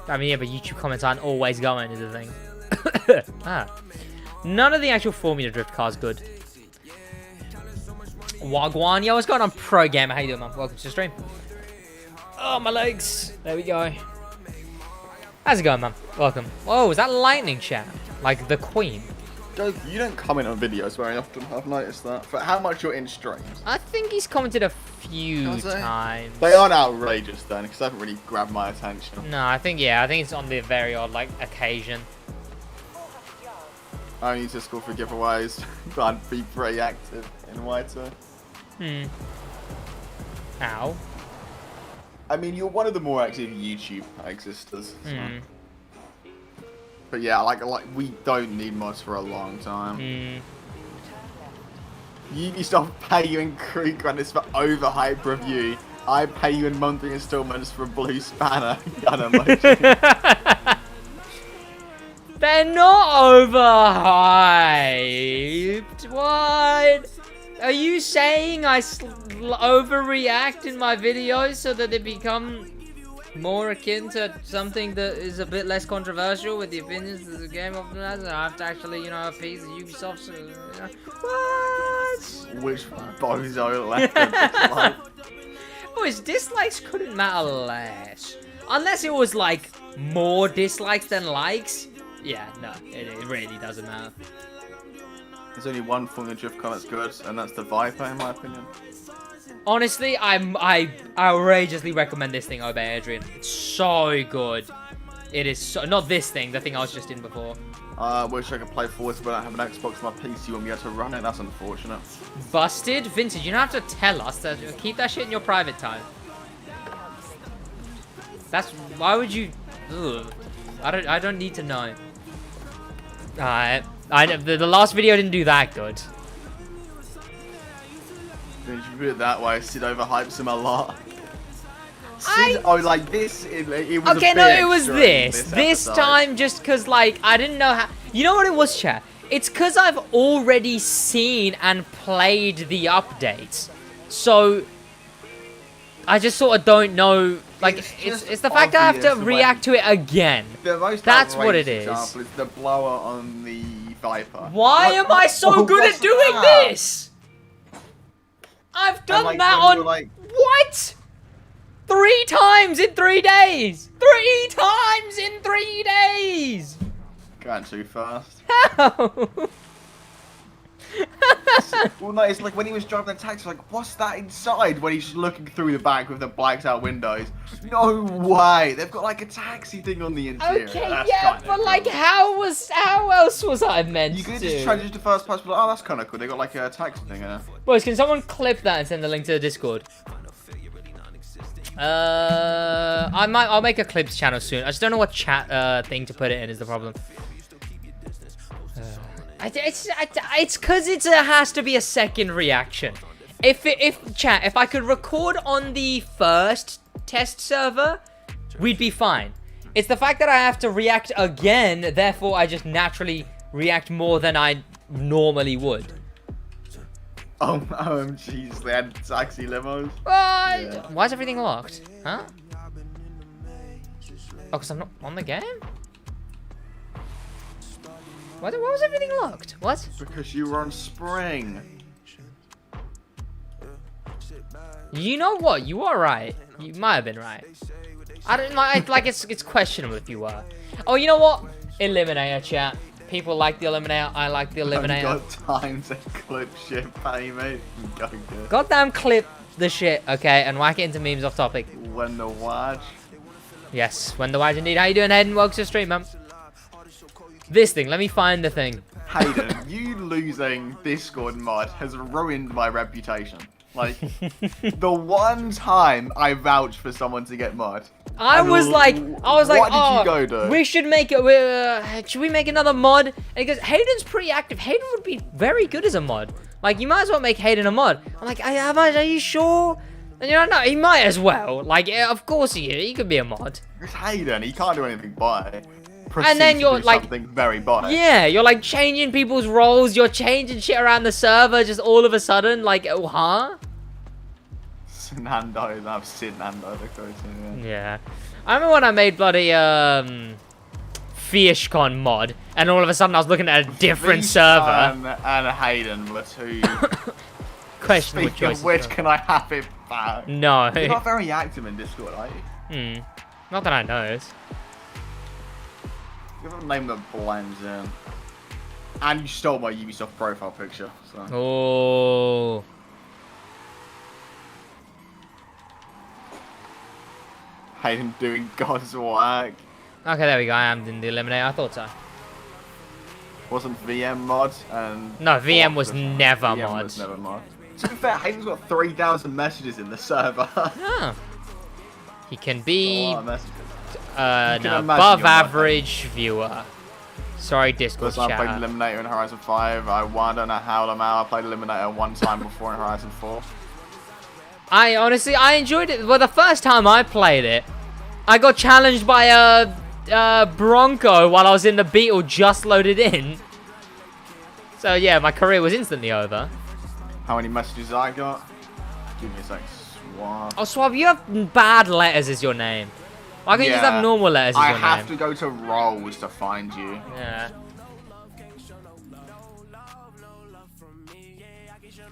Speaker 2: I mean, yeah, but YouTube comments aren't always going, is the thing. None of the actual Formula Drift cars good. Wagwan, yo, what's going on, Pro Gamer? How you doing, man? Welcome to the stream. Oh, my legs. There we go. How's it going, man? Welcome. Whoa, is that lightning chat? Like the queen?
Speaker 3: You don't comment on videos very often, I've noticed that. For how much you're in streams?
Speaker 2: I think he's commented a few times.
Speaker 3: They aren't outrageous then, because they haven't really grabbed my attention.
Speaker 2: No, I think it's on the very odd, like, occasion.
Speaker 3: I only use Discord for giveaways, but I'd be pretty active in Whiter.
Speaker 2: Ow.
Speaker 3: I mean, you're one of the more active YouTube existers. So. But yeah, like we don't need mods for a long time. You used to pay you in Creek credits for overhyped review. I pay you in monthly installments for a blue spanner. Gun emoji.
Speaker 2: They're not overhyped. What? Are you saying I overreact in my videos so that they become more akin to something that is a bit less controversial with the opinions of the game optimizers? I have to actually, appease Ubisoft's. What?
Speaker 3: Which bozo left it?
Speaker 2: Oh, his dislikes couldn't matter less. Unless it was like more dislikes than likes. Yeah, no, it really doesn't matter.
Speaker 3: There's only one Formula Drift car that's good, and that's the Viper, in my opinion.
Speaker 2: Honestly, I outrageously recommend this thing over Adrian. It's so good. It is so, not this thing, the thing I was just in before.
Speaker 3: I wish I could play Forza, but I don't have an Xbox. My PC won't be able to run it. That's unfortunate.
Speaker 2: Busted? Vincent, you don't have to tell us. Keep that shit in your private time. That's... Why would you... Ugh. I don't need to know. Alright. The last video didn't do that good.
Speaker 3: If you put it that way, Sid overhypes him a lot. Sid, like this, it was
Speaker 2: okay,
Speaker 3: a
Speaker 2: no,
Speaker 3: bit
Speaker 2: it was
Speaker 3: extreme
Speaker 2: this time just because, like, I didn't know how... You know what it was, chat? It's because I've already seen and played the updates. So, I just sort of don't know... Like, it's the fact I have to react to it again. That's what it is.
Speaker 3: Example is the blower on the Viper.
Speaker 2: Why am I so good at doing this? I've done that on... What? 3 times in 3 days! 3 times in 3 days!
Speaker 3: Going too fast.
Speaker 2: How?
Speaker 3: Well, no, it's like when he was driving the taxi, like, what's that inside? When he's just looking through the back with the blacked out windows. No way! They've got like a taxi thing on the interior.
Speaker 2: Okay,
Speaker 3: that's
Speaker 2: yeah, but like, how else was I meant
Speaker 3: you could
Speaker 2: to?
Speaker 3: just transition to first person, oh, that's kind of cool. They got like a taxi thing in there.
Speaker 2: Boys, can someone clip that and send the link to the Discord? I'll make a clips channel soon. I just don't know what chat thing to put it in is the problem. It's because it has to be a second reaction. If I could record on the first test server, we'd be fine. It's the fact that I have to react again, therefore I just naturally react more than I normally would.
Speaker 3: Oh, OMGs, they had taxi limos.
Speaker 2: Yeah. Why is everything locked? Huh? Oh, because I'm not on the game? Why was everything locked? What?
Speaker 3: Because you were on spring.
Speaker 2: You know what? You are right. You might have been right. I don't like it's questionable if you were. Oh, you know what? Eliminator chat. People like the Eliminator. I like the Eliminator.
Speaker 3: I've got time to clip shit, pay me.
Speaker 2: Goddamn clip the shit, okay, and whack it into memes off topic.
Speaker 3: When the watch.
Speaker 2: Yes, when the watch indeed. How you doing, Hayden? Welcome to the stream, man. This thing, let me find the thing.
Speaker 3: Hayden, you losing Discord mod has ruined my reputation. Like, the one time I vouched for someone to get mod.
Speaker 2: I was like,
Speaker 3: what did you go do?
Speaker 2: We should make it, should we make another mod? And he goes, Hayden's pretty active. Hayden would be very good as a mod. Like, you might as well make Hayden a mod. I'm like, are you sure? And you're like, no, he might as well. Like, yeah, of course he could be a mod.
Speaker 3: It's Hayden, he can't do anything by it.
Speaker 2: And then you're like,
Speaker 3: something very bad.
Speaker 2: Yeah, you're like changing people's roles. You're changing shit around the server just all of a sudden. Like, oh, huh?
Speaker 3: Nando, I've seen Nando the cartoon.
Speaker 2: Yeah, I remember when I made bloody FishCon mod, and all of a sudden I was looking at a different server.
Speaker 3: And Hayden were two
Speaker 2: questionable
Speaker 3: Speaking
Speaker 2: choices.
Speaker 3: of which, can I have it back?
Speaker 2: No.
Speaker 3: You're not very active in Discord, are you?
Speaker 2: Not that I noticed.
Speaker 3: You have a name that blends in. And you stole my Ubisoft profile picture. So.
Speaker 2: Oh.
Speaker 3: Hayden doing God's work.
Speaker 2: Okay, there we go. I am in the eliminator. I thought so.
Speaker 3: Wasn't VM mod and...
Speaker 2: No, VM was never
Speaker 3: VM
Speaker 2: mod.
Speaker 3: was never mod. To be fair, Hayden's got 3,000 messages in the server.
Speaker 2: Ah. He can be
Speaker 3: A lot of messages.
Speaker 2: an
Speaker 3: can imagine
Speaker 2: above
Speaker 3: your mod,
Speaker 2: average viewer. Sorry, Discord
Speaker 3: Listen, I played
Speaker 2: chat.
Speaker 3: Eliminator in Horizon 5. I won, don't know how I'm out. I played Eliminator one time before in Horizon 4.
Speaker 2: I honestly, I enjoyed it. Well, the first time I played it, I got challenged by a Bronco while I was in the Beetle just loaded in. So yeah, my career was instantly over.
Speaker 3: How many messages I got? Give me a sec. Swap.
Speaker 2: Oh, Swab, you have bad letters as your name. Why can't you just have normal letters as
Speaker 3: I
Speaker 2: your name?
Speaker 3: have to go to roles to find you.
Speaker 2: Yeah.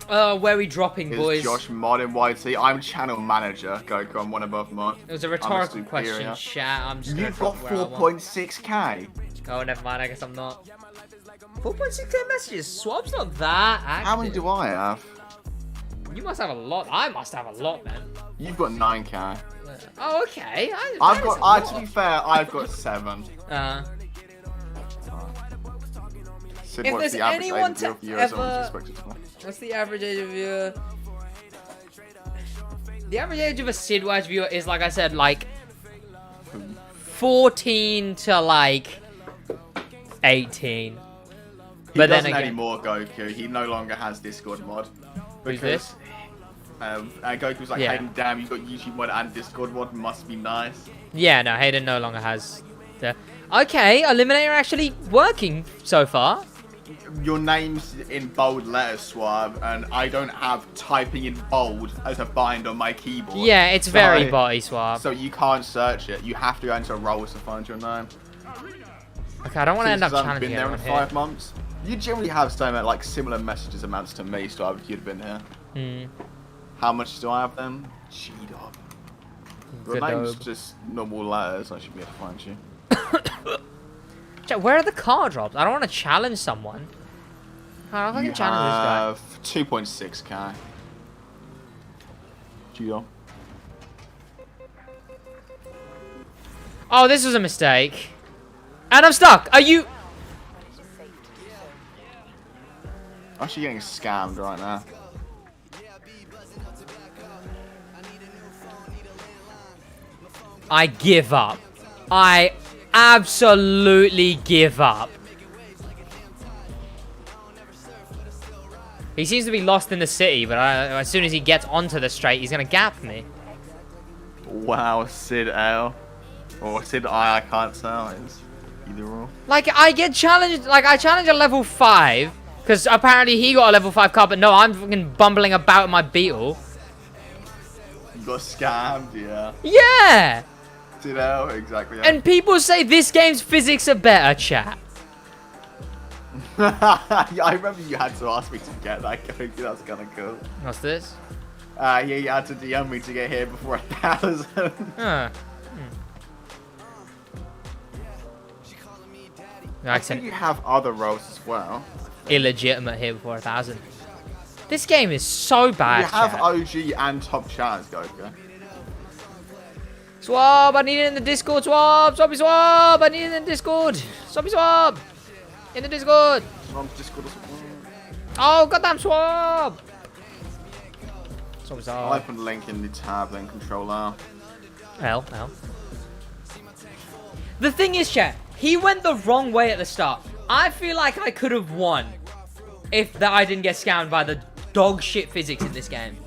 Speaker 2: Where are we dropping, boys?
Speaker 3: Is Josh mod in YT? I'm channel manager. Goku, I'm one above mod.
Speaker 2: It was a rhetorical question, chat. I'm just gonna
Speaker 3: You've got
Speaker 2: drop where I want.
Speaker 3: 4.6k.
Speaker 2: Oh, never mind. I guess I'm not. 4.6k messages. Swab's not that active.
Speaker 3: How many do I have?
Speaker 2: You must have a lot. I must have a lot, man.
Speaker 3: You've got 9k.
Speaker 2: Yeah. Oh, okay.
Speaker 3: I've got. To be fair, I've got 7. Sid,
Speaker 2: If
Speaker 3: what's
Speaker 2: there's
Speaker 3: the average
Speaker 2: anyone
Speaker 3: age of
Speaker 2: to
Speaker 3: viewers
Speaker 2: ever-
Speaker 3: on expected to?
Speaker 2: What's the average age of viewer? The average age of a SidWaj viewer is, like I said, like 14 to like 18.
Speaker 3: He
Speaker 2: But then
Speaker 3: doesn't
Speaker 2: again,
Speaker 3: anymore, Goku. He no longer has Discord mod.
Speaker 2: Who's this?
Speaker 3: Goku's like,
Speaker 2: Yeah.
Speaker 3: Hayden, damn, you got YouTube mod and Discord mod. Must be nice.
Speaker 2: Yeah, no, Hayden no longer has the... Okay, Eliminator actually working so far.
Speaker 3: Your name's in bold letters, Swab, and I don't have typing in bold as a bind on my keyboard.
Speaker 2: Yeah, it's very body swap.
Speaker 3: So you can't search it. You have to go into roles to find your name.
Speaker 2: Okay, I don't want to end up
Speaker 3: Since I've
Speaker 2: challenging
Speaker 3: been there in
Speaker 2: everyone
Speaker 3: 5 months. You generally have so many, like, similar messages amounts to me, so if you'd been here.
Speaker 2: here.
Speaker 3: How much do I have then? G-Dog. Your
Speaker 2: Good
Speaker 3: name's
Speaker 2: dog.
Speaker 3: just normal letters. I should be able to find you.
Speaker 2: Chat, where are the car drops? I don't want to challenge someone. I don't
Speaker 3: You
Speaker 2: fucking challenge this guy.
Speaker 3: have 2.6k. G-Dog.
Speaker 2: Oh, this was a mistake. And I'm stuck. Are you...
Speaker 3: I'm actually getting scammed right now.
Speaker 2: I give up. I absolutely give up. He seems to be lost in the city, but as soon as he gets onto the straight, he's going to gap me.
Speaker 3: Wow, Sid L. Or Sid I can't tell. It's either or.
Speaker 2: Like, I get challenged, like, I challenge a level 5, because apparently he got a level 5 car, but no, I'm fucking bumbling about in my Beetle.
Speaker 3: You got scammed, yeah.
Speaker 2: Yeah!
Speaker 3: Sid L, exactly. Yeah.
Speaker 2: And people say this game's physics are better, chat.
Speaker 3: Yeah, I remember you had to ask me to get that going. That's kind of cool.
Speaker 2: What's this?
Speaker 3: Yeah, you had to DM me to get here before 1,000.
Speaker 2: Huh.
Speaker 3: I think you have other roles as well.
Speaker 2: Illegitimate here before 1,000. This game is so bad,
Speaker 3: You have
Speaker 2: chat.
Speaker 3: OG and top chance, Goku.
Speaker 2: Swab, I need it in the Discord, Swab! Swabby Swab! I need it in the Discord! Swabby Swab! In the Discord!
Speaker 3: From Discord or something.
Speaker 2: Oh, goddamn Swab! Swabby
Speaker 3: I'll
Speaker 2: Swab.
Speaker 3: open link in the tab, then Control R.
Speaker 2: L. The thing is, chat, he went the wrong way at the start. I feel like I could have won if I didn't get scammed by the dog shit physics in this game.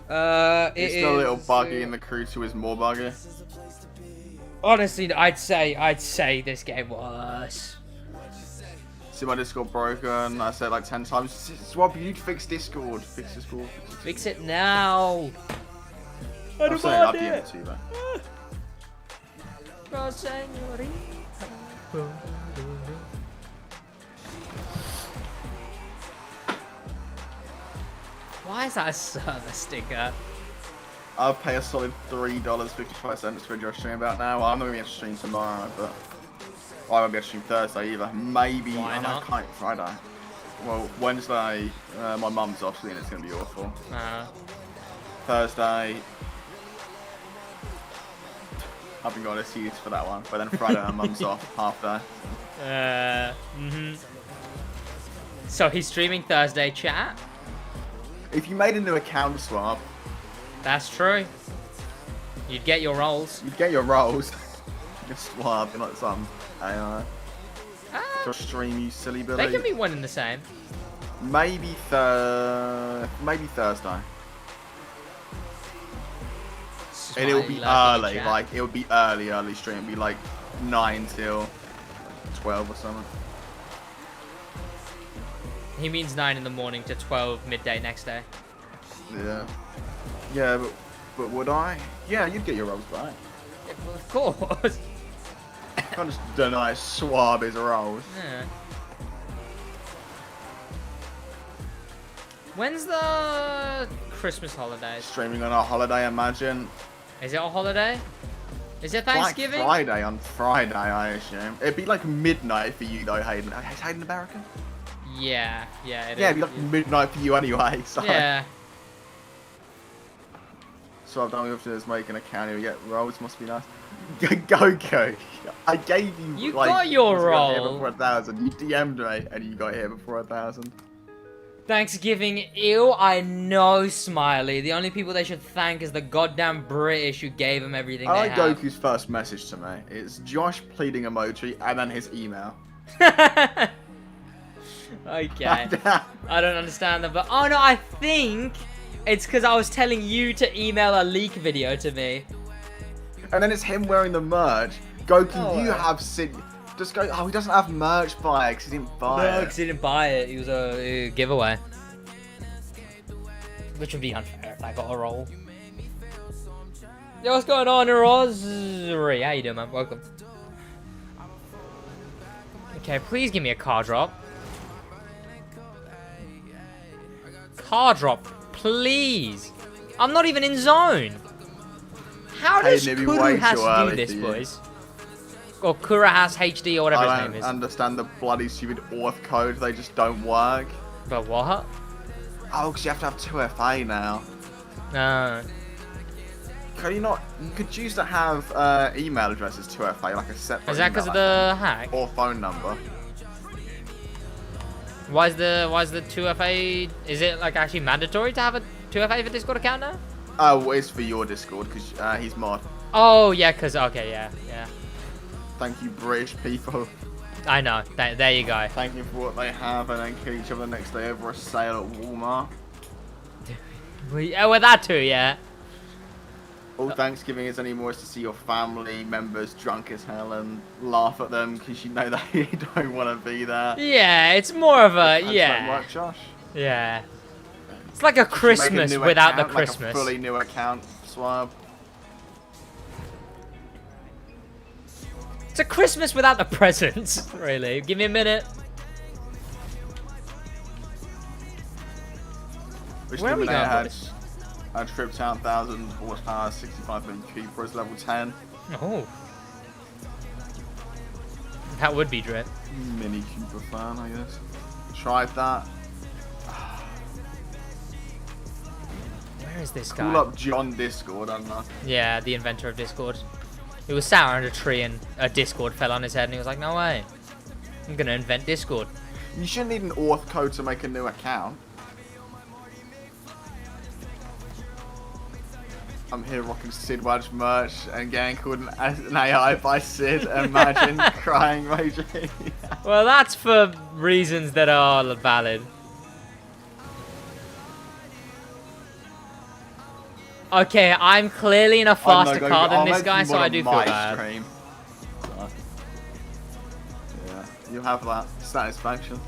Speaker 3: It's still a little buggy and the crew 2 is more buggy.
Speaker 2: Honestly, I'd say this game was.
Speaker 3: See my Discord broken. I said like 10 times. Swab, you need to fix Discord. Fix Discord.
Speaker 2: Fix it now.
Speaker 3: I'm saying I'll DM it to you, man.
Speaker 2: Why is that a server sticker?
Speaker 3: I'll pay a solid $3.55 for your stream about now. Well, I'm not going to be able to stream tomorrow, but... Well, I won't be able to stream Thursday either. Maybe...
Speaker 2: Why not?
Speaker 3: Friday. Well, Wednesday, my mum's off, so it's going to be awful. Thursday... I haven't got an excuse for that one. But then Friday, my mum's off, half day.
Speaker 2: So he's streaming Thursday, chat?
Speaker 3: If you made a new account swap...
Speaker 2: That's true. You'd get your rolls.
Speaker 3: You'd get your rolls. Just swap, you're not some AI. Just stream, you silly Billy.
Speaker 2: They can be one and the same.
Speaker 3: Maybe Thursday. And it'll be early, like, it'll be early stream. It'll be like 9 till 12 or something.
Speaker 2: He means 9 in the morning to 12 midday next day.
Speaker 3: Yeah. Yeah, but would I? Yeah, you'd get your rolls back.
Speaker 2: Yeah, well, of course.
Speaker 3: Can't just deny swab his rolls.
Speaker 2: Yeah. When's the Christmas holidays?
Speaker 3: Streaming on a holiday, imagine.
Speaker 2: Is it a holiday? Is it Thanksgiving?
Speaker 3: Black Friday on Friday, I assume. It'd be like midnight for you though, Hayden. Is Hayden American?
Speaker 2: Yeah, it
Speaker 3: it'd be like midnight for you anyway. So.
Speaker 2: Yeah.
Speaker 3: So I've done with is make an account and you get rolls. Must be nice. Goku, I gave you.
Speaker 2: You
Speaker 3: like,
Speaker 2: got your roll.
Speaker 3: Here before 1,000. You DM'd me and you got here before 1,000.
Speaker 2: Thanksgiving, ew, I know, Smiley. The only people they should thank is the goddamn British who gave him everything
Speaker 3: I
Speaker 2: they
Speaker 3: like
Speaker 2: have.
Speaker 3: Goku's first message to me. It's Josh pleading emoji and then his email.
Speaker 2: Okay. I don't understand that, but oh no, I think it's because I was telling you to email a leak video to me.
Speaker 3: And then it's him wearing the merch. Goku,
Speaker 2: Oh,
Speaker 3: you have Sid. Just go. Oh, he doesn't have merch buy because he didn't buy it.
Speaker 2: No, because he didn't buy it. He was a giveaway. Which would be unfair if I got a roll. Yo, what's going on, Rosary? How you doing, man? Welcome. Okay, please give me a car drop. Car drop, please. I'm not even in zone. How does Kuru has to do this, boys? Or Kura has HD or whatever his name is.
Speaker 3: I don't understand the bloody stupid auth code. They just don't work.
Speaker 2: But what?
Speaker 3: Oh, because you have to have 2FA now.
Speaker 2: No.
Speaker 3: Can you not? You could choose to have email addresses 2FA, like a separate.
Speaker 2: Is that because of the hack?
Speaker 3: Or phone number.
Speaker 2: Why is the 2FA? Is it like actually mandatory to have a 2FA for Discord account now?
Speaker 3: Oh, it's for your Discord because he's mod.
Speaker 2: Oh yeah, okay, yeah.
Speaker 3: Thank you, British people.
Speaker 2: I know. There you go.
Speaker 3: Thank you for what they have, and then kill each other the next day over a sale at Walmart.
Speaker 2: Well, that too, yeah.
Speaker 3: All Thanksgiving is anymore is to see your family members drunk as hell and laugh at them because you know they don't want to be there.
Speaker 2: Yeah, it's more of a
Speaker 3: Don't work, Josh.
Speaker 2: Yeah. It's like a Christmas without the Christmas.
Speaker 3: Like a fully new account swab.
Speaker 2: It's a Christmas without the presents, really. Give me a minute.
Speaker 3: Which
Speaker 2: Where are we going,
Speaker 3: had
Speaker 2: boys?
Speaker 3: a trip to 1,000 horsepower, 65 million cube for his level 10.
Speaker 2: Oh. That would be Drip.
Speaker 3: Mini Cooper fan, I guess. Tried that.
Speaker 2: Where is this guy?
Speaker 3: Call up John Discord, I don't know.
Speaker 2: Yeah, the inventor of Discord. He was sat under a tree and a Discord fell on his head and he was like, no way. I'm going to invent Discord.
Speaker 3: You shouldn't need an auth code to make a new account. I'm here rocking SidWaj merch and getting called an AI by Sid. Imagine crying emoji.
Speaker 2: Well, that's for reasons that are valid. Okay, I'm clearly in a faster car than this guy, so I do feel bad.
Speaker 3: Stream. So, yeah, you have that satisfaction.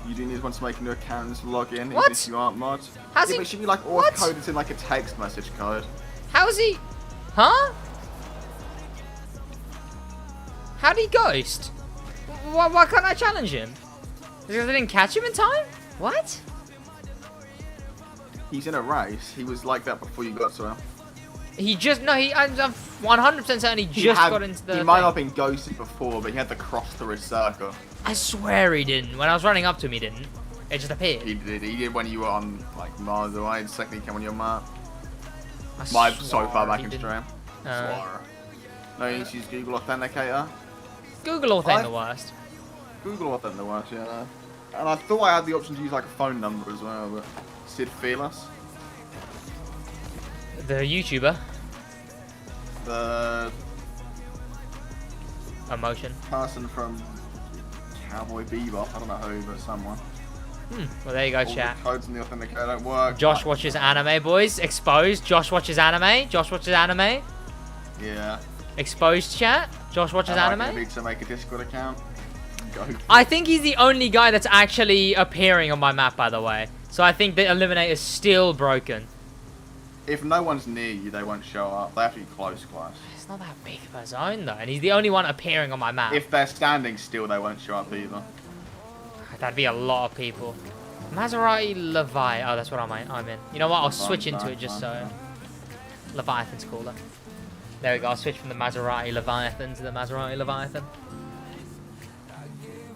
Speaker 3: You do need one to make a new account and just log in, even if you aren't mod.
Speaker 2: How's
Speaker 3: yeah,
Speaker 2: he?
Speaker 3: But it should be like auth code. It's in like a text message code.
Speaker 2: How's he? Huh? How'd he ghost? why can't I challenge him? Because I didn't catch him in time? What?
Speaker 3: He's in a race. He was like that before you got to him.
Speaker 2: I'm 100% certain he just got into the
Speaker 3: He might not have been ghosted before, but he had to cross through his circle.
Speaker 2: I swear he didn't. When I was running up to him, he didn't. It just appeared.
Speaker 3: He did when you were on, like, miles away. The second he came on your map.
Speaker 2: I
Speaker 3: So far back
Speaker 2: he
Speaker 3: in
Speaker 2: didn't.
Speaker 3: stream. No, you need to use Google Authenticator.
Speaker 2: Google Authent the worst.
Speaker 3: Google Authent the worst, yeah. And I thought I had the option to use, like, a phone number as well, but Sid Fearless.
Speaker 2: The YouTuber.
Speaker 3: The
Speaker 2: Emotion.
Speaker 3: person from Cowboy Bebop. I don't know who, but someone.
Speaker 2: Well, there you go,
Speaker 3: All
Speaker 2: chat.
Speaker 3: the codes in the Authenticator don't work.
Speaker 2: Josh watches anime, boys. Exposed. Josh watches anime. Josh watches anime.
Speaker 3: Yeah.
Speaker 2: Exposed, chat. Josh watches
Speaker 3: I
Speaker 2: anime.
Speaker 3: need to make a Discord account. Go.
Speaker 2: I think he's the only guy that's actually appearing on my map, by the way. So I think the Eliminate is still broken.
Speaker 3: If no one's near you, they won't show up. They have to be close.
Speaker 2: It's not that big of a zone, though. And he's the only one appearing on my map.
Speaker 3: If they're standing still, they won't show up either.
Speaker 2: That'd be a lot of people. Maserati Levi. Oh, that's what I'm in. You know what? I'll switch into it just so. Leviathan's cooler. There we go. I'll switch from the Maserati Leviathan to the Maserati Leviathan.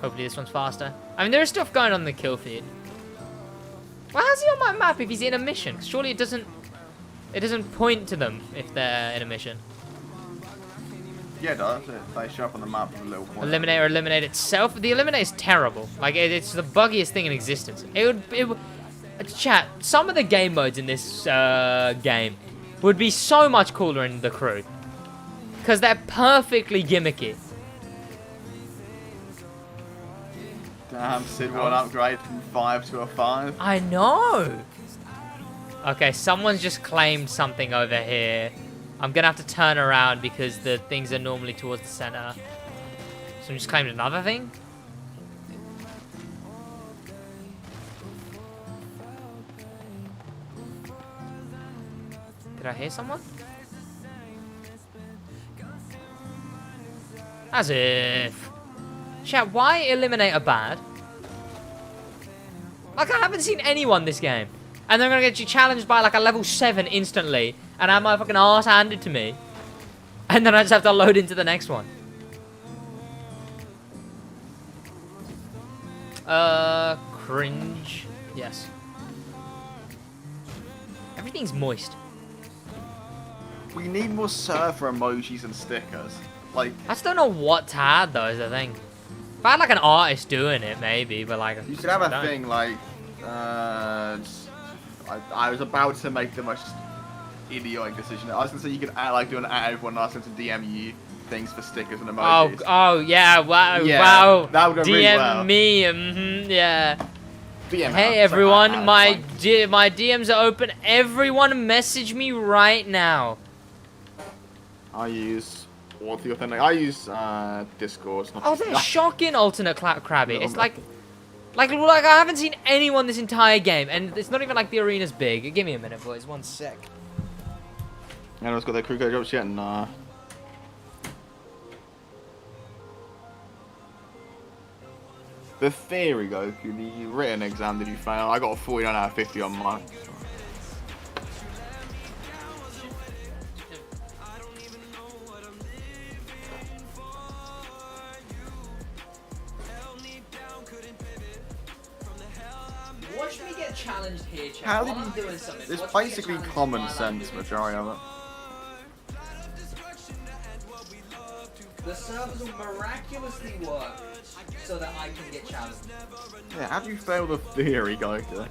Speaker 2: Hopefully this one's faster. I mean, there is stuff going on in the kill feed. Why is he on my map if he's in a mission? 'Cause surely it doesn't point to them if they're in a mission.
Speaker 3: Yeah, it does. They show up on the map with a little point.
Speaker 2: Eliminate or eliminate itself. The eliminate is terrible. Like it's the buggiest thing in existence. It would chat. Some of the game modes in this game would be so much cooler in the crew because they're perfectly gimmicky.
Speaker 3: Damn, SidWaj upgrade from 5 to a 5.
Speaker 2: I know. Okay, someone's just claimed something over here. I'm gonna have to turn around because the things are normally towards the center. Someone just claimed another thing? Did I hear someone? As if. Chat, why eliminate a bad? Like, I haven't seen anyone this game. And they're gonna get you challenged by like a level 7 instantly. And have my fucking arse handed to me. And then I just have to load into the next one. Cringe. Yes. Everything's moist.
Speaker 3: We need more surfer emojis and stickers. Like,
Speaker 2: I just don't know what to add though, is the thing. If I had like an artist doing it, maybe, but like...
Speaker 3: you could have a thing like, I was about to make the most idiotic decision. I was gonna say you could add, like, do an at everyone asking to DM you things for stickers and emojis.
Speaker 2: Oh yeah, wow,
Speaker 3: Yeah,
Speaker 2: wow.
Speaker 3: that would go really
Speaker 2: DM
Speaker 3: well.
Speaker 2: me, yeah.
Speaker 3: DM
Speaker 2: Hey
Speaker 3: out,
Speaker 2: everyone,
Speaker 3: so
Speaker 2: my
Speaker 3: fine.
Speaker 2: DMs are open. Everyone message me right now.
Speaker 3: I use the authentic. I use Discord.
Speaker 2: Oh, they're shocking alternate Krabby. It's like I haven't seen anyone this entire game, and it's not even like the arena's big. Give me a minute, boys. 1 sec.
Speaker 3: Anyone's got their crew code drops yet? Nah. The theory, Goku, the written exam, did you fail? I got a 49 out of 50 on mine.
Speaker 2: Watch me get challenged here, chat.
Speaker 3: How did
Speaker 2: While I'm
Speaker 3: you-
Speaker 2: doing something.
Speaker 3: It's
Speaker 2: Watch me get
Speaker 3: basically
Speaker 2: challenged
Speaker 3: common
Speaker 2: while I'm
Speaker 3: sense,
Speaker 2: doing
Speaker 3: majority of it.
Speaker 2: The servers will miraculously work so that I can get challenged.
Speaker 3: Yeah, how do you fail the theory, Goku?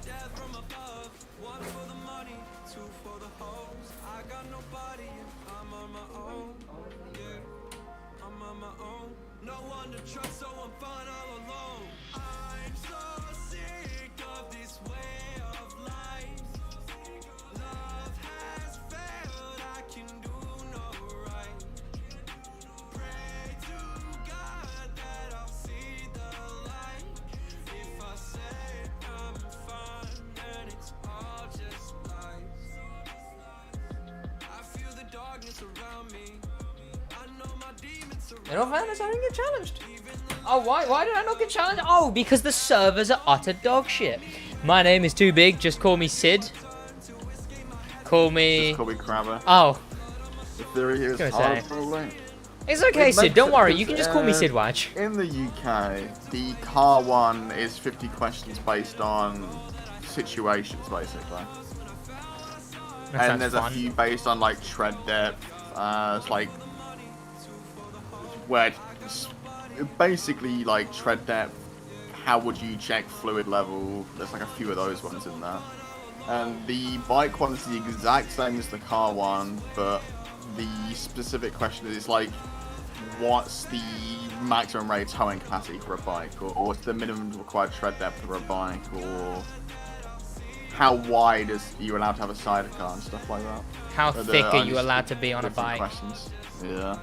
Speaker 2: In all fairness, I didn't get challenged. Oh, why did I not get challenged? Oh, because the servers are utter dog shit. My name is too big. Just call me Sid. Call me...
Speaker 3: Just call me Crabber.
Speaker 2: Oh.
Speaker 3: The theory here is hard, probably.
Speaker 2: It's okay, Sid. Don't worry. You can just call me SidWaj.
Speaker 3: In the UK, the car one is 50 questions based on situations, basically. And there's a few based on, like, tread depth. It's like... where it's basically, like, tread depth. How would you check fluid level? There's, like, a few of those ones in there. And the bike one is the exact same as the car one, but the specific question is, like, what's the maximum rate of towing capacity for a bike, or what's the minimum required tread depth for a bike, or how wide are you allowed to have a sidecar and stuff like that.
Speaker 2: How thick are you allowed to be on a bike?
Speaker 3: Questions. Yeah.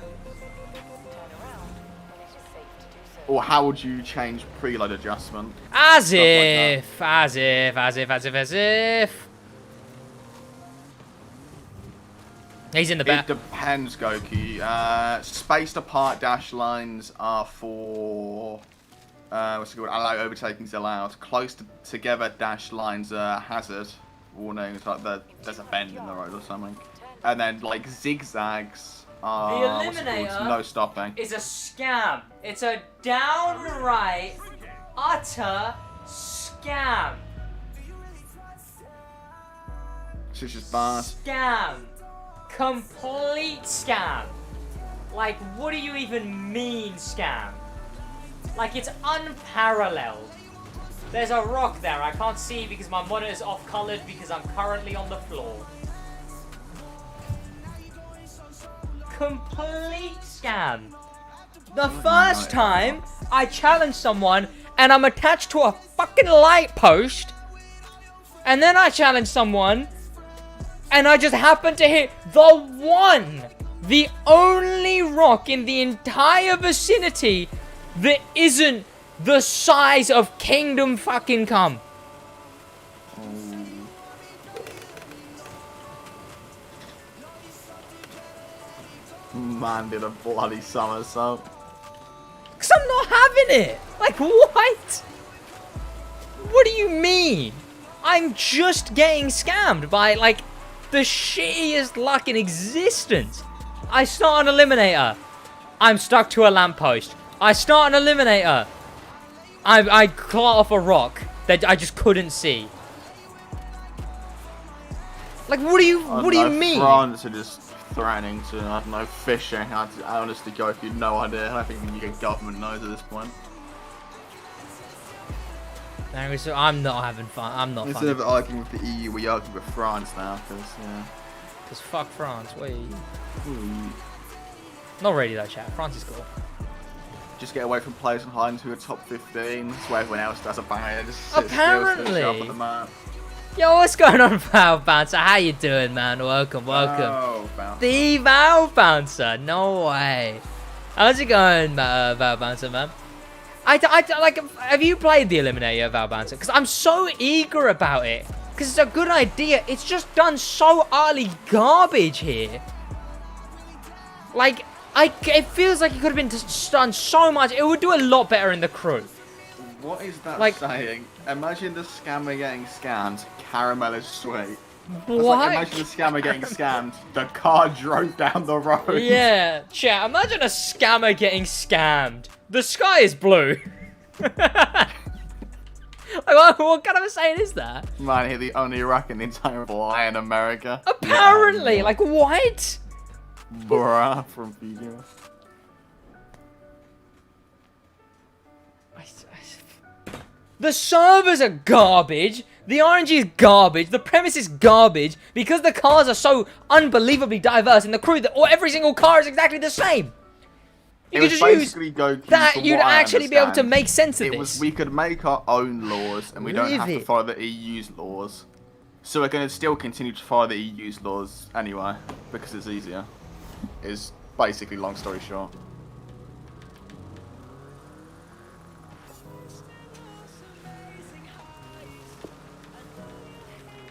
Speaker 3: Or how would you change preload adjustment?
Speaker 2: As if. He's in the back.
Speaker 3: It depends, Goku. Spaced apart dash lines are for what's it called? Allow overtakings allowed. Close together dash lines are hazard warning. It's like there's a bend in the road or something. And then like zigzags are no stopping.
Speaker 2: Is a scam. It's a downright utter scam.
Speaker 3: She's just bars.
Speaker 2: Scam. Complete scam. Like, what do you even mean scam? Like, it's unparalleled. There's a rock there. I can't see because my monitor's off-colored because I'm currently on the floor. Complete scam. The first time I challenge someone and I'm attached to a fucking light post, and then I challenge someone and I just happen to hit the only rock in the entire vicinity that isn't the size of Kingdom fucking Come.
Speaker 3: Man did a bloody somersault.
Speaker 2: Cause I'm not having it. Like, what? What do you mean? I'm just getting scammed by, like, the shittiest luck in existence. I start an eliminator. I'm stuck to a lamppost. I start an eliminator. I claw off a rock that I just couldn't see. Like, what do you mean?
Speaker 3: France are just threatening to, I don't know, fishing. I honestly go if you no idea. I don't think the UK government knows at this point.
Speaker 2: I'm not having fun. I'm not.
Speaker 3: Instead of arguing with the EU, we argue with France now, because yeah.
Speaker 2: Because fuck France. Wait. Not really though, chat. France is cool.
Speaker 3: Just get away from players and hide into a top 15. That's where everyone else does a banger. Just
Speaker 2: apparently.
Speaker 3: Still, on the map.
Speaker 2: Yo, what's going on, Valve Bouncer? How you doing, man? Welcome.
Speaker 3: Oh, Bouncer.
Speaker 2: The Valve Bouncer. No way. How's it going, Valve Bouncer, man? Like, have you played the Eliminator, Valve Bouncer? Because I'm so eager about it. Because it's a good idea. It's just done so utterly garbage here. Like, it feels like it could have been done so much. It would do a lot better in the crew.
Speaker 3: What is that saying? Imagine the scammer getting scammed. Caramel is sweet.
Speaker 2: What?
Speaker 3: Like, imagine the scammer getting scammed. The car drove down the road.
Speaker 2: Yeah, chat. Imagine a scammer getting scammed. The sky is blue. Like, what kind of a saying is that?
Speaker 3: Man, you're the only rock in the entire lie in America.
Speaker 2: Apparently, like what?
Speaker 3: Bruh from Fiji.
Speaker 2: The servers are garbage. The RNG is garbage. The premise is garbage because the cars are so unbelievably diverse in the crew that every single car is exactly the same. You could just use that. You'd actually be able to make sense of this.
Speaker 3: We could make our own laws, and we don't have to follow the EU's laws. So we're going to still continue to follow the EU's laws anyway because it's easier. Is basically long story short.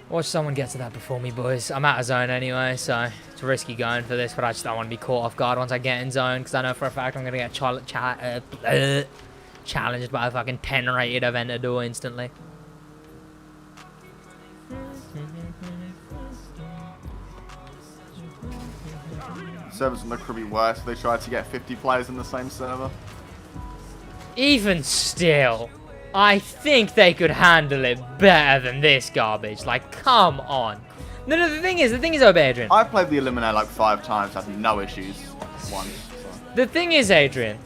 Speaker 2: Watch someone get to that before me, boys. I'm out of zone anyway, so it's risky going for this, but I just don't want to be caught off guard once I get in zone, because I know for a fact I'm going to get challenged by a fucking 10 rated Aventador instantly.
Speaker 3: Servers on the could be worse. They tried to get 50 players in the same server.
Speaker 2: Even still, I think they could handle it better than this garbage. Like, come on. No, the thing is, Adrian.
Speaker 3: I've played the Eliminate like 5 times, had no issues once. So.
Speaker 2: The thing is, Adrian,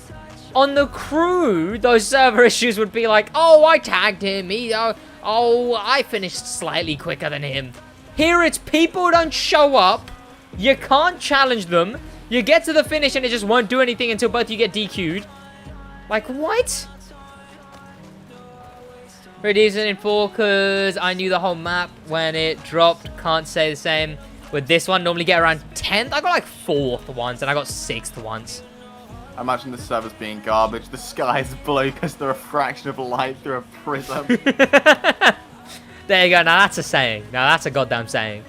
Speaker 2: on the crew, those server issues would be like, oh, I tagged him, I finished slightly quicker than him. Here it's people don't show up, you can't challenge them, you get to the finish and it just won't do anything until both you get DQ'd. Like, what? Pretty decent in 4 because I knew the whole map when it dropped. Can't say the same with this one. Normally get around 10th. I got like 4th once and I got 6th once.
Speaker 3: I imagine the servers being garbage. The sky is blue because they're a fraction of light through a prism.
Speaker 2: There you go. Now that's a saying. Now that's a goddamn saying.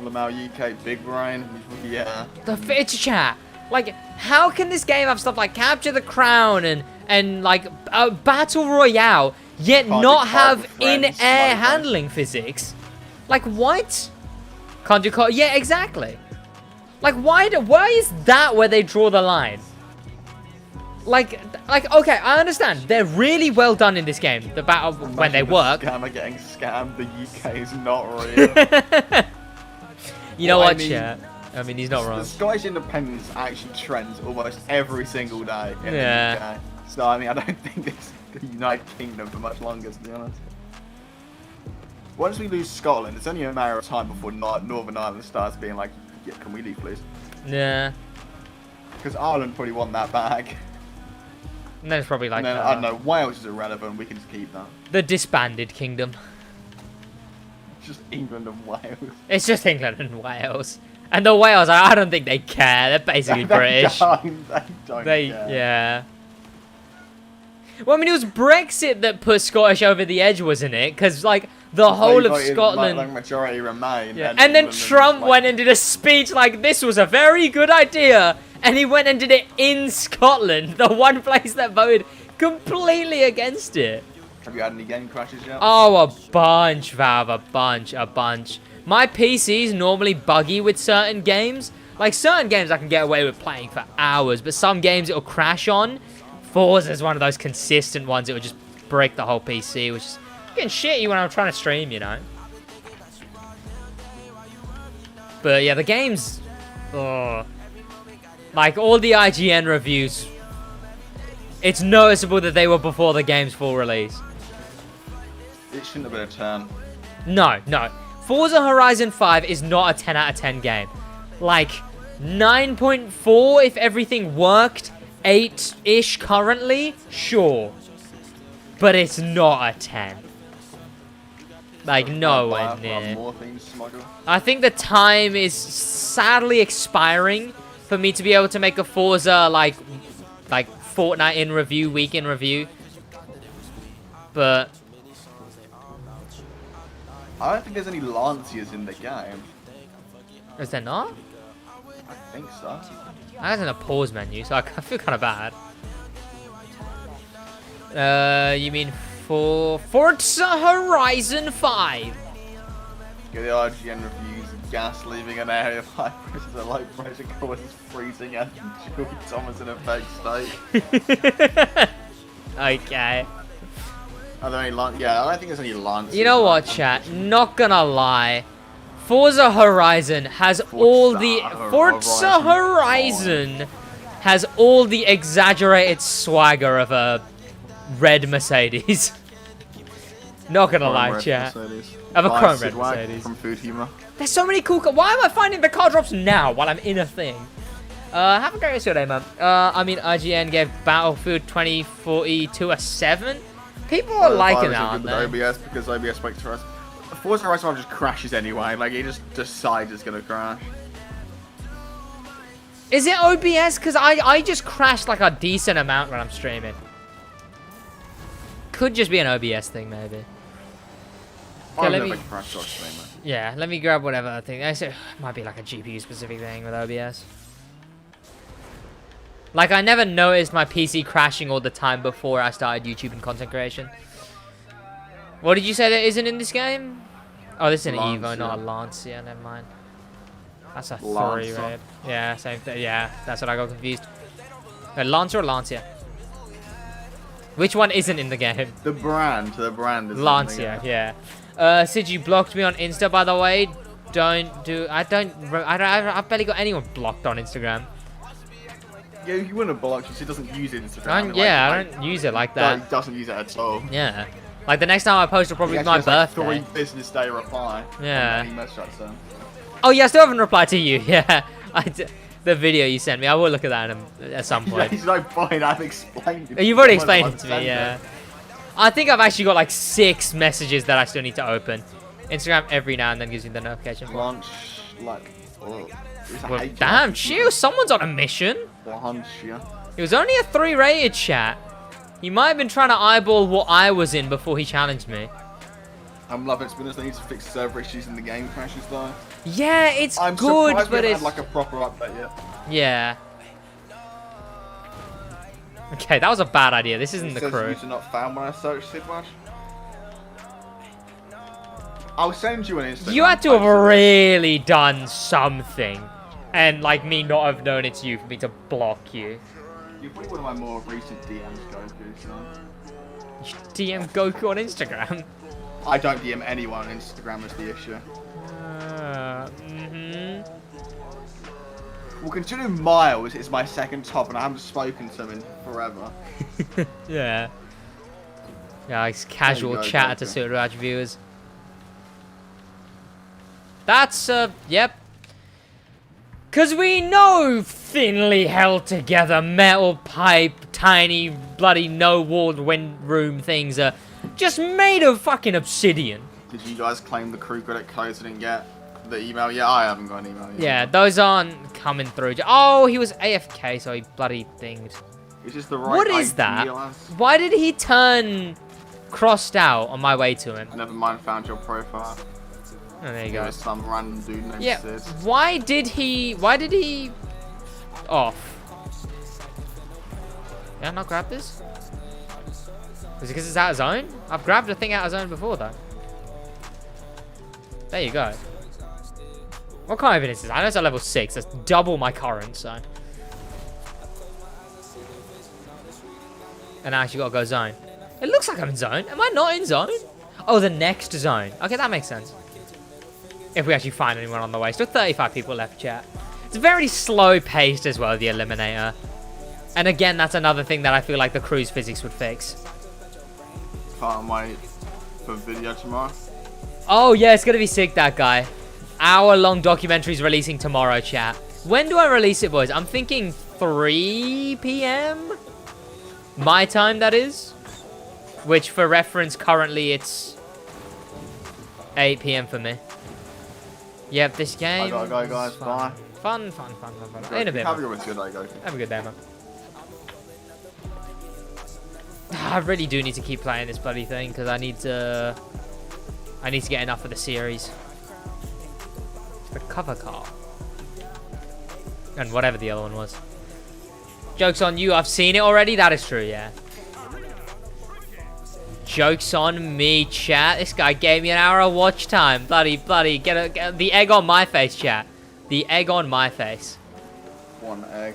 Speaker 3: Lamau UK, Big Brain. Yeah.
Speaker 2: The feature chat. Like, how can this game have stuff like Capture the Crown and like a Battle Royale, yet not have in-air handling physics? Like, what? Can't do call? Yeah, exactly. Like, why is that where they draw the line? Like, okay, I understand. They're really well done in this game. The battle when they work.
Speaker 3: Scammer getting scammed. The UK is not real.
Speaker 2: You know what, chat? I mean, he's not wrong.
Speaker 3: The Scottish independence actually trends almost every single day in the UK. So, I mean, I don't think it's the United Kingdom for much longer, to be honest. Once we lose Scotland, it's only a matter of time before Northern Ireland starts being like, yeah, can we leave, please?
Speaker 2: Yeah.
Speaker 3: Because Ireland probably won that back.
Speaker 2: And then it's probably like...
Speaker 3: And then, I don't know, Wales is irrelevant, we can just keep that.
Speaker 2: The disbanded kingdom.
Speaker 3: Just England and Wales.
Speaker 2: It's just England and Wales. And the Wales, I don't think they care. They're basically British.
Speaker 3: They don't care.
Speaker 2: Yeah. Well, I mean, it was Brexit that put Scottish over the edge, wasn't it? Because, like, the whole of Scotland...
Speaker 3: Like, majority remain.
Speaker 2: Yeah. And then Trump went and did a speech like, this was a very good idea. And he went and did it in Scotland, the one place that voted completely against it.
Speaker 3: Have you had any game crashes yet?
Speaker 2: Oh, a bunch, Valve. A bunch. My PC's normally buggy with certain games. Like, certain games I can get away with playing for hours, but some games it'll crash on. Forza is one of those consistent ones. It will just break the whole PC, which is getting shitty when I'm trying to stream, you know. But yeah, the games... Oh, like, all the IGN reviews, it's noticeable that they were before the game's full release.
Speaker 3: It shouldn't have been a 10.
Speaker 2: No. Forza Horizon 5 is not a 10 out of 10 game. Like, 9.4 if everything worked. 8-ish currently, sure. But it's not a 10. Like, nowhere near. I think the time is sadly expiring for me to be able to make a Forza, like fortnight in review, week in review. But...
Speaker 3: I don't think there's any Lanciers in the game.
Speaker 2: Is there not?
Speaker 3: I think so.
Speaker 2: I was in a pause menu, so I feel kind of bad. You mean for Forza Horizon 5?
Speaker 3: Get the IGN reviews of gas leaving an area of high pressure to low pressure causes freezing and Julie Thomas in a fake state.
Speaker 2: Okay.
Speaker 3: Are there any Yeah, I don't think there's any Lancers.
Speaker 2: You know what, chat? Not gonna lie. Forza Horizon has all the... Forza Horizon has all the exaggerated swagger of a red Mercedes. Not gonna lie, chat. Of a chrome red Mercedes.
Speaker 3: From Food Humor.
Speaker 2: There's so many cool... Why am I finding the car drops now while I'm in a thing? Have a great rest of your day, man. I mean, IGN gave Battlefield 2042 a 7. People are liking that, aren't they?
Speaker 3: OBS because OBS makes for us. Forza Horizon 5 just crashes anyway. Like, it just decides it's gonna crash.
Speaker 2: Is it OBS? Because I just crashed like a decent amount when I'm streaming. Could just be an OBS thing, maybe. Okay, let me... Yeah, let me grab whatever thing. I said it might be like a GPU specific thing with OBS. Like, I never noticed my PC crashing all the time before I started YouTube and content creation. What did you say that isn't in this game? Oh, this is an Evo, not a Lancia. Never mind. That's a 3 right? Yeah, same thing. Yeah, that's what I got confused. A Lancer or Lancia? Which one isn't in the game?
Speaker 3: The brand is
Speaker 2: Lancia, yeah. Sid, you blocked me on Insta, by the way. I've barely got anyone blocked on Instagram.
Speaker 3: Yeah, you wouldn't have blocked you. She doesn't use Instagram.
Speaker 2: I don't use it like that.
Speaker 3: He doesn't use it at all.
Speaker 2: Yeah. Like, the next time I post will probably be my birthday.
Speaker 3: Like 3 business day reply.
Speaker 2: Yeah.
Speaker 3: Oh
Speaker 2: yeah, I still haven't replied to you. Yeah. The video you sent me, I will look at that at some point.
Speaker 3: There's no point, I've explained it.
Speaker 2: You've already explained it to me, yeah. I think I've actually got like 6 messages that I still need to open. Instagram every now and then gives me the notification.
Speaker 3: Launch, like,
Speaker 2: well, damn, chill, someone's on a mission. It was only a 3 rated chat. He might have been trying to eyeball what I was in before he challenged me.
Speaker 3: I'm loving spinners. They need to fix server issues in the game crashes though.
Speaker 2: Yeah, it's
Speaker 3: I'm
Speaker 2: good,
Speaker 3: surprised
Speaker 2: but
Speaker 3: we
Speaker 2: it's
Speaker 3: haven't had like a proper update yet.
Speaker 2: Yeah. Okay, that was a bad idea. This isn't the crew.
Speaker 3: User not found when I searched SidWaj. I'll send you an Instagram.
Speaker 2: You had to have really done something, and like me not have known it's you for me to block you.
Speaker 3: You're probably one of my more recent DMs, Goku.
Speaker 2: You DM Goku on Instagram?
Speaker 3: I don't DM anyone on Instagram is the issue. Well, considering Miles is my second top and I haven't spoken to him in forever.
Speaker 2: Yeah. Yeah, it's casual chat to SidWaj viewers. That's, yep. Because we know thinly held together metal pipe, tiny, bloody no-walled wind room things are just made of fucking obsidian.
Speaker 3: Did you guys claim the crew credit codes and didn't get the email yet? I haven't got an email yet.
Speaker 2: Yeah, those aren't coming through. Oh, he was AFK, so he bloody thinged.
Speaker 3: Is this the right
Speaker 2: What is that? Why did he turn crossed out on my way to him?
Speaker 3: Never mind, found your profile.
Speaker 2: Oh, there you go.
Speaker 3: Some random dude named Sid.
Speaker 2: Why did he off? Did I not grab this? Is it because it's out of zone? I've grabbed a thing out of zone before though. There you go. What kind of evidence is that? I know it's at level 6. That's double my current, so. And I actually gotta go zone. It looks like I'm in zone. Am I not in zone? Oh, the next zone. Okay, that makes sense. If we actually find anyone on the way. Still 35 people left, chat. It's very slow paced as well, the Eliminator. And again, that's another thing that I feel like the cruise physics would fix.
Speaker 3: Can't wait for video tomorrow.
Speaker 2: Oh yeah, it's gonna be sick, that guy. Hour-long documentary's releasing tomorrow, chat. When do I release it, boys? I'm thinking 3 p.m? My time, that is. Which, for reference, currently it's 8 p.m. for me. Yep, this game.
Speaker 3: I gotta go, guys. Bye.
Speaker 2: Fun. In a bit.
Speaker 3: Have a good day, Goku.
Speaker 2: Have a good day, man. I really do need to keep playing this bloody thing because I need to get enough of the series. The cover car. And whatever the other one was. Joke's on you, I've seen it already. That is true, yeah. Joke's on me, chat. This guy gave me an hour of watch time. Bloody. Get the egg on my face, chat. The egg on my face.
Speaker 3: One egg.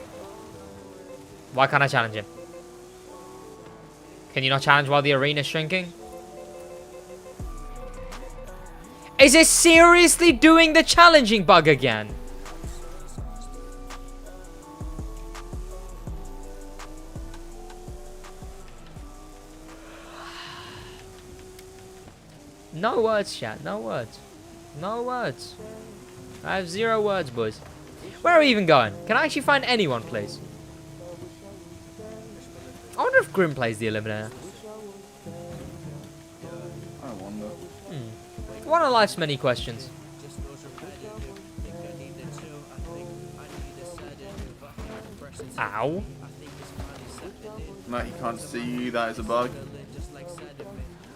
Speaker 2: Why can't I challenge him? Can you not challenge while the arena's shrinking? Is it seriously doing the challenging bug again? No words, chat. No words. No words. I have 0 words, boys. Where are we even going? Can I actually find anyone, please? I wonder if Grim plays the Eliminator.
Speaker 3: I wonder.
Speaker 2: One of life's many questions. Ow.
Speaker 3: No, he can't see you. That is a bug.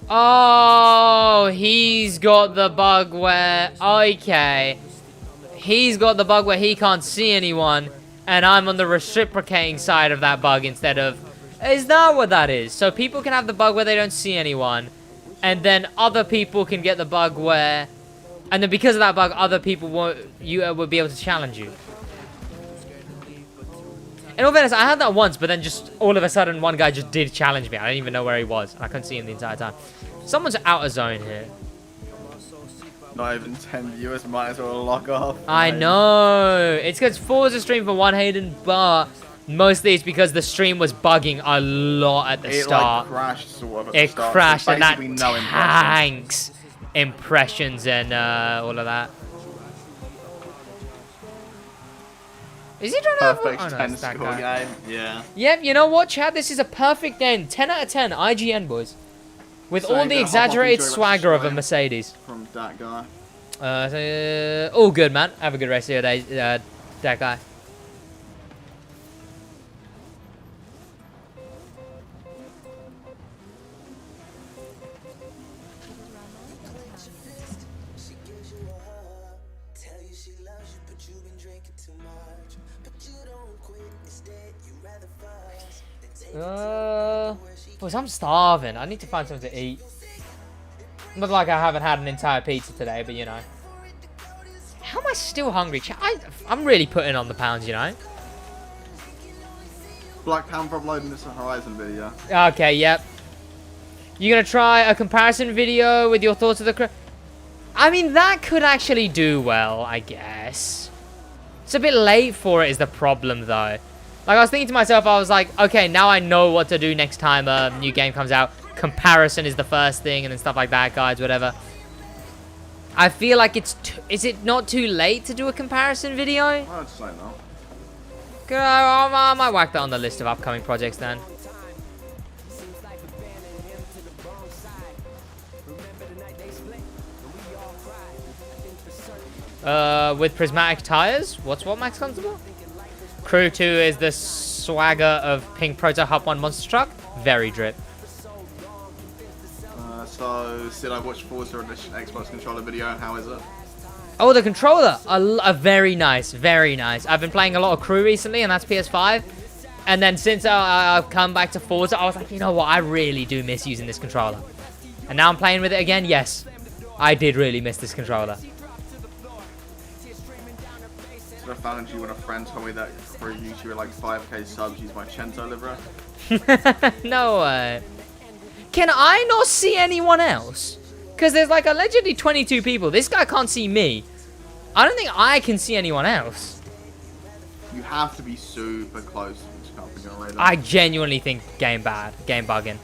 Speaker 2: Oh, he's got the bug where... Okay. He's got the bug where he can't see anyone. and I'm on the reciprocating side of that bug instead of... Is that what that is? So people can have the bug where they don't see anyone, and then other people can get the bug where... And then because of that bug, other people would be able to challenge you. In all fairness, I had that once, but then just all of a sudden, one guy just did challenge me. I didn't even know where he was. I couldn't see him the entire time. Someone's out of zone here.
Speaker 3: Not even 10 viewers, might as well log off.
Speaker 2: I know. It's because Forza stream for one, Hayden, but mostly it's because the stream was bugging a lot at the start.
Speaker 3: Like, crashed sort of at
Speaker 2: it
Speaker 3: the start.
Speaker 2: crashed,
Speaker 3: So
Speaker 2: and that
Speaker 3: no
Speaker 2: tanks impressions and all of that. Is he trying to
Speaker 3: perfect
Speaker 2: have...
Speaker 3: 10 score game? Yeah.
Speaker 2: Yep, you know what, Chad? This is a perfect end. 10 out of 10, IGN, boys. With
Speaker 3: So
Speaker 2: all the exaggerated
Speaker 3: enjoy
Speaker 2: swagger of a
Speaker 3: Australia.
Speaker 2: Mercedes.
Speaker 3: From that guy.
Speaker 2: All good, man. Have a good rest of your day, that guy. Boys, I'm starving. I need to find something to eat. Not like I haven't had an entire pizza today, but you know. How am I still hungry? I'm really putting on the pounds, you know.
Speaker 3: Black Panther uploading this Horizon video.
Speaker 2: Okay, yep. You gonna try a comparison video with your thoughts of the... I mean, that could actually do well, I guess. It's a bit late for it is the problem, though. Like, I was thinking to myself, I was like, okay, now I know what to do next time a new game comes out. Comparison is the first thing, and then stuff like that, guides, whatever. I feel like it's... Is it not too late to do a comparison video?
Speaker 3: I'd say no.
Speaker 2: Good, I might whack that on the list of upcoming projects then. With prismatic tires? What, Max Constable? Crew 2 is the swagger of Pink Proto Hub 1 monster truck. Very drip.
Speaker 3: So, SidWaj Forza Edition Xbox controller video. How is it?
Speaker 2: Oh, the controller. Very nice. Very nice. I've been playing a lot of Crew recently, and that's PS5. And then since I've come back to Forza, I was like, you know what? I really do miss using this controller. And now I'm playing with it again. Yes, I did really miss this controller.
Speaker 3: So I found you when a friend told me that for a YouTuber like 5k subs use my Cento livery.
Speaker 2: No way. Can I not see anyone else? Because there's like allegedly 22 people. This guy can't see me. I don't think I can see anyone else.
Speaker 3: You have to be super close to later.
Speaker 2: I genuinely think game bugging.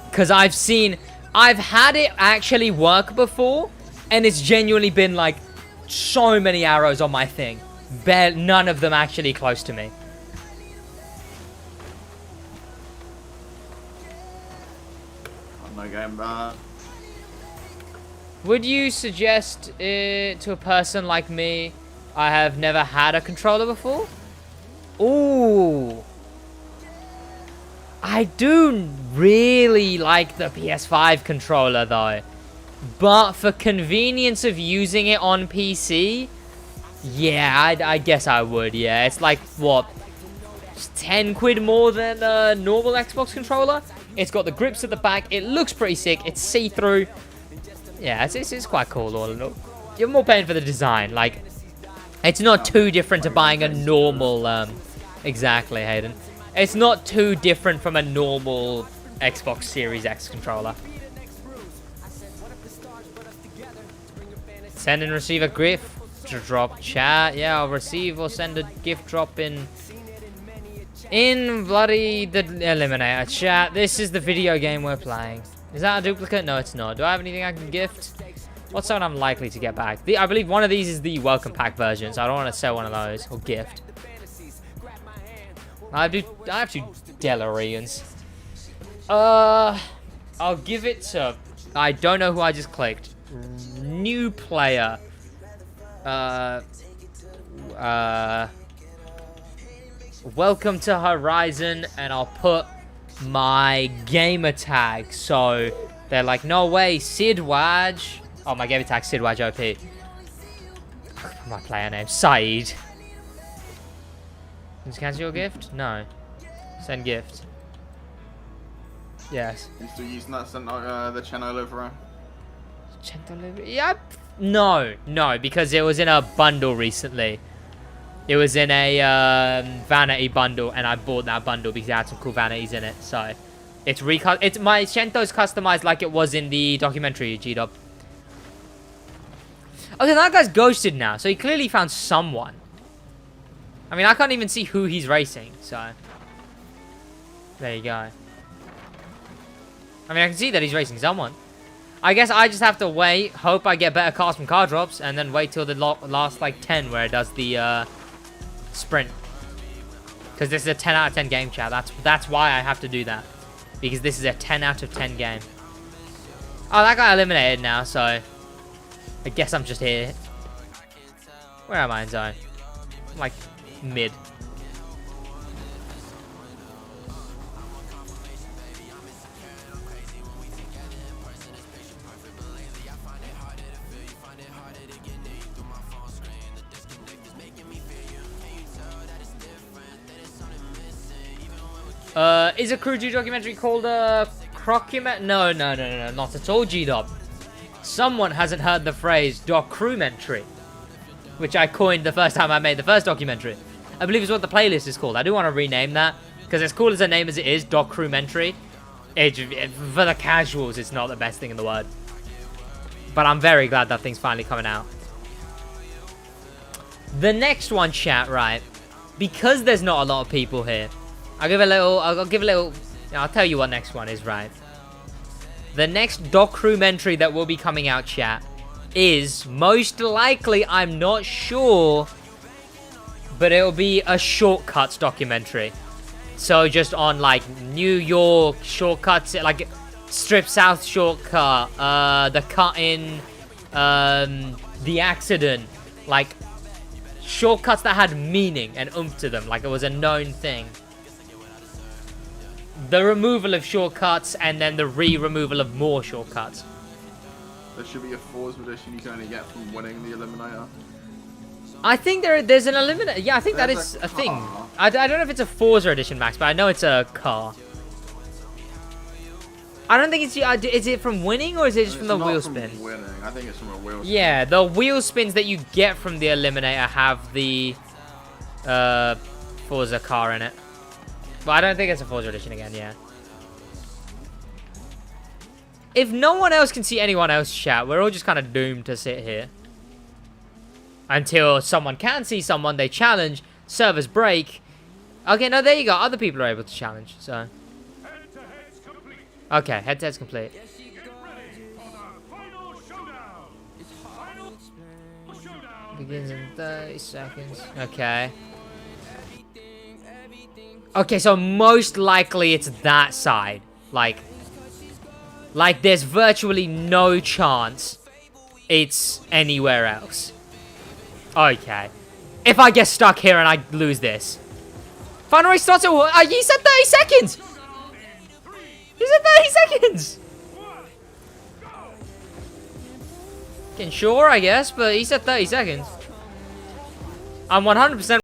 Speaker 2: Because I've had it actually work before, and it's genuinely been like so many arrows on my thing. None of them actually close to me.
Speaker 3: No game bad.
Speaker 2: Would you suggest it to a person like me? I have never had a controller before. Ooh. I do really like the PS5 controller though. But for convenience of using it on PC, yeah, I guess I would, yeah. It's like, what, 10 quid more than a normal Xbox controller? It's got the grips at the back. It looks pretty sick. It's see-through. Yeah, it's quite cool all in all. You're more paying for the design. Like, it's not too different to buying a normal... exactly, Hayden. It's not too different from a normal Xbox Series X controller. Send and receive a gift drop, chat. Yeah, I'll receive or send a gift drop in bloody the Eliminator. Chat, this is the video game we're playing. Is that a duplicate? No, it's not. Do I have anything I can gift? What's something I'm likely to get back? I believe one of these is the welcome pack version, so I don't want to sell one of those or gift. I have two Delarians. I'll give it to... I don't know who I just clicked. New player. Welcome to Horizon, and I'll put my gamer tag. So they're like, no way, SidWaj. Oh, my gamer tag, SidWaj OP. My player name, Saeed. Is cancel your gift? No. Send gift. Yes.
Speaker 3: You still using that the channel over?
Speaker 2: Yep. No, because it was in a bundle recently. It was in a vanity bundle, and I bought that bundle because it had some cool vanities in it. So, it's my Shento's customized like it was in the documentary, G-Dub. Okay, that guy's ghosted now, so he clearly found someone. I mean, I can't even see who he's racing, so there you go. I mean, I can see that he's racing someone. I guess I just have to wait, hope I get better cars from car drops, and then wait till the last, like, 10 where it does the, sprint. Because this is a 10 out of 10 game, chat. That's why I have to do that. Because this is a 10 out of 10 game. Oh, that got eliminated now, so I guess I'm just here. Where am I in zone? I'm like, mid. Is a Crew 2 documentary called Crocument? No, not at all, G-Dub. Someone hasn't heard the phrase documentary, which I coined the first time I made the first documentary. I believe is what the playlist is called. I do want to rename that, because as cool as a name as it is, documentary, for the casuals, it's not the best thing in the world. But I'm very glad that thing's finally coming out. The next one, chat, right? Because there's not a lot of people here, I'll give a little, I'll tell you what next one is, right? The next documentary that will be coming out, chat, is most likely, I'm not sure, but it'll be a shortcuts documentary. So just on, like, New York shortcuts, like Strip South shortcut, the cut-in, the accident, like shortcuts that had meaning and oomph to them, like it was a known thing. The removal of shortcuts, and then the re-removal of more shortcuts.
Speaker 3: There should be a Forza edition you can only get from winning the Eliminator.
Speaker 2: I think there's an Eliminator. Yeah, I think that is a thing. I don't know if it's a Forza edition, Max, but I know it's a car. I don't think it's... Is it from winning, or is it just from the wheel spins?
Speaker 3: Winning. I think it's from a wheel spin.
Speaker 2: Yeah, the wheel spins that you get from the Eliminator have the Forza car in it. But I don't think it's a Forza edition again, yeah. If no one else can see anyone else chat, we're all just kind of doomed to sit here. Until someone can see someone, they challenge, servers break. Okay, no, there you go. Other people are able to challenge, so. Okay, head-to-head's complete. Begins in 30 seconds. Okay. Okay, so most likely it's that side. Like there's virtually no chance it's anywhere else. Okay. If I get stuck here and I lose this. Final race starts at what? He said 30 seconds! He said 30 seconds! Getting sure, I guess, but he said 30 seconds. I'm 100%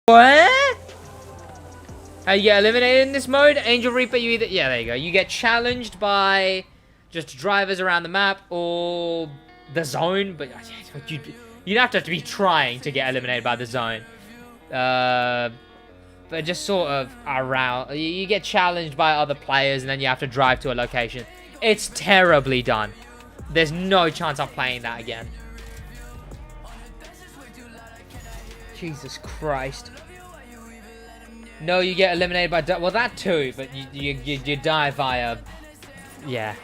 Speaker 2: What? How you get eliminated in this mode? Angel Reaper, you either... Yeah, there you go. You get challenged by just drivers around the map or the zone. But you'd have to be trying to get eliminated by the zone. But just sort of around. You get challenged by other players and then you have to drive to a location. It's terribly done. There's no chance I'm playing that again. Jesus Christ. No, you get eliminated by... Well, that too, but you die via... Yeah.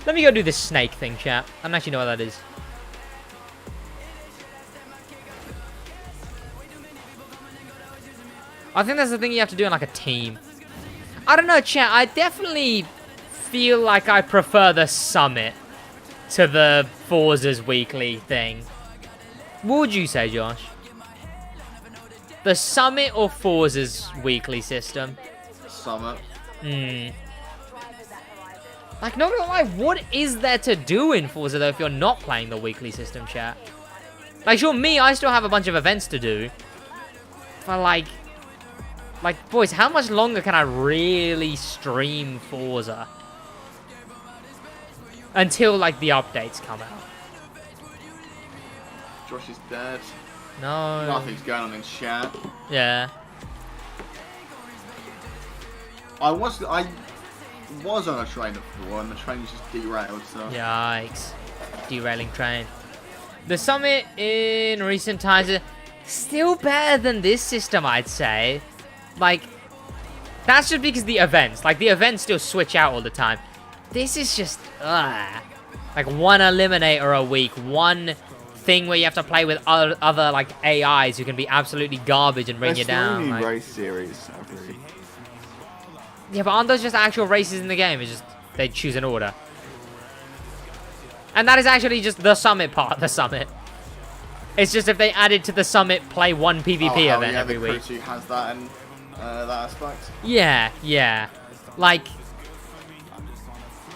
Speaker 2: Let me go do this snake thing, chat. I don't actually know what that is. I think that's the thing you have to do in, like, a team. I don't know, chat. I definitely feel like I prefer the summit to the Forza's weekly thing. What would you say, Josh? The Summit or Forza's weekly system?
Speaker 3: Summit.
Speaker 2: Like, not gonna lie, what is there to do in Forza, though, if you're not playing the weekly system, chat? Like, sure, me, I still have a bunch of events to do. But, like, boys, how much longer can I really stream Forza? Until, like, the updates come out.
Speaker 3: Josh is dead.
Speaker 2: No.
Speaker 3: Nothing's going on in chat.
Speaker 2: Yeah.
Speaker 3: I was on a train before, and the train just derailed. So.
Speaker 2: Yikes. Derailing train. The Summit in recent times is still better than this system, I'd say. Like, that's just because the events. Like, the events still switch out all the time. This is just, like, one eliminator a week. One thing where you have to play with other like AIs who can be absolutely garbage and bring you down.
Speaker 3: There's
Speaker 2: like...
Speaker 3: race series every...
Speaker 2: Yeah, but aren't those just actual races in the game? It's just they choose an order. And that is actually just the Summit part, the Summit. It's just if they added to the Summit, play one PvP event every week.
Speaker 3: Crew has that in that aspect.
Speaker 2: Yeah.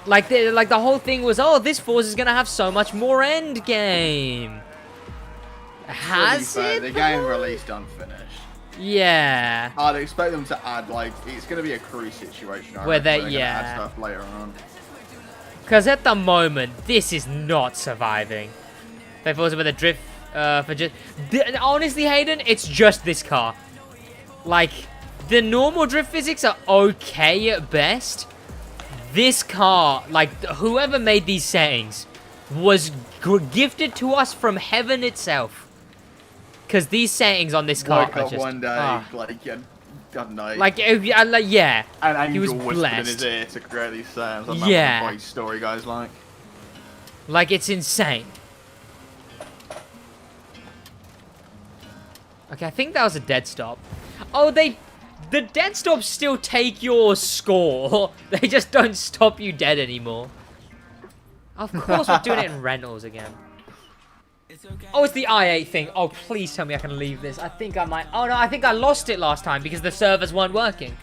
Speaker 2: Like the whole thing was, oh, this Forza is gonna have so much more end game. Has it?
Speaker 3: The game released unfinished.
Speaker 2: Yeah.
Speaker 3: I'd expect them to add, like, it's gonna be a crew situation.
Speaker 2: Where
Speaker 3: they're
Speaker 2: they,
Speaker 3: gonna add stuff later on.
Speaker 2: Because at the moment, this is not surviving. They Forza with a drift for just. Honestly, Hayden, it's just this car. Like, the normal drift physics are okay at best. This car, like, whoever made these settings was gifted to us from heaven itself. Because these settings on this car
Speaker 3: Woke
Speaker 2: are
Speaker 3: up
Speaker 2: just...
Speaker 3: one day, like, I don't know.
Speaker 2: Like, yeah.
Speaker 3: And
Speaker 2: he was
Speaker 3: whispered in
Speaker 2: blessed.
Speaker 3: his ear to create these sounds.
Speaker 2: Yeah.
Speaker 3: What the story goes like.
Speaker 2: Like, it's insane. Okay, I think that was a dead stop. Oh, the dead stops still take your score. They just don't stop you dead anymore. Of course we're doing it in rentals again. Oh, it's the i8 thing. Oh, please tell me I can leave this. I think I might. Oh, no, I think I lost it last time because the servers weren't working.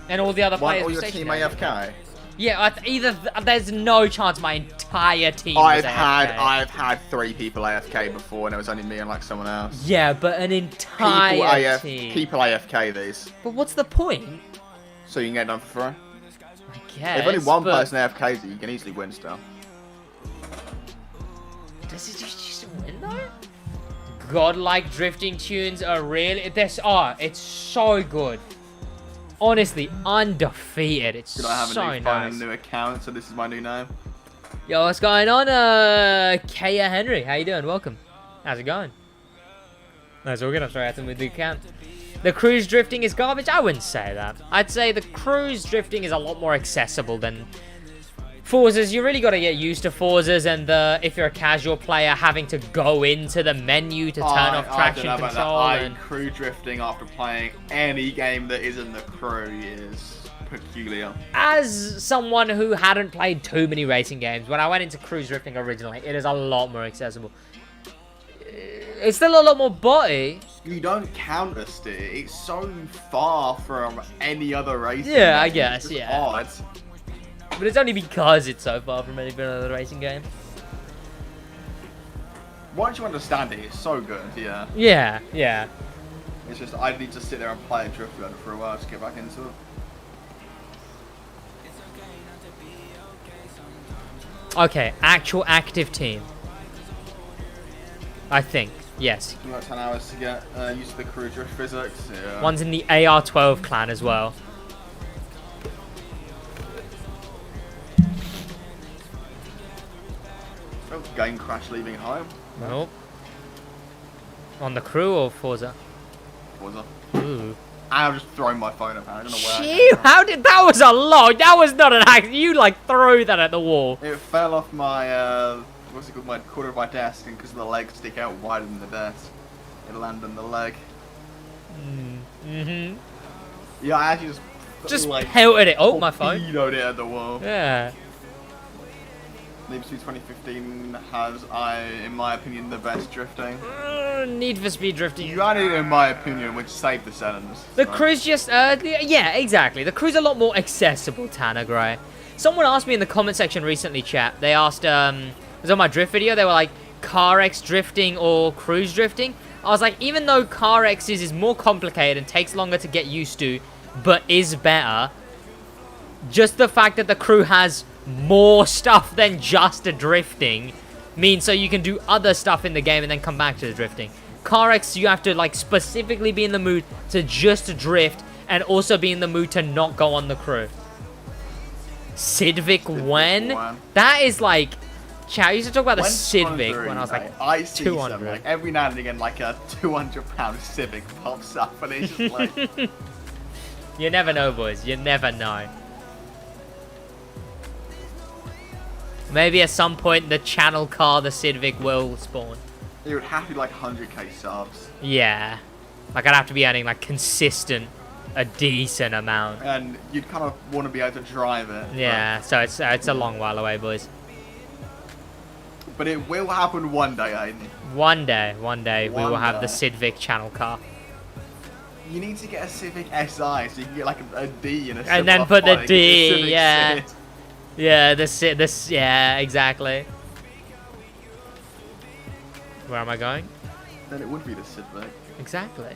Speaker 2: And all the other players were stationary.
Speaker 3: All your team AFK?
Speaker 2: Yeah, there's no chance my entire team
Speaker 3: I've
Speaker 2: was AFK.
Speaker 3: I've had 3 people AFK before, and it was only me and like someone else.
Speaker 2: Yeah, but an entire team.
Speaker 3: People AFK these.
Speaker 2: But what's the point?
Speaker 3: So you can get done for free.
Speaker 2: I guess.
Speaker 3: If only one person AFKs it, you can easily win still.
Speaker 2: Does it just win though? Godlike drifting tunes are really... it's so good. Honestly, undefeated. It's
Speaker 3: Did I have
Speaker 2: so
Speaker 3: a new phone
Speaker 2: nice.
Speaker 3: and a new account, so this is my new name?
Speaker 2: Yo, what's going on? Kaya Henry, how you doing? Welcome. How's it going? That's all good. I'm sorry I had to move the account. The cruise drifting is garbage? I wouldn't say that. I'd say the cruise drifting is a lot more accessible than Forza's. You really got to get used to Forza's, and if you're a casual player, having to go into the menu to turn off traction control.
Speaker 3: Crew drifting after playing any game that isn't the crew is peculiar.
Speaker 2: As someone who hadn't played too many racing games, when I went into cruise drifting originally, it is a lot more accessible. It's still a lot more botty.
Speaker 3: You don't counter steer. It's so far from any other racing
Speaker 2: Yeah, I
Speaker 3: game.
Speaker 2: guess,
Speaker 3: It's
Speaker 2: yeah.
Speaker 3: odd.
Speaker 2: But it's only because it's so far from any other racing game.
Speaker 3: Once you understand it, it's so good, yeah.
Speaker 2: Yeah, yeah.
Speaker 3: It's just, I need to sit there and play Drift Road for a while to get back into it.
Speaker 2: Okay, actual active team. I think, yes.
Speaker 3: You got 10 hours to get used to the crew drift physics. Yeah.
Speaker 2: One's in the AR-12 clan as well.
Speaker 3: Oh, game crash leaving home.
Speaker 2: Nope. On the crew or Forza?
Speaker 3: Forza.
Speaker 2: Ooh.
Speaker 3: I'm just throwing my phone up. I don't know where.
Speaker 2: Phew, how did that was a lot. That was not an act. You like threw that at the wall.
Speaker 3: It fell off my what's it called? My corner of my desk, and because the legs stick out wider than the desk, it landed on the leg.
Speaker 2: Mm-hmm.
Speaker 3: Yeah, I actually
Speaker 2: Just
Speaker 3: like
Speaker 2: pelted it. Oh, my phone.
Speaker 3: torpedoed it at the wall.
Speaker 2: Yeah.
Speaker 3: Need for Speed 2015 has, in my opinion, the best drifting.
Speaker 2: Need for Speed drifting.
Speaker 3: You got it in my opinion, which saved the sentence.
Speaker 2: The crew's just, yeah, exactly. The crew's a lot more accessible, Tanner Gray. Someone asked me in the comment section recently, chat. They asked, it was on my drift video. They were like, Car X drifting or cruise drifting. I was like, even though Car X's is more complicated and takes longer to get used to, but is better, just the fact that the crew has more stuff than just the drifting means so you can do other stuff in the game and then come back to the drifting. Car X, you have to like specifically be in the mood to just drift and also be in the mood to not go on the crew. SidWaj when? That is like, chat, I used to talk about the SidWaj when I was like
Speaker 3: I see
Speaker 2: 200.
Speaker 3: some, like every now and again, like a 200-pound Civic pops up and it's just like...
Speaker 2: You never know, boys. You never know. Maybe at some point the channel car, the SidWaj, will spawn.
Speaker 3: It would have to be like 100k subs.
Speaker 2: Yeah. Like I'd have to be earning like consistent, a decent amount.
Speaker 3: And you'd kind of want to be able to drive it.
Speaker 2: Yeah, so it's a long while away, boys.
Speaker 3: But it will happen one day, Aiden.
Speaker 2: One day we will have the
Speaker 3: day.
Speaker 2: SidWaj channel car.
Speaker 3: You need to get a Civic SI so you can get like a D and a
Speaker 2: And then put the D, yeah.
Speaker 3: Sid.
Speaker 2: Yeah, yeah, exactly. Where am I going?
Speaker 3: Then it would be the SidWaj.
Speaker 2: Exactly.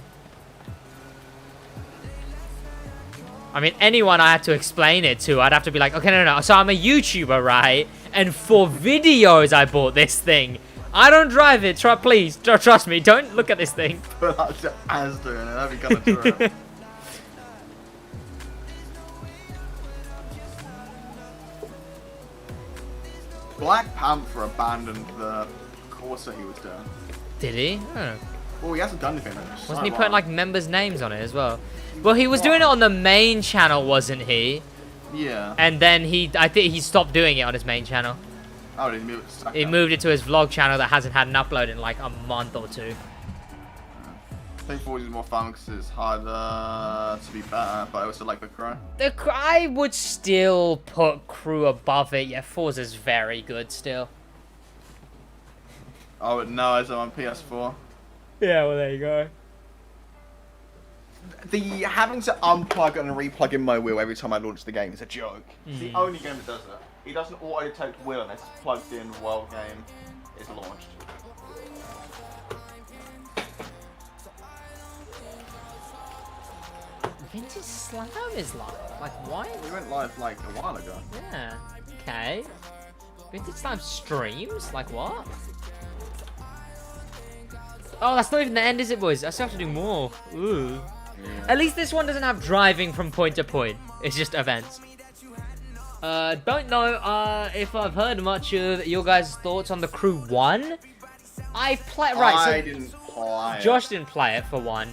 Speaker 2: I mean, anyone I had to explain it to, I'd have to be like, okay, no. So I'm a YouTuber, right? And for videos, I bought this thing. I don't drive it. Please, trust me. Don't look at this thing.
Speaker 3: Put up to as doing it. That'd be kind of true. Black Panther abandoned the course that he was doing.
Speaker 2: Did he? Oh.
Speaker 3: Well, he hasn't done anything.
Speaker 2: Wasn't he putting like members' names on it as well? Well, he was doing it on the main channel, wasn't he?
Speaker 3: Yeah.
Speaker 2: And then I think he stopped doing it on his main channel.
Speaker 3: Oh, did he move it?
Speaker 2: He moved it to his vlog channel that hasn't had an upload in like a month or two.
Speaker 3: I think Forza is more fun because it's harder to be better, but I also like the crew.
Speaker 2: I would still put crew above it. Yeah, Forza's very good still.
Speaker 3: Oh no, as I'm on PS4.
Speaker 2: Yeah, well there you go.
Speaker 3: The having to unplug and replug in my wheel every time I launch the game is a joke. It's the only game that does it. It doesn't auto-detect wheel unless it's plugged in while the game is launched.
Speaker 2: Vintage Slam is live. Like what?
Speaker 3: We went live like a while ago.
Speaker 2: Yeah. Okay. Vintage Slam streams? Like what? Oh, that's not even the end, is it, boys? I still have to do more. Ooh. Yeah. At least this one doesn't have driving from point to point. It's just events. Don't know if I've heard much of your guys' thoughts on the Crew 1. I
Speaker 3: didn't play
Speaker 2: Josh didn't play it, for one.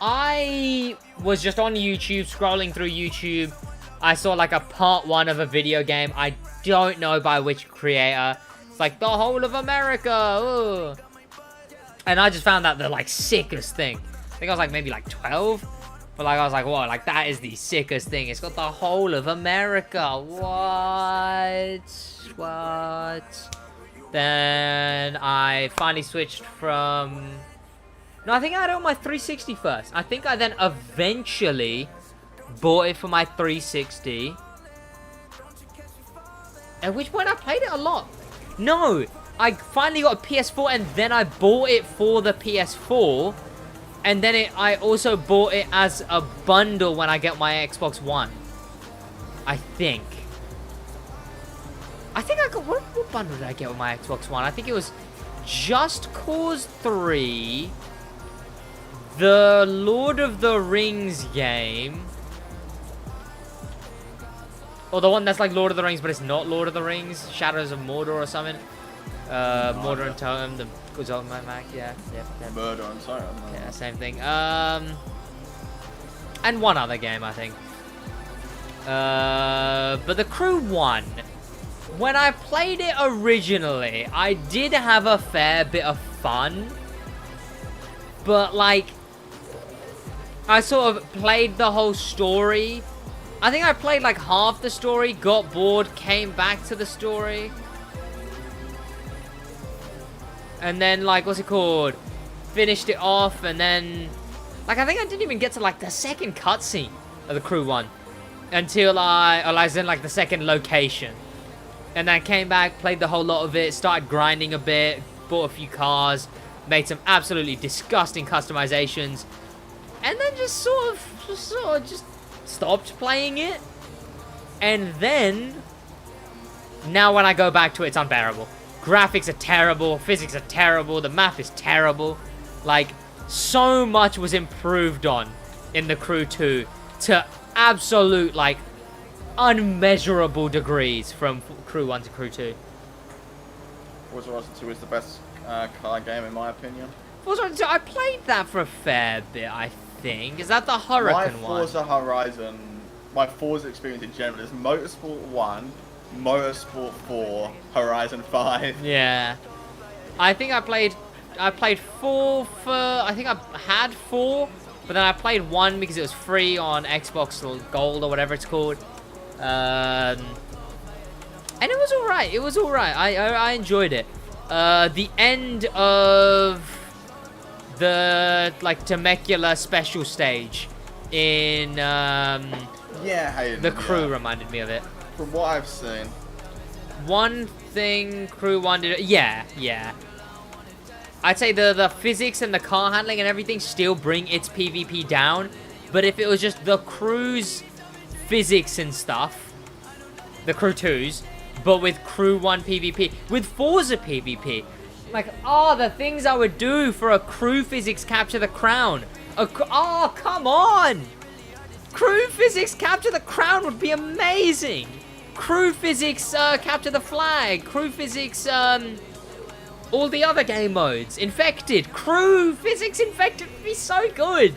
Speaker 2: I was just on YouTube, scrolling through YouTube. I saw like a part 1 of a video game. I don't know by which creator. It's like the whole of America. Ooh. And I just found that the like sickest thing. I think I was like maybe like 12. But like I was like, whoa, like that is the sickest thing. It's got the whole of America. What? Then I finally switched from... No, I think I had it on my 360 first. I think I then eventually bought it for my 360. At which point I played it a lot. No, I finally got a PS4 and then I bought it for the PS4. And then I also bought it as a bundle when I get my Xbox One. I think I got... What bundle did I get with my Xbox One? I think it was Just Cause 3, the Lord of the Rings game, or the one that's like Lord of the Rings, but it's not Lord of the Rings, Shadows of Mordor or something. Mordor and Totem, the was on my Mac, yeah.
Speaker 3: Murder and Totem.
Speaker 2: Yeah, same thing. And one other game, I think. But the Crew 1, when I played it originally, I did have a fair bit of fun. But, like, I sort of played the whole story. I think I played, like, half the story, got bored, came back to the story. And then, like, what's it called? Finished it off, and then... Like, I think I didn't even get to, like, the second cutscene of the Crew 1. Until I was in, like, the second location. And then I came back, played the whole lot of it, started grinding a bit, bought a few cars, made some absolutely disgusting customizations. And then just sort of stopped playing it. And then... Now when I go back to it, it's unbearable. Graphics are terrible, physics are terrible, the map is terrible. Like, so much was improved on in the Crew 2 to absolute, like, unmeasurable degrees from Crew 1 to Crew 2.
Speaker 3: Forza Horizon 2 is the best car game in my opinion.
Speaker 2: Forza Horizon 2, I played that for a fair bit, I think. Is that the Hurricane one?
Speaker 3: My Forza experience in general is Motorsport 1, Motorsport 4, Horizon 5.
Speaker 2: Yeah. I think I played 4 for... I think I had 4, but then I played 1 because it was free on Xbox Gold or whatever it's called. And it was alright. It was alright. I enjoyed it. The end of the, like, Temecula special stage in the Crew reminded me of it.
Speaker 3: From what I've seen.
Speaker 2: One thing Crew 1 did... Yeah. I'd say the physics and the car handling and everything still bring its PvP down. But if it was just the Crew's physics and stuff, the Crew 2's, but with Crew 1 PvP, with Forza PvP, like, the things I would do for a Crew physics capture the crown. Come on! Crew physics capture the crown would be amazing! Crew physics capture the flag. Crew physics all the other game modes. Infected. Crew physics infected would be so good.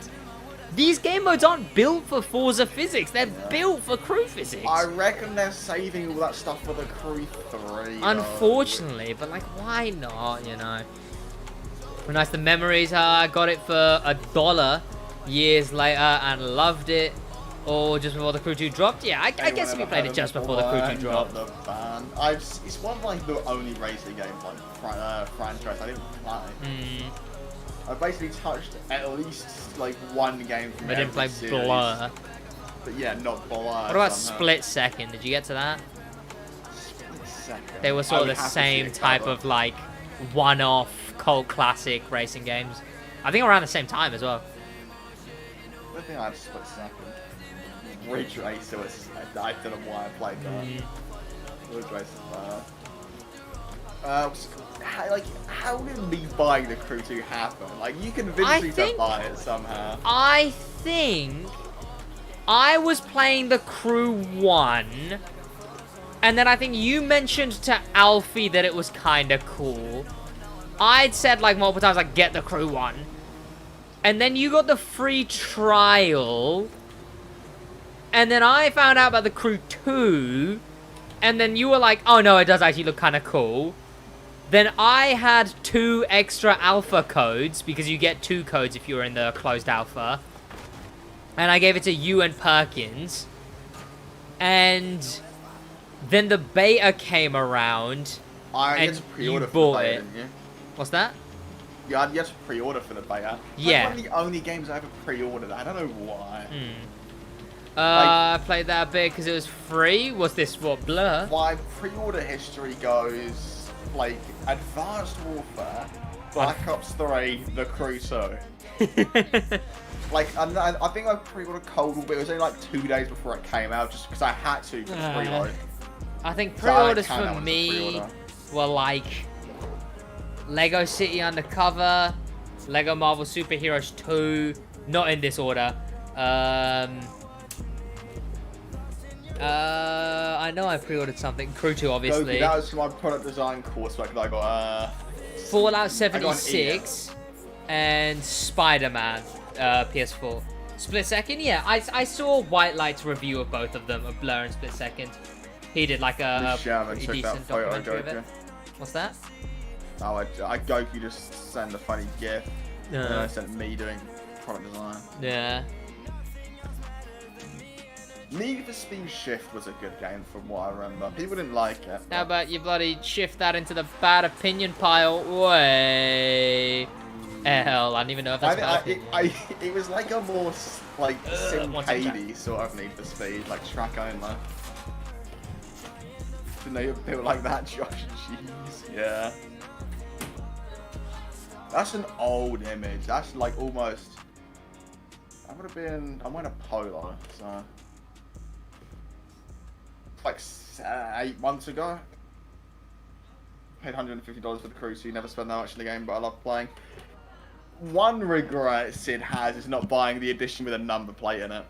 Speaker 2: These game modes aren't built for Forza physics. They're built for Crew physics.
Speaker 3: I reckon they're saving all that stuff for the Crew 3.
Speaker 2: Unfortunately, but like, why not, you know? Nice, the memories. I got it for $1 years later and loved it. Or just before the Crew 2 dropped? Yeah, I guess if you played it just before the Crew 2 dropped.
Speaker 3: It's one of like the only racing games like franchise I didn't play. I basically touched at least like one game from
Speaker 2: I didn't play
Speaker 3: series.
Speaker 2: Blur.
Speaker 3: But yeah, not Blur.
Speaker 2: What about Split Second? Did you get to that?
Speaker 3: Split Second.
Speaker 2: They were sort of the same type of like one-off cult classic racing games. I think around the same time as well.
Speaker 3: I don't think I had Split Second. Ridge Racer was... I don't know why I played that. Ridge Racer how did me buying the Crew 2 happen? Like, you convinced me to buy it somehow.
Speaker 2: I think I was playing the Crew 1, and then I think you mentioned to Alfie that it was kind of cool. I'd said, like, multiple times, like, get the Crew 1. And then you got the free trial... And then I found out about the Crew 2, and then you were like, oh no, it does actually look kind of cool. Then I had 2 extra alpha codes, because you get 2 codes if you're in the closed alpha. And I gave it to you and Perkins. And then the beta came around, and you bought it. What's that?
Speaker 3: Yeah, you had to pre-order for the beta.
Speaker 2: Yeah.
Speaker 3: That's one of the only games I ever pre-ordered. I don't know why.
Speaker 2: I played that a bit because it was free. What's this? What, Blur?
Speaker 3: My pre-order history goes like Advanced Warfare, Black Ops 3, The Crew 2. Like, I think I pre-ordered Cold War, but it was only like 2 days before it came out, just because I had to pre-order.
Speaker 2: I think
Speaker 3: So I
Speaker 2: pre-orders
Speaker 3: kinda
Speaker 2: for
Speaker 3: wanted to
Speaker 2: me
Speaker 3: pre-order.
Speaker 2: were like Lego City Undercover, Lego Marvel Superheroes 2, not in this order. I know I pre-ordered something. Crew 2, obviously.
Speaker 3: Goku, that was my product design course, like I got
Speaker 2: Fallout
Speaker 3: I
Speaker 2: 76 and Spider-Man PS4. Split Second, yeah. I saw White Light's review of both of them, of Blur and Split Second. He did like a pretty
Speaker 3: took that
Speaker 2: decent
Speaker 3: photo,
Speaker 2: documentary of it.
Speaker 3: Goku.
Speaker 2: What's that?
Speaker 3: Oh, I Goku just sent a funny gif, and then I sent me doing product design.
Speaker 2: Yeah.
Speaker 3: Need for Speed Shift was a good game from what I remember. People didn't like it.
Speaker 2: How about you bloody shift that into the bad opinion pile? Way. Hell, I don't even know if that's bad.
Speaker 3: It was like a more like
Speaker 2: Simcady
Speaker 3: Simcady sort of Need for Speed, like track only. Didn't know you built like that, Josh? Jeez, yeah. That's an old image. That's like almost. That would have been. I'm wearing a polo, so. Like 8 months ago. Paid $150 for the Crew, so you never spend that much in the game, but I love playing. One regret Sid has is not buying the edition with a number plate in it.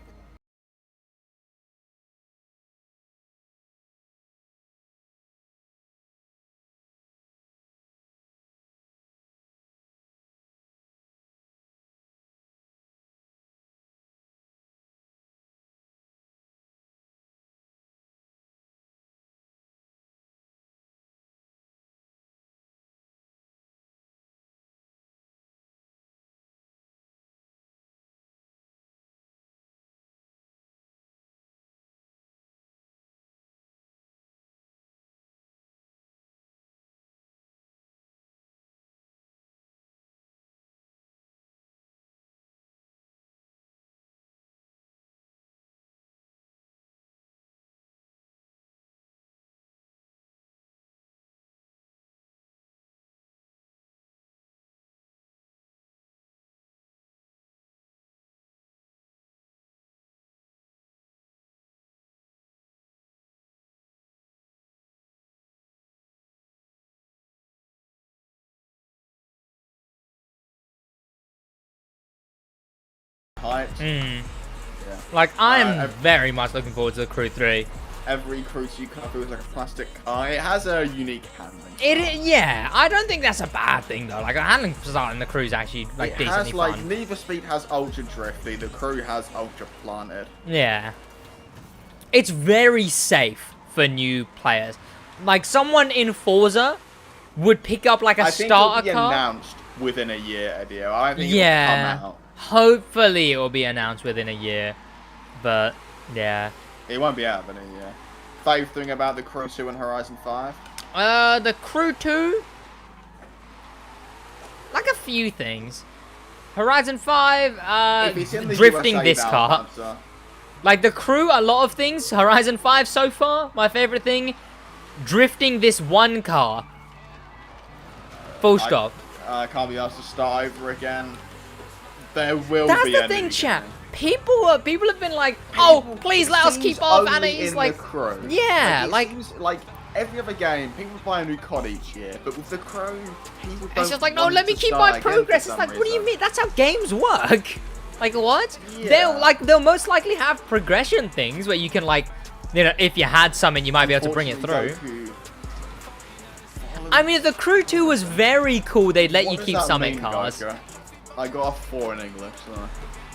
Speaker 3: Hyped. Yeah.
Speaker 2: Like, I'm very much looking forward to the Crew 3.
Speaker 3: Every Crew 2 cover is like a plastic car. It has a unique handling.
Speaker 2: Yeah, I don't think that's a bad thing though. Like, a handling style in the Crew is actually like
Speaker 3: It
Speaker 2: decently
Speaker 3: has like
Speaker 2: fun.
Speaker 3: Need for Speed has ultra drifty. The Crew has ultra planted.
Speaker 2: Yeah. It's very safe for new players. Like, someone in Forza would pick up like a
Speaker 3: I think
Speaker 2: starter
Speaker 3: it'll be
Speaker 2: car.
Speaker 3: announced within a year, Eddie. I don't think
Speaker 2: Yeah.
Speaker 3: it'll come out.
Speaker 2: Hopefully it will be announced within a year. But yeah.
Speaker 3: It won't be out within a year. Favorite thing about the Crew 2 and Horizon 5?
Speaker 2: The Crew 2, like a few things. Horizon 5,
Speaker 3: If it's in the
Speaker 2: drifting
Speaker 3: USA
Speaker 2: this car.
Speaker 3: answer.
Speaker 2: Like the Crew, a lot of things. Horizon 5 so far, my favorite thing, drifting this one car. Full stop.
Speaker 3: I can't be asked to start over again. There will
Speaker 2: That's
Speaker 3: be
Speaker 2: the
Speaker 3: a
Speaker 2: thing,
Speaker 3: new
Speaker 2: chat.
Speaker 3: game.
Speaker 2: People have been like, oh, please let us
Speaker 3: Seems
Speaker 2: keep off
Speaker 3: only
Speaker 2: Annie's
Speaker 3: in
Speaker 2: like,
Speaker 3: the Crew.
Speaker 2: yeah,
Speaker 3: it
Speaker 2: like
Speaker 3: seems like every other game, people buy a new COD each year, but with the Crew, people don't.
Speaker 2: it's just like, no,
Speaker 3: want
Speaker 2: let me
Speaker 3: to
Speaker 2: keep
Speaker 3: start
Speaker 2: my
Speaker 3: again
Speaker 2: progress.
Speaker 3: for
Speaker 2: It's
Speaker 3: some
Speaker 2: like, what do you
Speaker 3: reason.
Speaker 2: mean? That's how games work. Like what?
Speaker 3: Yeah.
Speaker 2: They'll most likely have progression things where you can like, you know, if you had something, you might be able to bring it through.
Speaker 3: Unfortunately,
Speaker 2: I mean, if the Crew 2 was very cool, they'd let
Speaker 3: What
Speaker 2: you
Speaker 3: does
Speaker 2: keep
Speaker 3: that
Speaker 2: Summit
Speaker 3: mean,
Speaker 2: cars.
Speaker 3: Goku? I got a 4 in English, so.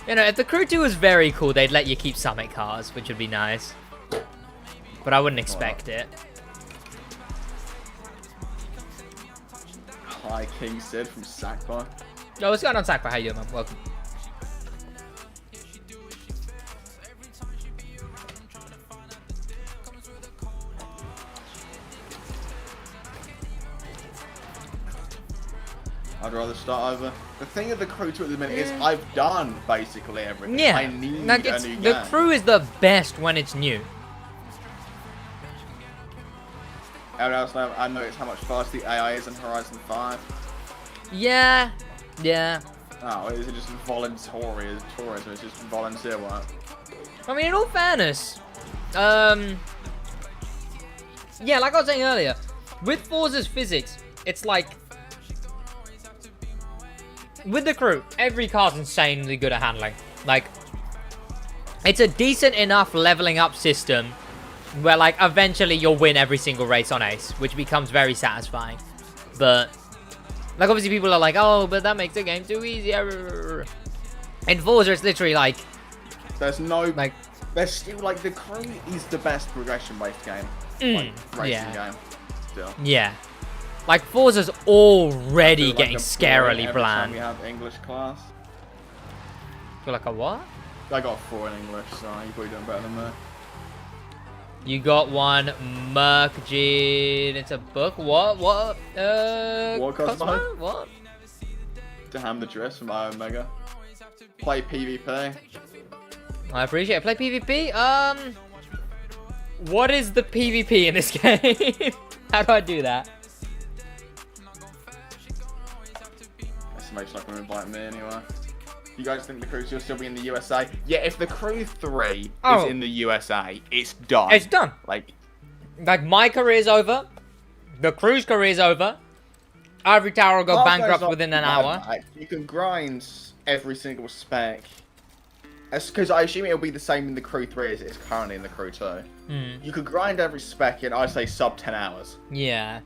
Speaker 2: You know, if the Crew 2 was very cool, they'd let you keep Summit cars, which would be nice. But I wouldn't expect it.
Speaker 3: Hi, King Sid from Sackbar.
Speaker 2: Yo, what's going on, Sakura? How you doing, man? Welcome.
Speaker 3: I'd rather start over. The thing of the Crew 2 at the minute is I've done basically everything.
Speaker 2: Yeah,
Speaker 3: I need
Speaker 2: like
Speaker 3: a
Speaker 2: it's,
Speaker 3: new
Speaker 2: the
Speaker 3: game.
Speaker 2: Crew is the best when it's new.
Speaker 3: Everyone else know, I noticed how much faster the AI is in Horizon 5.
Speaker 2: Yeah.
Speaker 3: Oh, is it just voluntary? Is tourism? It's just volunteer work.
Speaker 2: I mean, in all fairness, yeah, like I was saying earlier, with Forza's physics, it's like, with the crew, every car's insanely good at handling. Like, it's a decent enough leveling up system where, like, eventually you'll win every single race on Ace, which becomes very satisfying. But, like, obviously people are like, oh, but that makes the game too easy. In Forza, it's literally like...
Speaker 3: There's no...
Speaker 2: like,
Speaker 3: there's still, like, the crew is the best progression-based game. Like, racing game. Still.
Speaker 2: Yeah. Like, Forza's already
Speaker 3: like
Speaker 2: getting
Speaker 3: a
Speaker 2: scarily
Speaker 3: every time
Speaker 2: bland.
Speaker 3: we have English class.
Speaker 2: Feel like a what?
Speaker 3: I got 4 in English, so you're probably doing better than me.
Speaker 2: You got one, Merkgene. It's a book. What? What?
Speaker 3: Cosmo?
Speaker 2: What?
Speaker 3: Damn the dress from Iron Mega. Play PvP.
Speaker 2: I appreciate it. Play PvP? What is the PvP in this game? How do I do that?
Speaker 3: This makes like them invite me anyway. You guys think the crew will still be in the USA? Yeah, if the crew 3 is in the USA, it's done.
Speaker 2: It's done.
Speaker 3: Like
Speaker 2: my career's over. The crew's career's over. Ivory Tower will go bankrupt within an hour.
Speaker 3: You can grind every single spec. Because I assume it'll be the same in the crew 3 as it is currently in the crew 2. You could grind every spec in, I'd say, sub 10 hours.
Speaker 2: Yeah.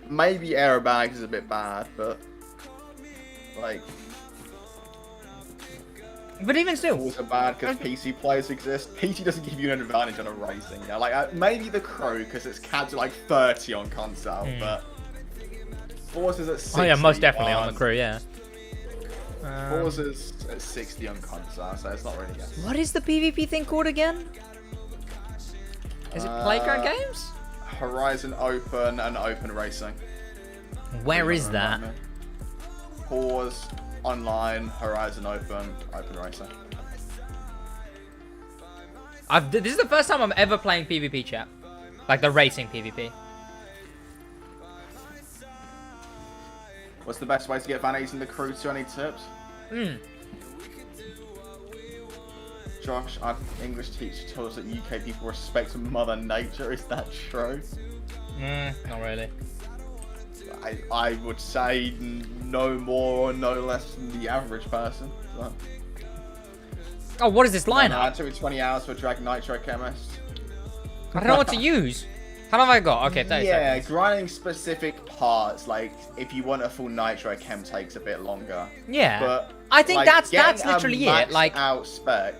Speaker 3: Maybe aerobags is a bit bad, but... like...
Speaker 2: But even still...
Speaker 3: also bad because PC players exist. PC doesn't give you an advantage on a racing. Yeah, like, maybe the crew, because it's capped at like 30 on console, but... Forza's at 60.
Speaker 2: Oh yeah, most definitely on the crew, yeah.
Speaker 3: Forza's at 60 on console, so it's not really good.
Speaker 2: What is the PvP thing called again? Is it Playground Games?
Speaker 3: Horizon Open and Open Racing.
Speaker 2: Where is that?
Speaker 3: Pause, Online, Horizon Open, Open Racing.
Speaker 2: This is the first time I'm ever playing PvP, chat. Like the racing PvP.
Speaker 3: What's the best way to get vanities in the crew? 2 any tips? Josh, our English teacher told us that UK people respect Mother Nature. Is that true?
Speaker 2: Not really.
Speaker 3: I would say no more or no less than the average person. So.
Speaker 2: Oh, what is this lineup?
Speaker 3: It took me 20 hours for Drag Nitro Chemist.
Speaker 2: I don't know what to use. How long have I got? Okay, 30
Speaker 3: yeah,
Speaker 2: seconds.
Speaker 3: grinding specific parts, like if you want a full Nitro Chem takes a bit longer.
Speaker 2: Yeah.
Speaker 3: But
Speaker 2: I think
Speaker 3: like,
Speaker 2: that's
Speaker 3: getting
Speaker 2: literally
Speaker 3: a max
Speaker 2: it. Like
Speaker 3: out spec.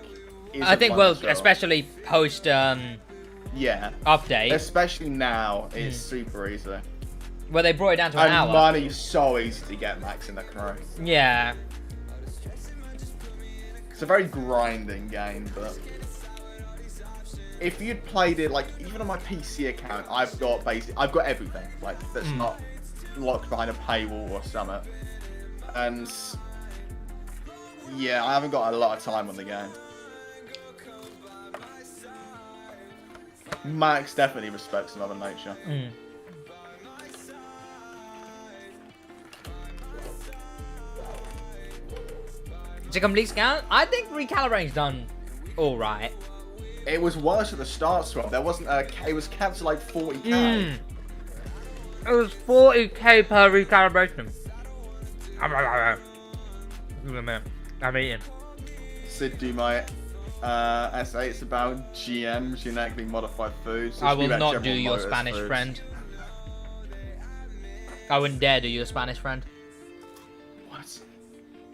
Speaker 2: I think especially post
Speaker 3: yeah.
Speaker 2: update.
Speaker 3: Especially now, it's super easy.
Speaker 2: Where they brought it down to an hour.
Speaker 3: Money's so easy to get max in the crew.
Speaker 2: Yeah.
Speaker 3: It's a very grinding game, but if you'd played it, like even on my PC account, I've got everything like that's not locked behind a paywall or something. And yeah, I haven't got a lot of time on the game. Max definitely respects Mother Nature.
Speaker 2: It's a complete scan. I think recalibrating's done all right.
Speaker 3: It was worse at the start, Swap. There wasn't a. It was capped to like 40k.
Speaker 2: It was 40k per recalibration. I'm eating.
Speaker 3: Sid, do my essay. It's about GM, genetically modified foods.
Speaker 2: I will not do your Spanish friend. I wouldn't dare do your Spanish friend.
Speaker 3: What?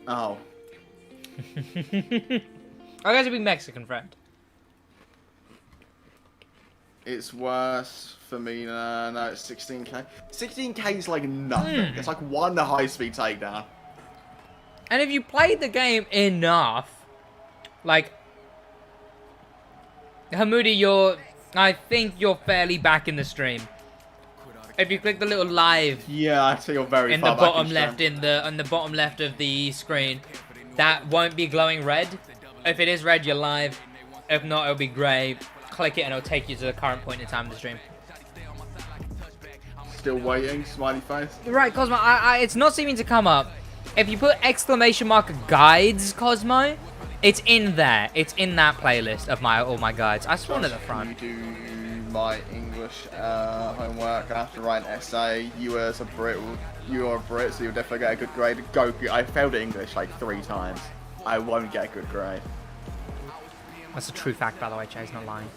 Speaker 3: Oh.
Speaker 2: I guess it'd be Mexican friend.
Speaker 3: It's worse for me now. No, it's 16k. 16k is like nothing. It's like one high-speed takedown.
Speaker 2: And if you played the game enough, like Hamoudi, I think you're fairly back in the stream. If you click the little live,
Speaker 3: yeah, I see you're very
Speaker 2: in
Speaker 3: far
Speaker 2: the bottom
Speaker 3: back
Speaker 2: left on the bottom left of the screen, that won't be glowing red. If it is red, you're live. If not, it'll be grey. click it and it'll take you to the current point in time of the stream.
Speaker 3: Still waiting, smiley face.
Speaker 2: Right, Cosmo, it's not seeming to come up. If you put exclamation mark guides, Cosmo, it's in there. It's in that playlist of all my guides. I sworn at the front.
Speaker 3: You do my English homework. I have to write an essay. You are a Brit, so you'll definitely get a good grade. I failed English like 3 times. I won't get a good grade.
Speaker 2: That's a true fact, by the way, Chase, not lying.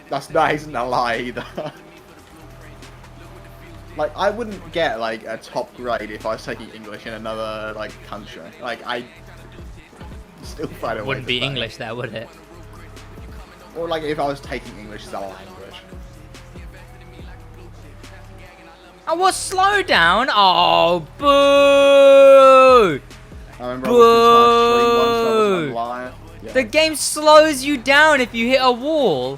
Speaker 3: That isn't a lie either. Like, I wouldn't get like a top grade if I was taking English in another like country. Like, I still find a way.
Speaker 2: Wouldn't be English there, would it?
Speaker 3: Or like if I was taking English as a language.
Speaker 2: Oh, what? Slow down? Oh, boo!
Speaker 3: I remember I was live. Yeah.
Speaker 2: The game slows you down if you hit a wall.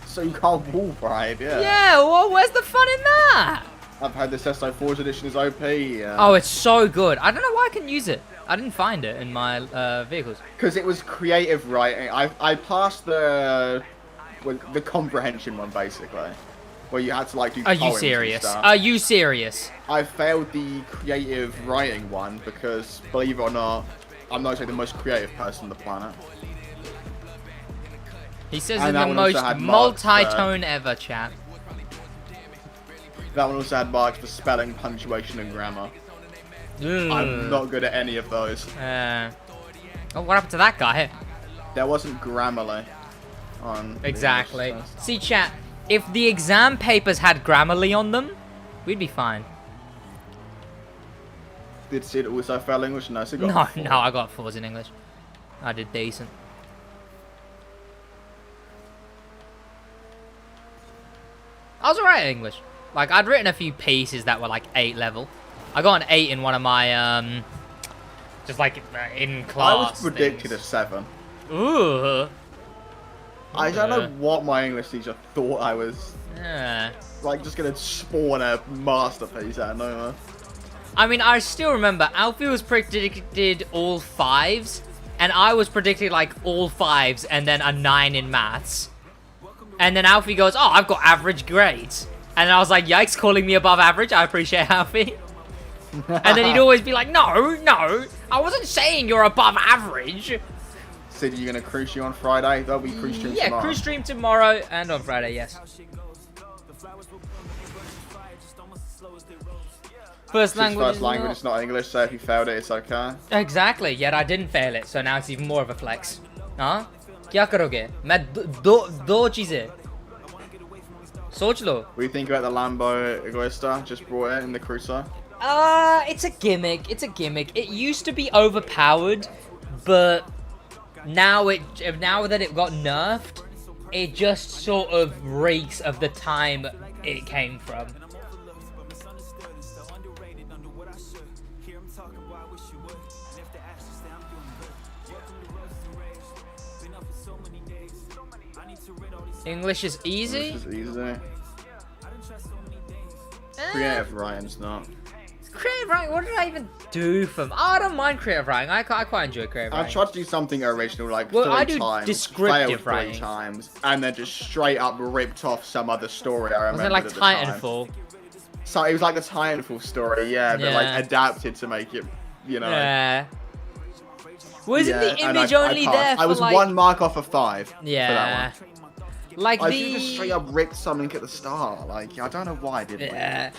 Speaker 3: So you can't wall ride, yeah.
Speaker 2: Yeah, well, where's the fun in that?
Speaker 3: I've had this Forza edition is OP.
Speaker 2: Oh, it's so good. I don't know why I couldn't use it. I didn't find it in my vehicles.
Speaker 3: Because it was creative writing. I passed the comprehension one, basically. Where you had to like do
Speaker 2: Are you serious? Are you serious?
Speaker 3: I failed the creative writing one because, believe it or not, I'm not the most creative person on the planet.
Speaker 2: He says in the most multi-tone ever, chat.
Speaker 3: That one also had marks for spelling, punctuation, and grammar. I'm not good at any of those.
Speaker 2: Oh, what happened to that guy?
Speaker 3: There wasn't Grammarly on.
Speaker 2: Exactly. See, chat. If the exam papers had Grammarly on them, we'd be fine.
Speaker 3: Did Sid also fail English? No, Sid got
Speaker 2: No,
Speaker 3: 4.
Speaker 2: no, I got 4s in English. I did decent. I was alright at English. Like, I'd written a few pieces that were like 8 level. I got an 8 in one of my, just like in class.
Speaker 3: I was predicted a 7.
Speaker 2: Ooh.
Speaker 3: I don't know what my English teacher thought I was.
Speaker 2: Yeah.
Speaker 3: Like, just gonna spawn a masterpiece out of nowhere.
Speaker 2: I mean, I still remember Alfie was predicted all 5s, and I was predicted like all 5s and then a 9 in maths. And then Alfie goes, "Oh, I've got average grades." And I was like, "Yikes, calling me above average. I appreciate Alfie." And then he'd always be like, "No, no, I wasn't saying you're above average."
Speaker 3: Sid, are you gonna cruise you on Friday? There'll be cruise stream tomorrow.
Speaker 2: Yeah, cruise stream tomorrow and on Friday, yes. First language
Speaker 3: is not English, so if you failed it, it's okay.
Speaker 2: Exactly, yet I didn't fail it, so now it's even more of a flex. Huh? क्या करोगे? मैं दो चीजें. सोच लो.
Speaker 3: What do you think about the Lambo Egoista? Just brought it in the Cruiser.
Speaker 2: It's a gimmick. It's a gimmick. It used to be overpowered, but now that it got nerfed, it just sort of reeks of the time it came from. English is easy?
Speaker 3: English is easy. Creative writing's not.
Speaker 2: Creative writing? What did I even do from? Oh, I don't mind creative writing. I quite enjoy creative writing.
Speaker 3: I tried to do something original, like
Speaker 2: well,
Speaker 3: 3
Speaker 2: I do
Speaker 3: times,
Speaker 2: descriptive
Speaker 3: failed
Speaker 2: writing
Speaker 3: 3 times, and then just straight up ripped off some other story I remember.
Speaker 2: Was it like Titanfall?
Speaker 3: So it was like the Titanfall story, yeah, but like adapted to make it, you know.
Speaker 2: Yeah. Wasn't the image only there for
Speaker 3: I was
Speaker 2: like
Speaker 3: 1 mark off of 5.
Speaker 2: Yeah.
Speaker 3: For that one.
Speaker 2: Like
Speaker 3: I just straight up ripped something at the start. Like, I don't know why I did it.
Speaker 2: Yeah.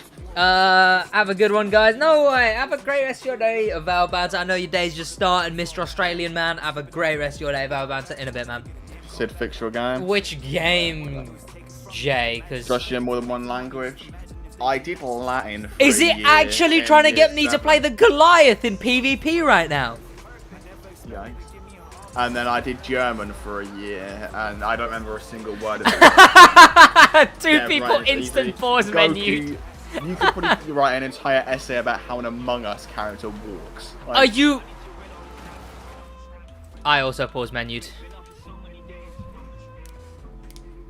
Speaker 2: Have a good one, guys. No way. Have a great rest of your day, Val Banter. I know your day's just started, Mr. Australian man. Have a great rest of your day, Val Banter. In a bit, man.
Speaker 3: Sid, fix your game.
Speaker 2: Which game, Jay? Because
Speaker 3: trust you in more than 1 language. I did Latin for
Speaker 2: is it actually trying to get me to play the Goliath in PvP right now?
Speaker 3: Yikes. And then I did German for a year, and I don't remember a single word of it.
Speaker 2: Two people instant pause menu.
Speaker 3: You could probably write an entire essay about how an Among Us character walks. Like,
Speaker 2: are you? I also pause menued.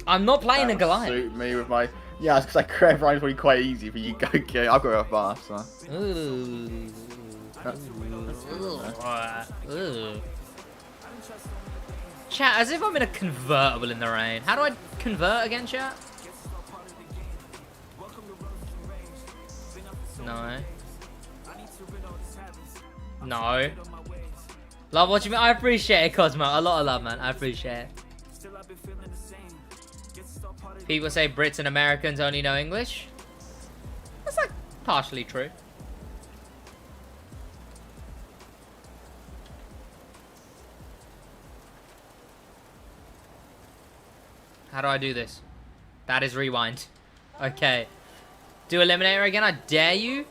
Speaker 2: I'm not playing a Goliath.
Speaker 3: Suit me with my it's because creative writing's probably quite easy, but you go. Okay, I've got to go fast. So.
Speaker 2: Ooh. Chat, as if I'm in a convertible in the rain. How do I convert again, chat? No. No. Love watching me. I appreciate it, Cosmo. A lot of love, man. I appreciate it. People say Brits and Americans only know English. That's like partially true. How do I do this? That is rewind. Okay. Do Eliminator again, I dare you.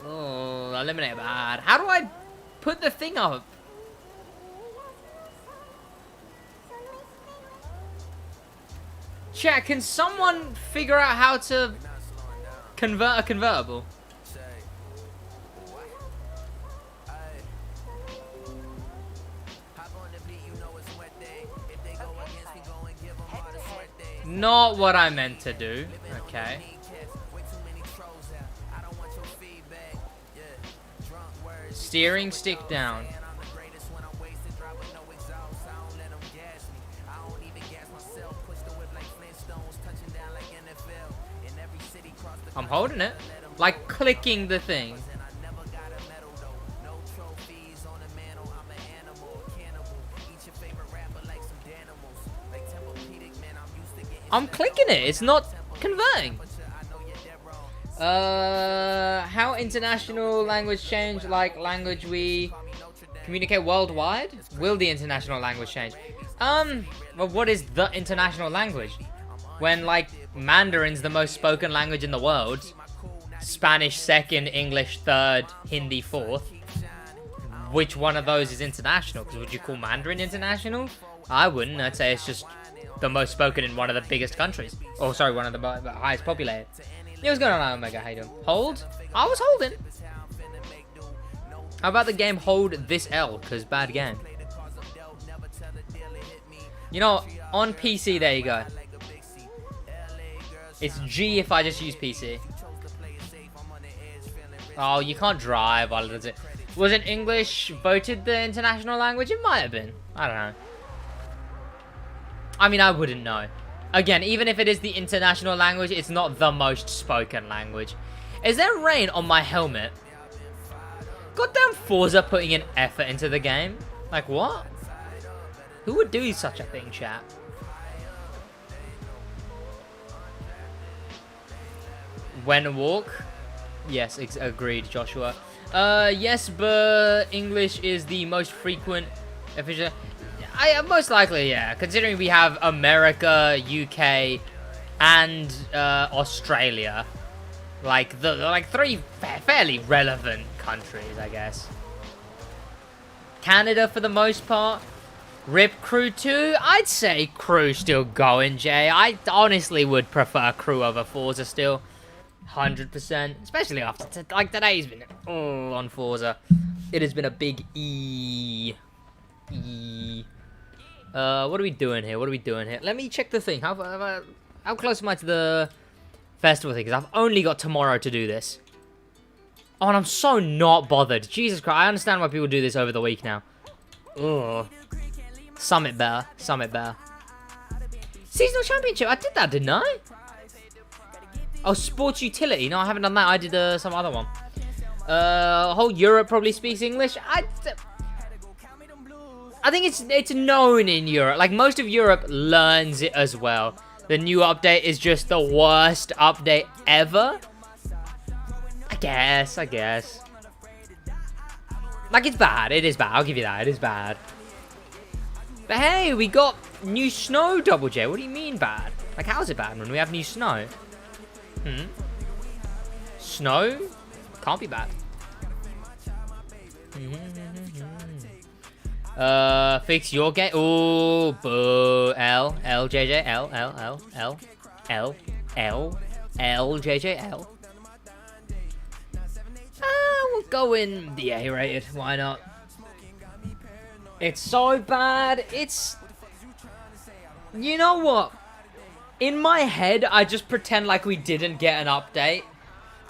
Speaker 2: Oh, Eliminator bad. How do I put the thing up? Chat, can someone figure out how to convert a convertible? Not what I meant to do. Okay. Steering stick down. I'm holding it. Like clicking the thing. I'm clicking it. It's not converting. How international language change? Like language we communicate worldwide? Will the international language change? Well, what is the international language? When like Mandarin's the most spoken language in the world, Spanish second, English third, Hindi fourth. Which one of those is international? Because would you call Mandarin international? I wouldn't. I'd say it's just the most spoken in one of the biggest countries. Oh, sorry, one of the highest populated. Yeah, what's going on, Omega? How you doing? Hold? I was holding. How about the game Hold This L? Because bad game. You know, on PC, there you go. It's G if I just use PC. Oh, you can't drive while it does it. Wasn't English voted the international language? It might have been. I don't know. I mean, I wouldn't know. Again, even if it is the international language, it's not the most spoken language. Is there rain on my helmet? Goddamn Forza putting an effort into the game. Like, what? Who would do such a thing, chat? When walk? Yes, agreed, Joshua. Yes, but English is the most frequent official. Most likely, yeah. Considering we have America, UK, and Australia, like three fairly relevant countries, I guess. Canada for the most part. Rip Crew 2. I'd say Crew still going, Jay. I honestly would prefer Crew over Forza still. 100%, especially after like today's been all on Forza. It has been a big E. What are we doing here? Let me check the thing. How close am I to the festival thing? Because I've only got tomorrow to do this. Oh, and I'm so not bothered. Jesus Christ, I understand why people do this over the week now. Ugh. Summit better. Seasonal Championship. I did that, didn't I? Oh, Sports Utility. No, I haven't done that. I did some other one. Whole Europe probably speaks English. I think it's known in Europe. Like, most of Europe learns it as well. The new update is just the worst update ever. I guess. Like, it's bad. It is bad. I'll give you that. It is bad. But hey, we got new snow, Double J. What do you mean bad? Like, how is it bad when we have new snow? Snow? Can't be bad. Fix your game. Ooh, boo. L, JJ, L, JJ, L. We'll go in the A rated. Why not? It's so bad. It's... You know what? In my head, I just pretend like we didn't get an update.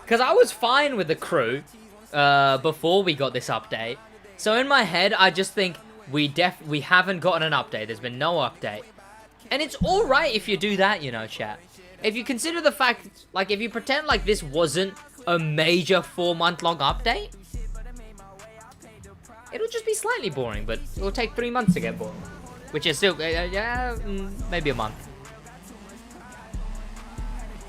Speaker 2: Because I was fine with the Crew before we got this update. So in my head, I just think, we haven't gotten an update. There's been no update. And it's alright if you do that, you know, chat. If you consider the fact, like, if you pretend like this wasn't a major 4-month-long update, it'll just be slightly boring, but it will take 3 months to get boring. Which is still, maybe a month.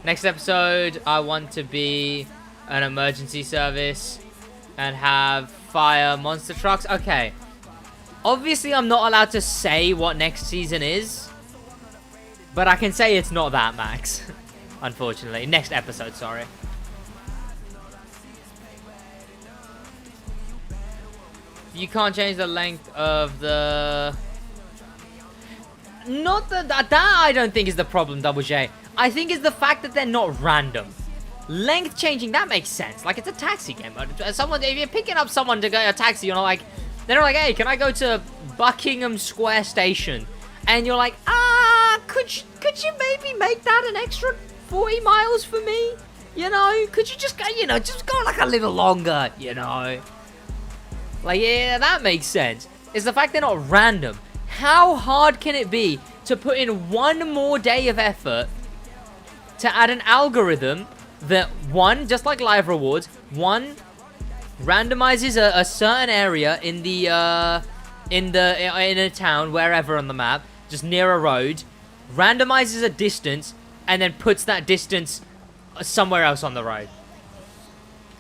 Speaker 2: Next episode, I want to be an emergency service and have fire monster trucks. Okay. Obviously, I'm not allowed to say what next season is. But I can say it's not that, Max. Unfortunately. Next episode, sorry. You can't change the length of the... Not that I don't think is the problem, Double J. I think it's the fact that they're not random. Length changing, that makes sense. Like, it's a taxi game. Someone, if you're picking up someone to go a taxi, you're not like... They're not like, hey, can I go to Buckingham Square Station? And you're like, could you maybe make that an extra 40 miles for me? You know, could you just go, just go like a little longer, you know? Like, yeah, that makes sense. It's the fact they're not random. How hard can it be to put in one more day of effort to add an algorithm that, one, just like live rewards, one, randomizes a certain area in a town, wherever on the map, just near a road, randomizes a distance, and then puts that distance somewhere else on the road.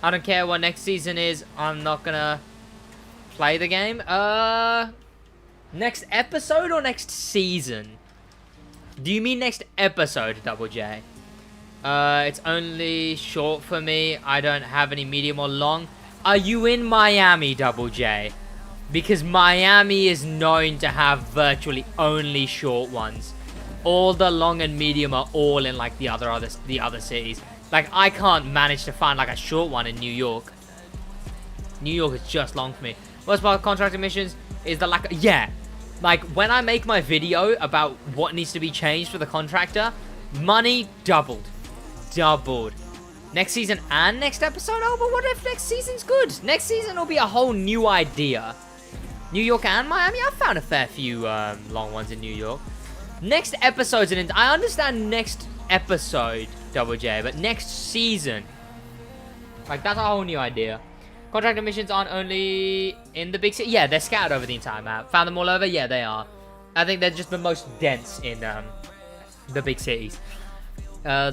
Speaker 2: I don't care what next season is. I'm not gonna play the game. Next episode or next season? Do you mean next episode, Double J? It's only short for me. I don't have any medium or long. Are you in Miami, Double J? Because Miami is known to have virtually only short ones. All the long and medium are all in like the other cities. Like, I can't manage to find like a short one in New York. New York is just long for me. Worst part of contract missions is the lack of... Yeah. Like, when I make my video about what needs to be changed for the contractor, money doubled. Doubled. Next season and next episode? Oh, but what if next season's good? Next season will be a whole new idea. New York and Miami? I found a fair few long ones in New York. Next episode's I understand next episode, Double J, but next season. Like, that's a whole new idea. Contractor missions aren't only in the big city. Yeah, they're scattered over the entire map. Found them all over? Yeah, they are. I think they're just the most dense in the big cities. To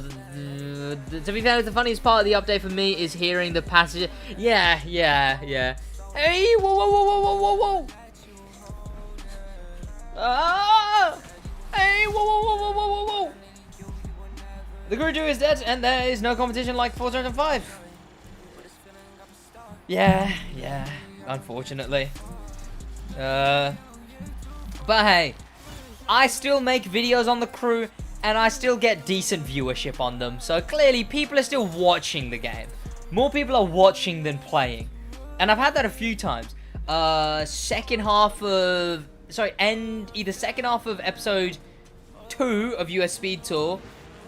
Speaker 2: be fair, the funniest part of the update for me is hearing the passenger. Yeah. Hey, whoa. Hey, whoa. The Guru is dead, and there is no competition like Forza 5. Yeah, unfortunately. But hey, I still make videos on the crew, and I still get decent viewership on them. So clearly, people are still watching the game. More people are watching than playing. And I've had that a few times. Either second half of episode 2 of US Speed Tour,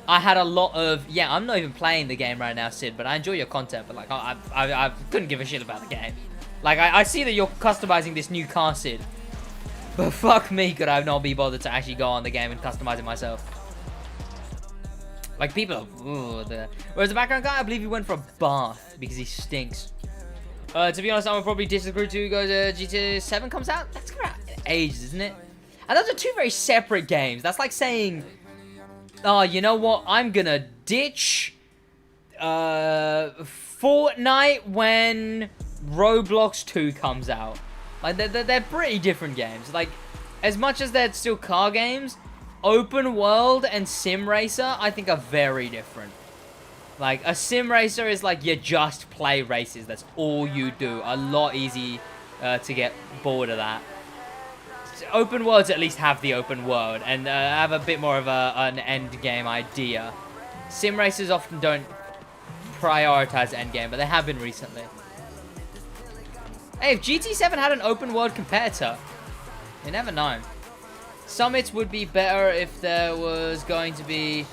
Speaker 2: I had a lot of, I'm not even playing the game right now, Sid, but I enjoy your content, but like, I couldn't give a shit about the game. Like, I see that you're customizing this new car, Sid, but fuck me, could I not be bothered to actually go on the game and customize it myself. Like, people are, whereas the background guy, I believe he went for a bath, because he stinks. To be honest, I would probably disagree to go to GTA 7 comes out. That's gonna be ages, isn't it? And those are two very separate games. That's like saying, oh, you know what? I'm gonna ditch Fortnite when Roblox 2 comes out. Like, they're pretty different games. Like, as much as they're still car games, open world and sim racer, I think, are very different. Like, a sim racer is like you just play races. That's all you do. A lot easy to get bored of that. Open worlds at least have the open world and have a bit more of an end game idea. Sim racers often don't prioritize end game, but they have been recently. Hey, if GT7 had an open world competitor, you never know. Summits would be better if there was going to be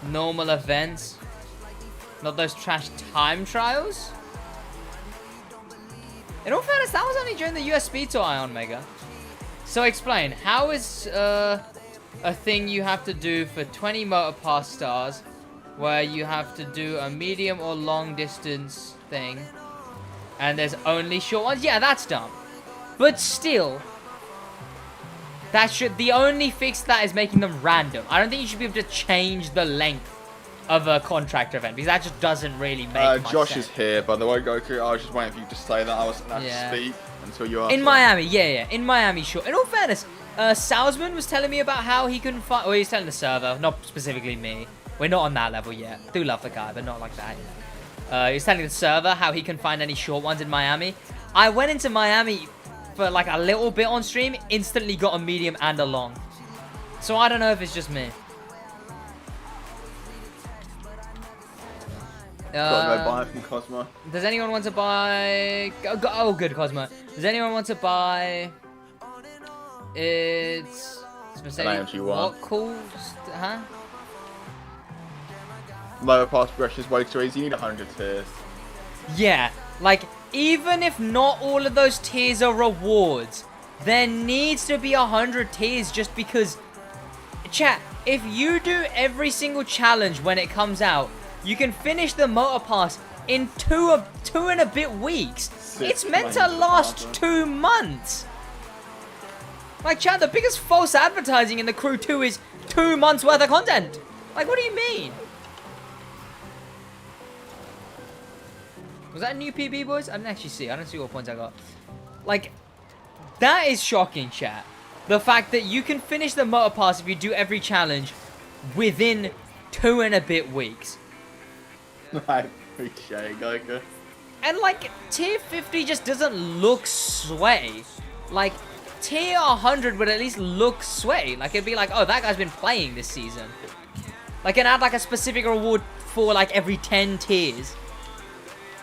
Speaker 2: normal events. Not those trash time trials. In all fairness, that was only during the US Speed Tour, Ion Mega. So explain, how is a thing you have to do for 20 motor pass stars where you have to do a medium or long distance thing and there's only short ones? Yeah, that's dumb. But still, the only fix to that is making them random. I don't think you should be able to change the length of a contractor event because that just doesn't really make much
Speaker 3: Josh
Speaker 2: sense.
Speaker 3: is here, by the way, Goku. I was just waiting for you to say that. I wasn't allowed to speak until you asked.
Speaker 2: In Miami, yeah. In Miami, sure. In all fairness, Salesman was telling me about how he couldn't find... Well, he's telling the server, not specifically me. We're not on that level yet. Do love the guy, but not like that yet. He was telling the server how he couldn't find any short ones in Miami. I went into Miami for like a little bit on stream, instantly got a medium and a long. So I don't know if it's just me.
Speaker 3: Gotta go buy it from Cosmo.
Speaker 2: Does anyone want to buy... Oh, good, Cosmo. Does anyone want to buy... It's Mercedes... What cool... Huh?
Speaker 3: Lower pass progression is way too easy. You need 100 tiers.
Speaker 2: Yeah. Like, even if not all of those tiers are rewards, there needs to be 100 tiers just because... Chat, if you do every single challenge when it comes out, you can finish the motor pass in two and a bit weeks. It's meant to last 2 months. Like, chat, the biggest false advertising in the Crew 2 is 2 months worth of content. Like, what do you mean? Was that a new PB, boys? I didn't actually see. I don't see what points I got. Like, that is shocking, chat. The fact that you can finish the motor pass if you do every challenge within 2 and a bit weeks.
Speaker 3: I appreciate it, Goku.
Speaker 2: And, like, tier 50 just doesn't look sweaty. Like, tier 100 would at least look sweaty. Like, it'd be like, oh, that guy's been playing this season. Like, and add, like, a specific reward for, like, every 10 tiers.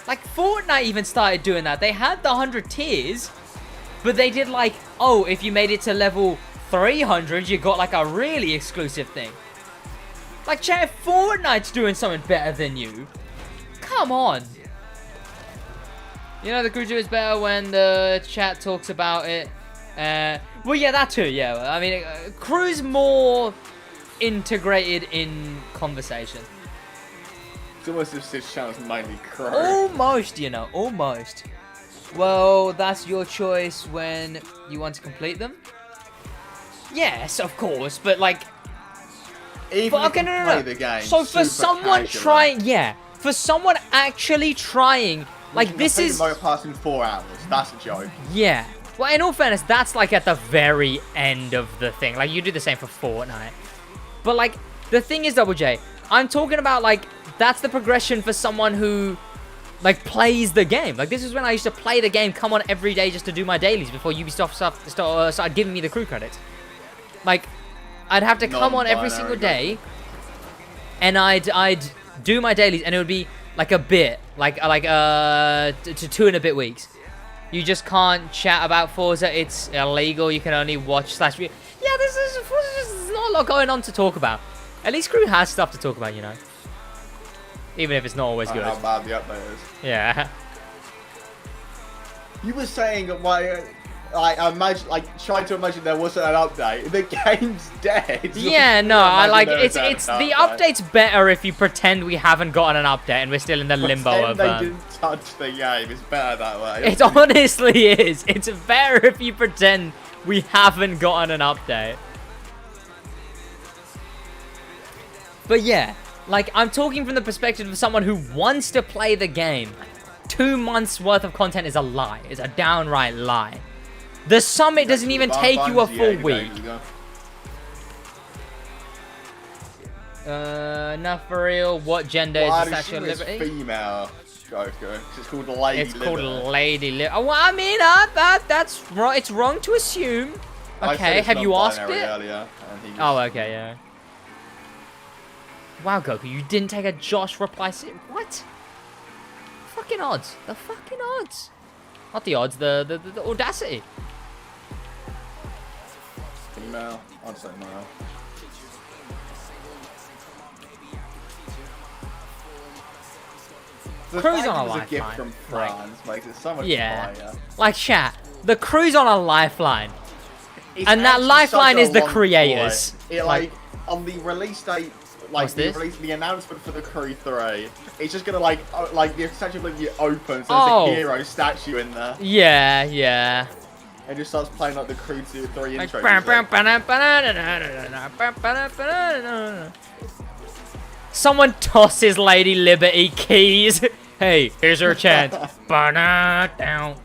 Speaker 2: Like, Fortnite even started doing that. They had the 100 tiers, but they did, like, oh, if you made it to level 300, you got, like, a really exclusive thing. Like, chat, if Fortnite's doing something better than you, come on. You know, the Crew 2 is better when the chat talks about it. Well, yeah, that too, yeah. I mean, Crew's more integrated in conversation.
Speaker 3: It's almost as if this channel's mainly Crow.
Speaker 2: Almost, you know, almost. Well, that's your choice when you want to complete them. Yes, of course, but like...
Speaker 3: Even if you play the game,
Speaker 2: so for someone
Speaker 3: casual,
Speaker 2: trying, for someone actually trying, like this is...
Speaker 3: Motor pass in 4 hours, that's a joke.
Speaker 2: Yeah. Well, in all fairness, that's like at the very end of the thing. Like, you do the same for Fortnite. But like, the thing is, Double J, I'm talking about like, that's the progression for someone who, like, plays the game. Like, this is when I used to play the game, come on every day just to do my dailies before Ubisoft started giving me the crew credits. Like, I'd have to come on every single day, and I'd do my dailies, and it would be like a bit, like 2 and a bit weeks. You just can't chat about Forza. It's illegal. You can only watch / view. Yeah, there's not a lot going on to talk about. At least Crew has stuff to talk about, you know. Even if it's not always good.
Speaker 3: How bad the update is.
Speaker 2: Yeah.
Speaker 3: You were saying why? I imagine, like, trying to imagine there wasn't an update. The game's dead.
Speaker 2: Yeah, no, I like it's the update's better if you pretend we haven't gotten an update and we're still in the limbo of
Speaker 3: they didn't touch the game. It's better that way.
Speaker 2: It honestly is. It's better if you pretend we haven't gotten an update. But yeah, like, I'm talking from the perspective of someone who wants to play the game. 2 months worth of content is a lie. It's a downright lie. The summit doesn't even take you a full week. Not for real. What gender is the Statue of Liberty?
Speaker 3: Female. Joker. It's called Lady
Speaker 2: It's
Speaker 3: Liberty.
Speaker 2: called Lady Liberty. Well, I mean, that's wrong. It's wrong to assume. Okay, have you asked it?
Speaker 3: Earlier, and
Speaker 2: Oh, okay, yeah. Wow, Goku, you didn't take a Josh reply. What? Fucking odds. The fucking odds. Not the odds, the audacity.
Speaker 3: Female. I'd say male.
Speaker 2: Crew's on a
Speaker 3: lifeline. Gift
Speaker 2: lifeline.
Speaker 3: from France makes it so much fire.
Speaker 2: Like, chat, the crew's on a lifeline. And that
Speaker 3: actually
Speaker 2: lifeline
Speaker 3: such a
Speaker 2: is the
Speaker 3: long
Speaker 2: creators.
Speaker 3: ploy. It like on the release date, like the announcement for the Crew 3, it's just gonna like the Statue of Liberty opens, there's a hero statue in there.
Speaker 2: Yeah, yeah.
Speaker 3: And just starts playing like the Crew 3
Speaker 2: Like,
Speaker 3: intro.
Speaker 2: someone tosses Lady Liberty keys. Hey, here's her chance. Down.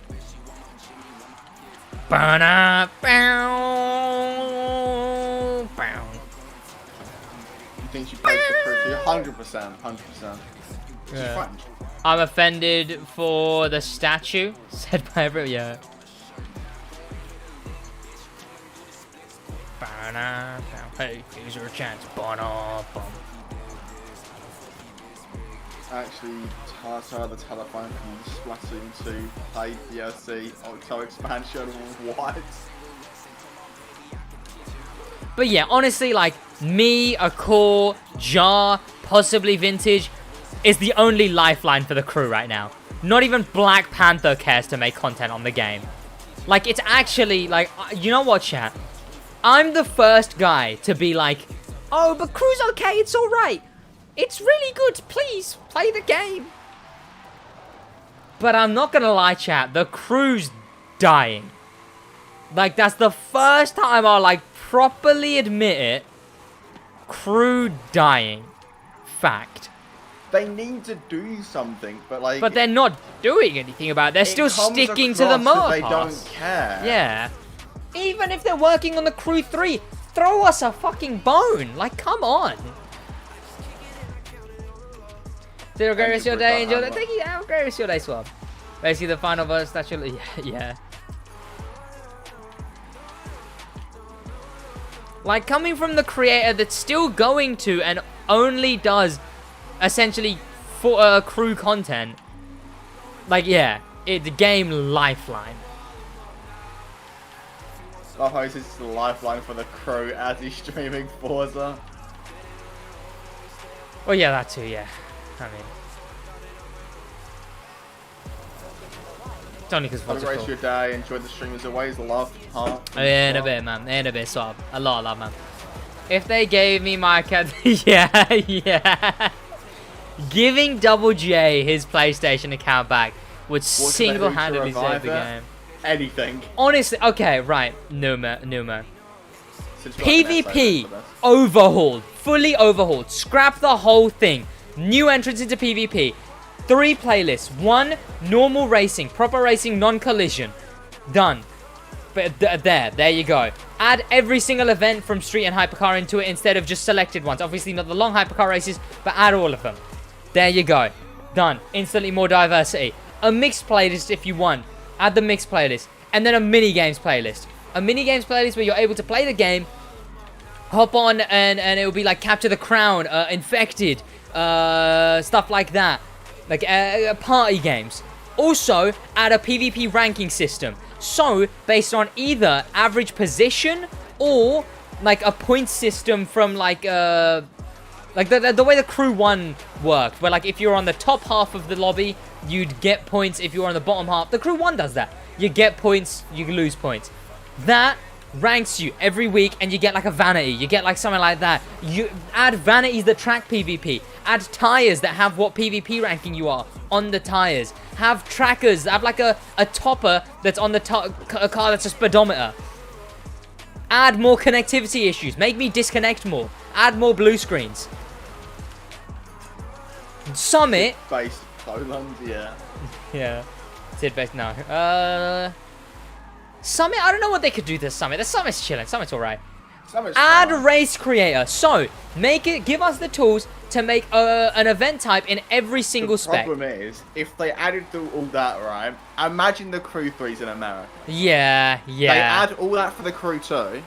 Speaker 3: You think she plays the Crew 3? 100%. 100%. She's
Speaker 2: Yeah.
Speaker 3: French.
Speaker 2: I'm offended for the statue, said by everyone. Yeah. Hey, here's your chance.
Speaker 3: Actually, Tata the telephone from Splatoon 2 played DLC Octo expansion. What?
Speaker 2: But yeah, honestly, like, me, a core, Jar, possibly Vintage, is the only lifeline for the crew right now. Not even Black Panther cares to make content on the game. Like, it's actually, like, you know what, chat? I'm the first guy to be like, oh, but crew's okay, it's alright. It's really good, please, play the game. But I'm not gonna lie, chat, the crew's dying. Like, that's the first time I'll, like, properly admit it. Crew dying. Fact.
Speaker 3: They need to do something, but like...
Speaker 2: But they're not doing anything about it. They're still sticking to the motor
Speaker 3: They
Speaker 2: pass.
Speaker 3: don't care.
Speaker 2: Yeah. Even if they're working on the Crew 3, throw us a fucking bone. Like, come on. Zero, great rest of your day. Enjoy that. Thank you. Have a great rest of your day, Swab. Basically, the final verse, actually, yeah. Like, coming from the creator that's still going to and only does, essentially, for crew content. Like, yeah, the game lifeline.
Speaker 3: Love how this is the lifeline for the crew as he's streaming Forza.
Speaker 2: Well, yeah, that too, yeah. I mean... It's only because
Speaker 3: Have a great rest of your day. Enjoy the stream as always. Love, heart.
Speaker 2: In a bit, man. In a bit, so a lot of love, man. If they gave me my cat, yeah, yeah. Giving Double J his PlayStation account back would single-handedly save the game.
Speaker 3: Anything.
Speaker 2: Honestly, okay, right. Numa. PvP overhauled, fully overhauled. Scrap the whole thing. New entrance into PvP. 3 playlists. 1 normal racing, proper racing, non-collision. Done. But there you go. Add every single event from Street and Hypercar into it instead of just selected ones. Obviously not the long Hypercar races, but add all of them. There you go. Done. Instantly more diversity. A mixed playlist if you want. Add the mixed playlist. And then a mini games playlist. A mini games playlist where you're able to play the game, hop on, and it'll be like Capture the Crown, Infected, stuff like that. Like party games. Also, add a PvP ranking system. So, based on either average position or like a point system from like the way the Crew 1 worked, where like if you're on the top half of the lobby, you'd get points. If you're on the bottom half, the Crew 1 does that. You get points, you lose points. That ranks you every week, and you get like a vanity. You get like something like that. You add vanities that track PvP. Add tires that have what PvP ranking you are on the tires. Have trackers that have like a topper that's on the a car that's a speedometer. Add more connectivity issues. Make me disconnect more. Add more blue screens. Summit.
Speaker 3: Based Poland, yeah.
Speaker 2: Yeah. Sid based no. Summit, I don't know what they could do this Summit. The Summit's chilling. Summit's alright. Add race creator. So, give us the tools to make an event type in every single spec.
Speaker 3: The problem is, if they added all that, right, imagine the Crew 3's in America.
Speaker 2: Yeah.
Speaker 3: They add all that for the Crew 2.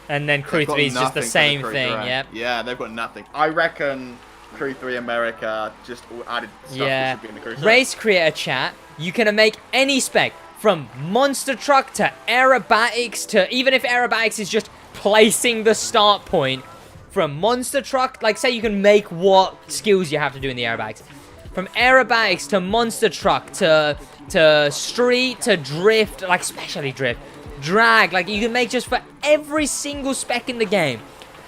Speaker 2: And then Crew 3 is just the same thing, yep.
Speaker 3: Yeah, they've got nothing. I reckon Crew 3 America just all added stuff that should be in the Crew 2.
Speaker 2: Race creator chat, you can make any spec. From monster truck to aerobatics to, even if aerobatics is just placing the start point, from monster truck, like say you can make what skills you have to do in the aerobatics. From aerobatics to monster truck to to street to drift, like especially drift, drag. Like you can make just for every single spec in the game.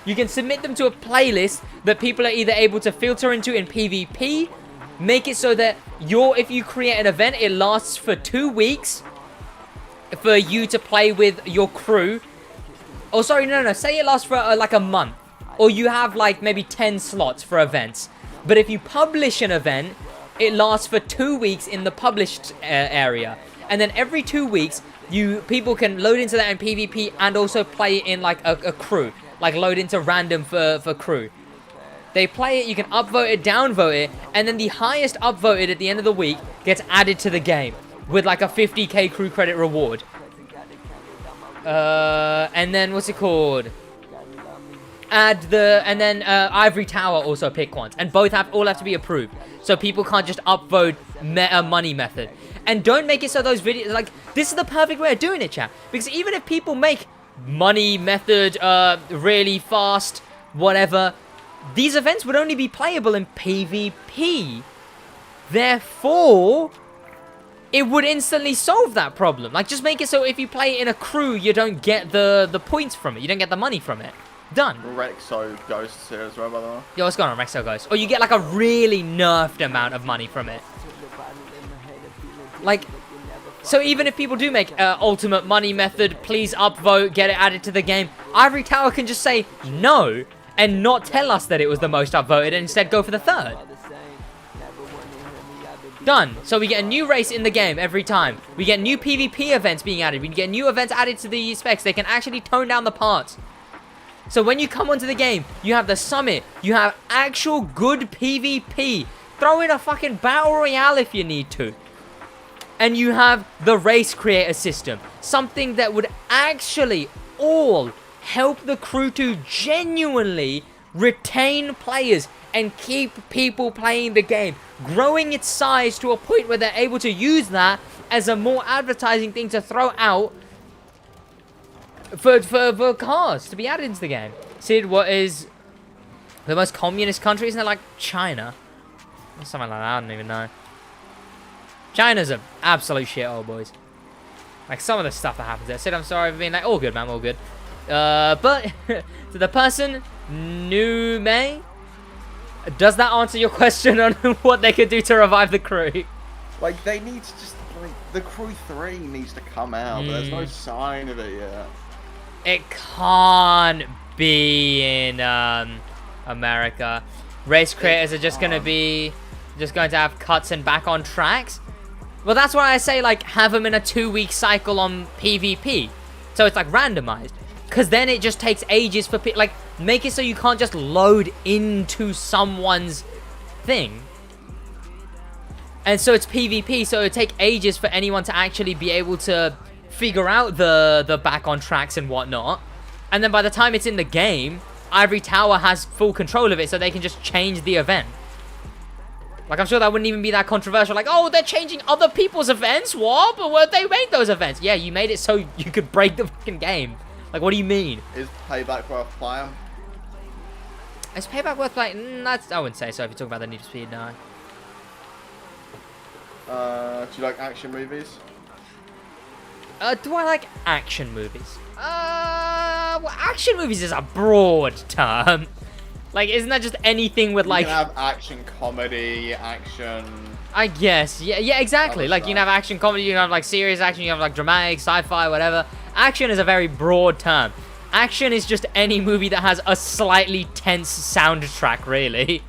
Speaker 2: You can submit them to a playlist that people are either able to filter into in PvP, make it so that if you create an event, it lasts for 2 weeks for you to play with your crew. Oh, sorry, no, say it lasts for like a month. Or you have like maybe 10 slots for events. But if you publish an event, it lasts for 2 weeks in the published area. And then every 2 weeks, people can load into that in PvP and also play in like a crew. Like load into random for crew. They play it, you can upvote it, downvote it, and then the highest upvoted at the end of the week gets added to the game with like a 50k crew credit reward. And then what's it called? Ivory Tower also pick ones, and both all have to be approved, so people can't just upvote money method. And don't make it so those videos, like, this is the perfect way of doing it, chat, because even if people make money method really fast, whatever, these events would only be playable in PvP. Therefore, it would instantly solve that problem. Like, just make it so if you play in a crew, you don't get the points from it. You don't get the money from it. Done.
Speaker 3: Rexo Ghosts here as well, by the way.
Speaker 2: Yo, what's going on, Rexo Ghost? Or you get like a really nerfed amount of money from it. Like, so even if people do make ultimate money method, please upvote, get it added to the game, Ivory Tower can just say no and not tell us that it was the most upvoted and instead go for the third. Done. So we get a new race in the game every time. We get new PvP events being added. We get new events added to the specs. They can actually tone down the parts. So when you come onto the game, you have the summit. You have actual good PvP. Throw in a fucking battle royale if you need to. And you have the race creator system. Something that would actually all help the crew to genuinely retain players and keep people playing the game. Growing its size to a point where they're able to use that as a more advertising thing to throw out for cars to be added into the game. Sid, what is the most communist country? Isn't it like China? Or something like that, I don't even know. China's an absolute shithole, boys. Like, some of the stuff that happens there. Sid, I'm sorry for being like, all good, man, all good. But, to the person, New May, does that answer your question on what they could do to revive the crew?
Speaker 3: Like, they need to just, like, the Crew 3 needs to come out, but there's no sign of it yet.
Speaker 2: It can't be in, America. Race creators are just going to have cuts and back on tracks. Well, that's why I say, like, have them in a 2-week cycle on PvP. So it's, like, randomized. Because then it just takes ages for people. Like, make it so you can't just load into someone's thing. And so it's PvP, so it would take ages for anyone to actually be able to figure out the back on tracks and whatnot. And then by the time it's in the game, Ivory Tower has full control of it, so they can just change the event. Like, I'm sure that wouldn't even be that controversial. Like, oh, they're changing other people's events? What? But what, they made those events? Yeah, you made it so you could break the fucking game. Like, what do you mean?
Speaker 3: Is Payback worth playing?
Speaker 2: Is Payback worth playing? I wouldn't say so if you're talking about the Need for Speed, no.
Speaker 3: Do you like action movies?
Speaker 2: Do I like action movies? Well, action movies is a broad term. Like, isn't that just anything with, like...
Speaker 3: You can have action comedy, action...
Speaker 2: I guess. Yeah, exactly. Like, you can have action comedy, you can have, like, serious action, you can have, like, dramatic, sci-fi, whatever. Action is a very broad term. Action is just any movie that has a slightly tense soundtrack, really.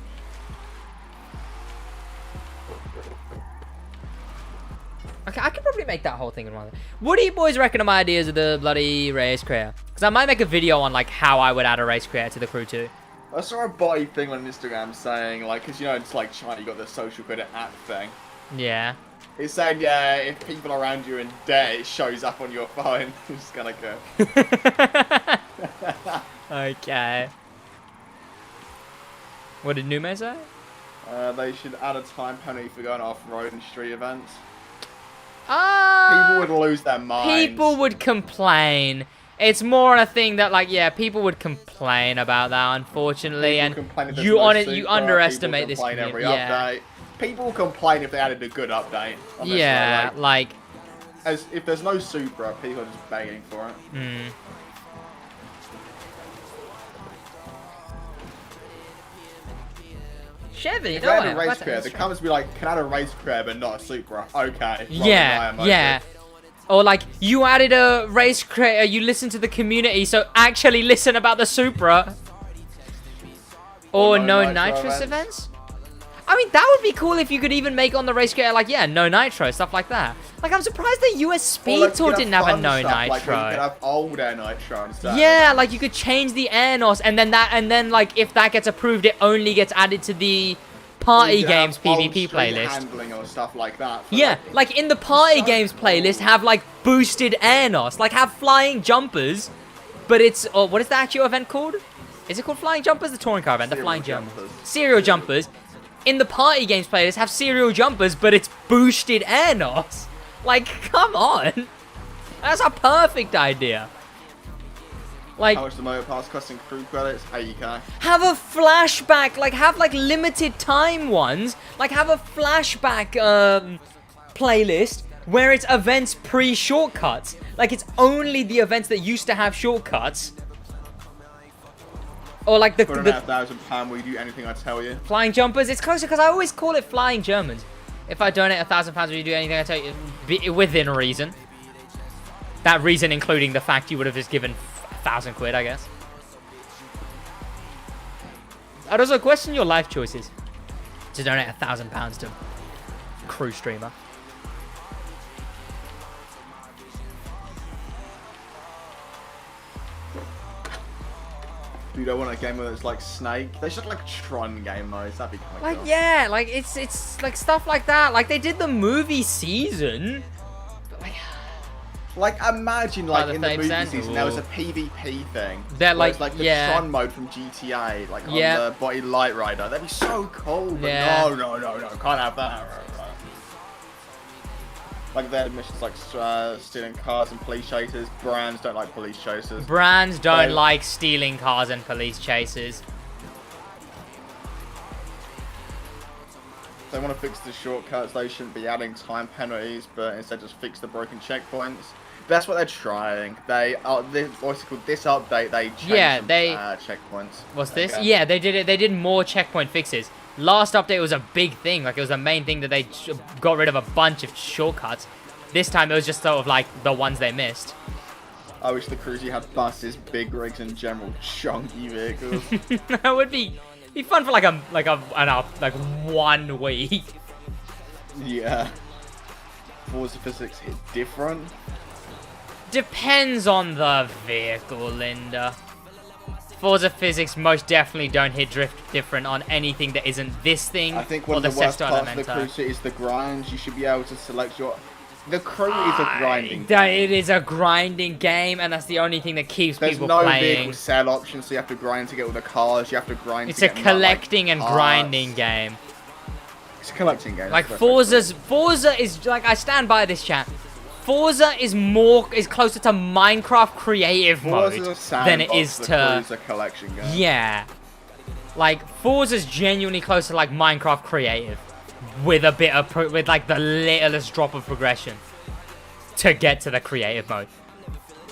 Speaker 2: Okay, I could probably make that whole thing in one. What do you boys reckon of my ideas of the bloody race creator? Because I might make a video on, like, how I would add a race creator to the crew too.
Speaker 3: I saw a body thing on Instagram saying, like, because, you know, it's like China, you got the social credit app thing.
Speaker 2: Yeah.
Speaker 3: It's saying, yeah, if people around you are in debt, it shows up on your phone. It's kind of good.
Speaker 2: Okay. What did Nume say?
Speaker 3: They should add a time penalty for going off-road and street events. People would lose their minds.
Speaker 2: People would complain. It's more a thing that, like, yeah, people would complain about that, unfortunately, and you underestimate this community.
Speaker 3: Every
Speaker 2: yeah.
Speaker 3: update. people complain if they added a good update. Honestly.
Speaker 2: Yeah, like
Speaker 3: as if there's no Supra, people are just begging for it.
Speaker 2: Chevy,
Speaker 3: if they had a race career, the comments be like, can I add a race career but not a Supra? Okay.
Speaker 2: Yeah. Or like, you added a race creator, you listen to the community, so actually listen about the Supra. Or no nitrous events? I mean, that would be cool if you could even make on the race creator, like, yeah, no nitro, stuff like that. Like, I'm surprised the US Speed Tour didn't have a no nitro.
Speaker 3: Like, you could have old air nitro and stuff.
Speaker 2: Yeah, like, you could change the airnos, and then like, if that gets approved, it only gets added to the Party Games PvP playlist.
Speaker 3: Handling or stuff like that.
Speaker 2: Yeah, like in the Party Games playlist, have like boosted airnos, like have flying jumpers, but it's what is the actual event called? Is it called Flying Jumpers? The touring car event, the Flying Jumpers. Serial Jumpers. In the Party Games playlist, have serial jumpers, but it's boosted airnos. Like, come on, that's a perfect idea. Like,
Speaker 3: how much the motor pass costing crew credits? 80k.
Speaker 2: Have a flashback, like have like limited time ones, like have a flashback playlist where it's events pre-shortcuts. Like it's only the events that used to have shortcuts. Or like the
Speaker 3: £1,000, will you do anything I tell you?
Speaker 2: Flying Jumpers. It's closer because I always call it Flying Germans. If I donate £1,000, will you do anything I tell you? Within reason. That reason including the fact you would have just given 1,000 quid, I guess. I'd also question your life choices to donate £1,000 to crew streamer.
Speaker 3: Dude, I want a game where it's like Snake. They should like Tron game modes. That'd be quite
Speaker 2: like
Speaker 3: cool.
Speaker 2: Yeah, like it's like stuff like that. Like they did the movie season. But
Speaker 3: like imagine like in the movie season there was a PvP thing.
Speaker 2: That like
Speaker 3: the Tron mode from GTA, like on the Body Light Rider. That'd be so cool. But no, can't have that. Like their missions like stealing cars and police chasers. Brands don't like police chasers.
Speaker 2: Brands don't like stealing cars and police chasers.
Speaker 3: They want to fix the shortcuts. They shouldn't be adding time penalties, but instead just fix the broken checkpoints. That's what they're trying. They what's it called? This update they changed checkpoints.
Speaker 2: What's this? Okay. Yeah, they did it. They did more checkpoint fixes. Last update was a big thing. Like it was the main thing that they got rid of a bunch of shortcuts. This time it was just sort of like the ones they missed.
Speaker 3: I wish the cruiser had buses, big rigs, and general chunky vehicles.
Speaker 2: That would be fun for like 1 week.
Speaker 3: Yeah. Forza physics hit different.
Speaker 2: Depends on the vehicle, Linda. Forza physics most definitely don't hit drift different on anything that isn't this thing.
Speaker 3: I think one of the worst parts of the cruiser is the grind. You should be able to select your... The crew is a grinding game.
Speaker 2: It is a grinding game, and that's the only thing that keeps people playing.
Speaker 3: There's no vehicle sell option, so you have to grind to get all the cars. You have to grind
Speaker 2: to get... It's a collecting and grinding game.
Speaker 3: It's a collecting game.
Speaker 2: Like Forza is... Like, I stand by this, chat. Forza is closer to Minecraft creative mode than it is to
Speaker 3: Forza collection game.
Speaker 2: Yeah, like Forza's genuinely close to like Minecraft creative, with a bit of with like the littlest drop of progression to get to the creative mode.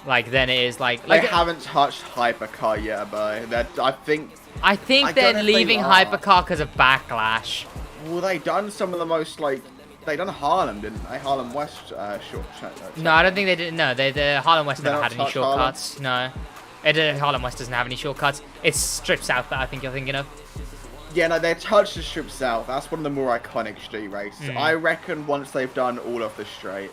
Speaker 2: Like then it is like
Speaker 3: they haven't touched Hypercar yet, but I think
Speaker 2: they're leaving Hypercar because of backlash.
Speaker 3: Well, they done some of the most like. They done Harlem, didn't they? Harlem West
Speaker 2: No, I don't think they did. No, the Harlem West never had any shortcuts. No. Harlem West doesn't have any shortcuts. It's Strip South that I think you're thinking of.
Speaker 3: Yeah, no, they touched the Strip South. That's one of the more iconic street races. I reckon once they've done all of the straight,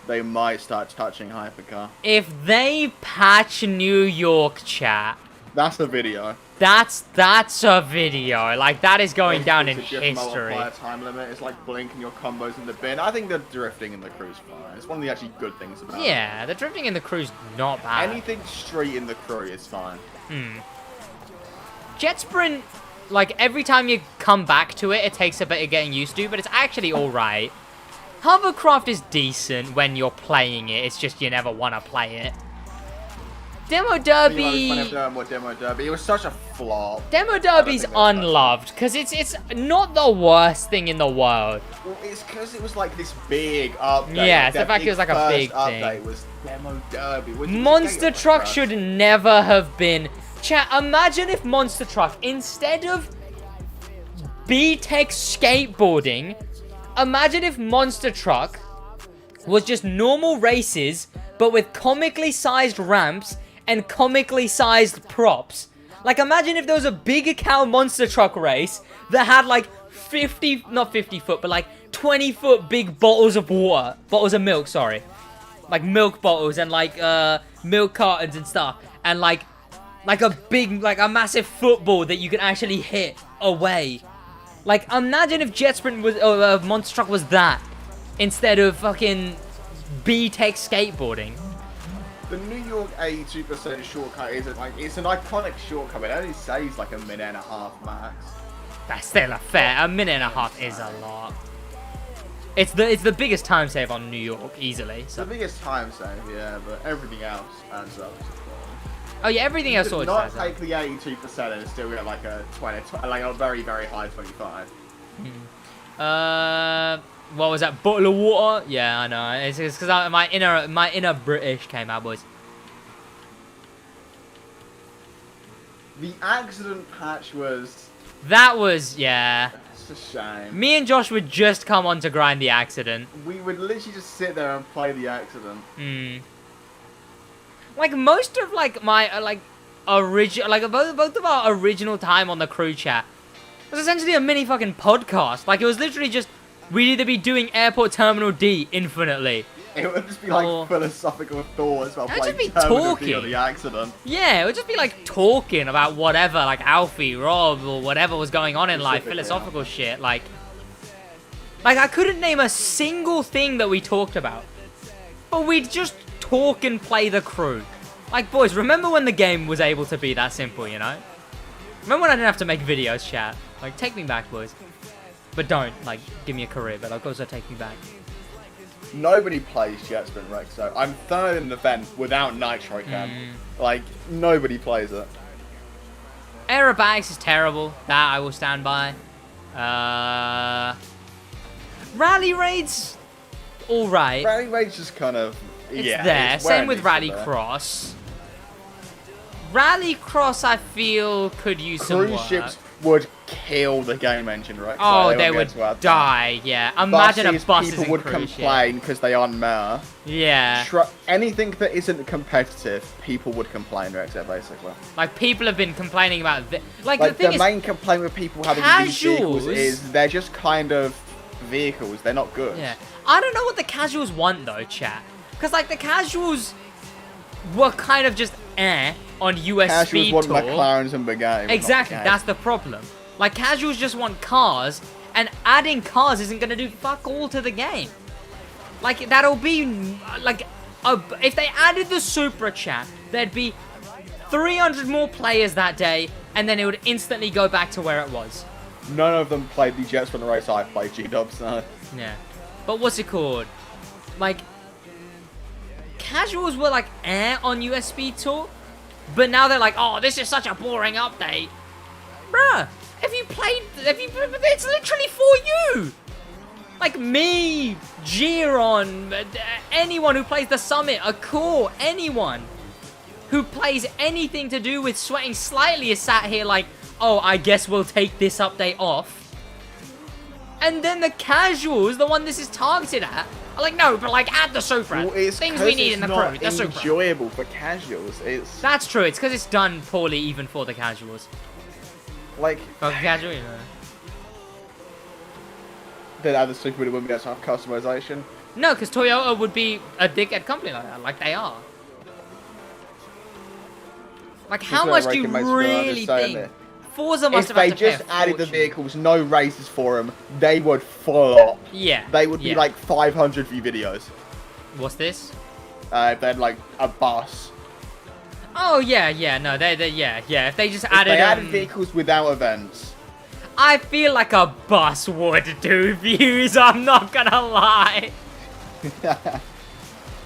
Speaker 3: they might start touching Hypercar.
Speaker 2: If they patch New York, chat.
Speaker 3: That's a video.
Speaker 2: That's a video. Like, that is going down in history.
Speaker 3: Time limit. It's like blinking your combos in the bin. I think the drifting in the crew's fine. It's one of the actually good things about it.
Speaker 2: Yeah, the drifting in the crew's not bad.
Speaker 3: Anything street in the crew is fine.
Speaker 2: Jet Sprint, like, every time you come back to it, it takes a bit of getting used to, but it's actually alright. Hovercraft is decent when you're playing it. It's just you never want to play it. Demo
Speaker 3: People always
Speaker 2: Derby.
Speaker 3: find out doing more Demo Derby. It was such a flop.
Speaker 2: Demo Derby's unloved because it's not the worst thing in the world.
Speaker 3: Well, it's because it was like this big update.
Speaker 2: Yeah, it's
Speaker 3: Their
Speaker 2: the fact it was like a big
Speaker 3: update
Speaker 2: thing.
Speaker 3: was Demo Derby.
Speaker 2: Monster Truck should never have been. Chat, imagine if Monster Truck, instead of B-Tech skateboarding, imagine if Monster Truck was just normal races, but with comically sized ramps and comically sized props. Like, imagine if there was a big account Monster Truck race that had like 50-foot, but like 20-foot big bottles of water, bottles of milk, sorry. Like milk bottles and like milk cartons and stuff, and like a big, like a massive football that you can actually hit away. Like, imagine if Jet Sprint was, Monster Truck was that, instead of fucking B-Tech skateboarding.
Speaker 3: The New York 82% shortcut isn't like, it's an iconic shortcut, but it only saves like a minute and a half max.
Speaker 2: That's still a fair, a minute and a half is a lot. It's the biggest time save on New York, easily. So.
Speaker 3: The biggest time save, yeah, but everything else adds up.
Speaker 2: Oh yeah, everything else always
Speaker 3: not
Speaker 2: adds
Speaker 3: take
Speaker 2: up.
Speaker 3: the 82% and still get like a 20, like a very, very high 25.
Speaker 2: What was that? Bottle of water? Yeah, I know. It's because my inner British came out, boys.
Speaker 3: The accident patch was...
Speaker 2: That was, yeah.
Speaker 3: It's a shame.
Speaker 2: Me and Josh would just come on to grind the accident.
Speaker 3: We would literally just sit there and play the accident.
Speaker 2: Like, most of, like, my, original, like, both of our original time on the crew chat was essentially a mini fucking podcast. Like, it was literally just, we'd either be doing Airport Terminal D infinitely.
Speaker 3: It would just be, like, philosophical thoughts about playing
Speaker 2: be
Speaker 3: Terminal D
Speaker 2: talking.
Speaker 3: or the accident.
Speaker 2: Yeah, it would just be, like, talking about whatever, like, Alfie, Rob, or whatever was going on in life, philosophical shit, like, I couldn't name a single thing that we talked about. But we'd just talk and play the crew. Like, boys, remember when the game was able to be that simple, you know? Remember when I didn't have to make videos, chat? Like, take me back, boys. But don't, like, give me a career, but like, also take me back.
Speaker 3: Nobody plays Jet Sprint Rex, so I'm third in an event without Nitro Cam. Like, nobody plays it.
Speaker 2: Aerobatics is terrible. That I will stand by. Rally Raids, alright.
Speaker 3: Rally Raid's just kind of...
Speaker 2: It's
Speaker 3: yeah,
Speaker 2: there.
Speaker 3: it's where
Speaker 2: Same
Speaker 3: it
Speaker 2: with
Speaker 3: needs to
Speaker 2: Rally
Speaker 3: be.
Speaker 2: Cross. Rally Cross, I feel, could use some
Speaker 3: Cruise
Speaker 2: work.
Speaker 3: ships would kill the game engine, right?
Speaker 2: Oh,
Speaker 3: So
Speaker 2: they
Speaker 3: wouldn't
Speaker 2: would
Speaker 3: be able to add that.
Speaker 2: die, yeah. Imagine a bus
Speaker 3: people
Speaker 2: is
Speaker 3: would
Speaker 2: cruise ship.
Speaker 3: complain because they aren't mer.
Speaker 2: Yeah.
Speaker 3: Anything that isn't competitive, people would complain, right? Basically.
Speaker 2: Like, people have been complaining about this. Like,
Speaker 3: Like,
Speaker 2: the thing
Speaker 3: the
Speaker 2: is,
Speaker 3: main complaint with people having these vehicles
Speaker 2: casuals-
Speaker 3: is they're just kind of vehicles. They're not good.
Speaker 2: yeah. I don't know what the casuals want, though, chat. Because, like, the casuals were kind of just on US
Speaker 3: Casuals
Speaker 2: Speed
Speaker 3: want
Speaker 2: Tour.
Speaker 3: McLarens and Bugatti.
Speaker 2: Exactly, that's the problem. Like, casuals just want cars, and adding cars isn't going to do fuck all to the game. Like, that'll be, like, if they added the Supra chat, there'd be 300 more players that day, and then it would instantly go back to where it was.
Speaker 3: None of them played the Jet Sprint race I played, G-Dubs, no.
Speaker 2: Yeah. But what's it called? Like, casuals were like on US Speed Tour, but now they're like, oh, this is such a boring update. Bruh, it's literally for you. Like me, Giron, anyone who plays the Summit, a core, anyone who plays anything to do with sweating slightly is sat here like, oh, I guess we'll take this update off. And then the casuals, the one this is targeted at, are like, no, but like, add the Supra.
Speaker 3: Well, it's
Speaker 2: Things we need in the crew, the
Speaker 3: it's
Speaker 2: Supra.
Speaker 3: not enjoyable for casuals. It's
Speaker 2: That's true, it's because it's done poorly even for the casuals.
Speaker 3: like
Speaker 2: For the casual, you know.
Speaker 3: that other Supra wouldn't be able to have customization.
Speaker 2: No, because Toyota would be a dickhead company like that, like they are. Like, how much do you really think Forza must
Speaker 3: If
Speaker 2: have had
Speaker 3: they
Speaker 2: to pay
Speaker 3: just
Speaker 2: a
Speaker 3: added the
Speaker 2: fortune?
Speaker 3: vehicles, no races for them, they would flop.
Speaker 2: Yeah.
Speaker 3: They would be
Speaker 2: yeah.
Speaker 3: like 500 view videos.
Speaker 2: What's this?
Speaker 3: If they had like a bus.
Speaker 2: Oh, yeah, no, yeah. If they just
Speaker 3: If
Speaker 2: added,
Speaker 3: they added vehicles without events.
Speaker 2: I feel like a bus would do views, I'm not gonna lie.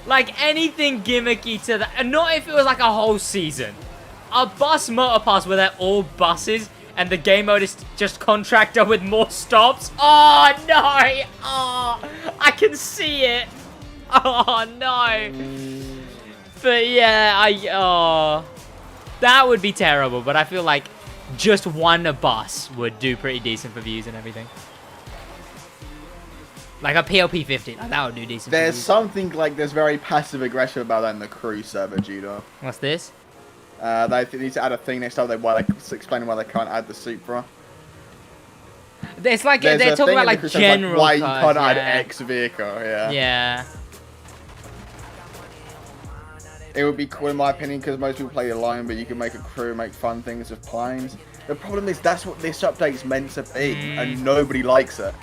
Speaker 2: Like anything gimmicky to that. And not if it was like a whole season. A bus motor pass where they're all buses and the game mode is just contractor with more stops. Oh, no. Oh, I can see it. Oh, no. But yeah, that would be terrible. But I feel like just one bus would do pretty decent for views and everything. Like a PLP 50. Like, that would do decent.
Speaker 3: There's something like there's very passive aggressive about that in the crew server, Judo.
Speaker 2: What's this?
Speaker 3: They need to add a thing next time why they explaining why they can't add the Supra.
Speaker 2: It's like
Speaker 3: There's
Speaker 2: they're
Speaker 3: a
Speaker 2: talking
Speaker 3: thing
Speaker 2: about
Speaker 3: in
Speaker 2: like
Speaker 3: the crew server,
Speaker 2: general
Speaker 3: why you
Speaker 2: cars,
Speaker 3: can't add
Speaker 2: yeah.
Speaker 3: X vehicle, yeah.
Speaker 2: Yeah.
Speaker 3: It would be cool in my opinion because most people play alone, but you can make a crew, make fun things with planes. The problem is that's what this update's meant to be, and nobody likes it.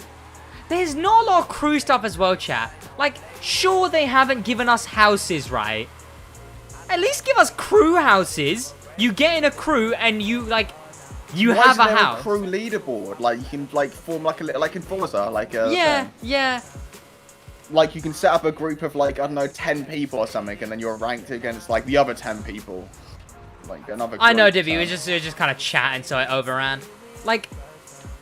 Speaker 2: There's not a lot of crew stuff as well, chat. Like, sure they haven't given us houses, right? At least give us crew houses. You get in a crew and you have a house.
Speaker 3: A crew leaderboard? Like you can like form like a little like in Forza, like a
Speaker 2: yeah.
Speaker 3: Like you can set up a group of like I don't know 10 people or something, and then you're ranked against like the other 10 people. Like another.
Speaker 2: I know,
Speaker 3: group,
Speaker 2: Dibby. We were just kind of chatting, so I overran. Like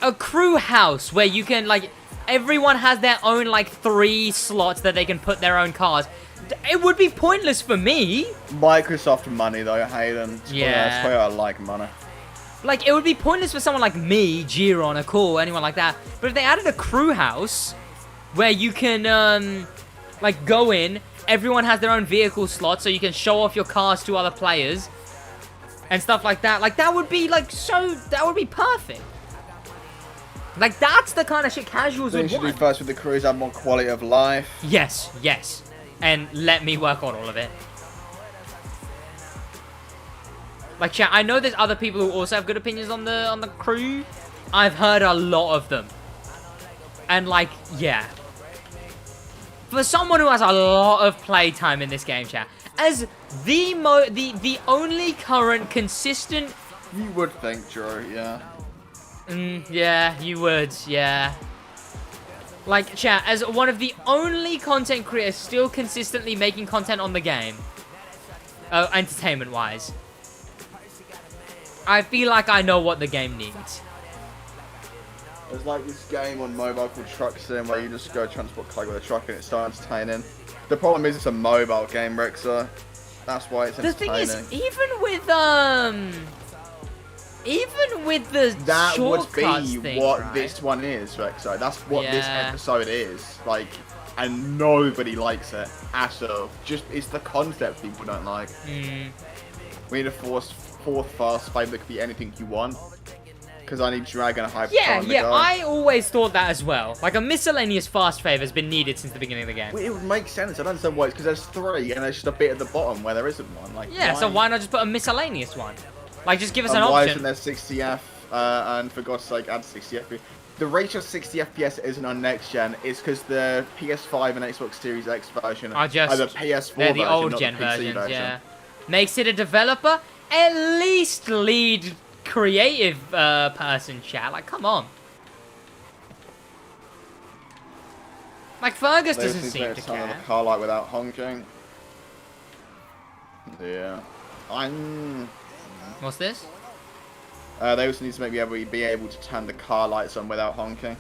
Speaker 2: a crew house where you can like everyone has their own like 3 slots that they can put their own cars. It would be pointless for me.
Speaker 3: Microsoft money though, Hayden.
Speaker 2: Yeah.
Speaker 3: That's why I like money.
Speaker 2: Like, it would be pointless for someone like me, Giron, or Cool, anyone like that. But if they added a crew house where you can, like, go in, everyone has their own vehicle slot, so you can show off your cars to other players and stuff like that. Like, that would be, like, that would be perfect. Like, that's the kind of shit casuals would
Speaker 3: Things should do
Speaker 2: want.
Speaker 3: first with the crews, have more quality of life.
Speaker 2: Yes. And let me work on all of it. Like, chat, I know there's other people who also have good opinions on the crew. I've heard a lot of them. And, like, yeah. For someone who has a lot of playtime in this game, chat, as the only current consistent...
Speaker 3: You would think, Drew, yeah.
Speaker 2: Yeah, you would, yeah. Like, chat, as one of the only content creators still consistently making content on the game, entertainment-wise, I feel like I know what the game needs.
Speaker 3: There's like this game on mobile called Truck Sim where you just go transport cargo with a truck and it's so entertaining. The problem is it's a mobile game, Rick, so that's why it's entertaining.
Speaker 2: The thing is, even with the
Speaker 3: that would
Speaker 2: shortcuts
Speaker 3: be
Speaker 2: thing,
Speaker 3: what
Speaker 2: right?
Speaker 3: this one is, Rick. So that's what this
Speaker 2: Yeah.
Speaker 3: episode is. Like, and nobody likes it at all. Just it's the concept people don't like. We need a fourth fast fave that could be anything you want. Because I need drag and a hyper car on the go.
Speaker 2: I always thought that as well. Like, a miscellaneous fast fave has been needed since the beginning of the game.
Speaker 3: Well, it would make sense. I don't understand why. It's because there's 3 and there's just a bit at the bottom where there isn't one. Like,
Speaker 2: Yeah, so why not just put a miscellaneous one? Like, just give us an
Speaker 3: why
Speaker 2: option.
Speaker 3: isn't there 60F? And for God's sake, add 60 FPS. The ratio of 60 FPS isn't on next gen. It's because the PS5 and Xbox Series X version
Speaker 2: are just
Speaker 3: the PS4
Speaker 2: they're the
Speaker 3: version,
Speaker 2: old
Speaker 3: not
Speaker 2: gen
Speaker 3: the PC
Speaker 2: versions.
Speaker 3: version.
Speaker 2: Yeah, makes it a developer, at least lead creative person chat. Like, come on. Like, Fergus doesn't seem to care.
Speaker 3: The car light without honking. Yeah.
Speaker 2: What's this?
Speaker 3: They also need to be able to turn the car lights on without honking.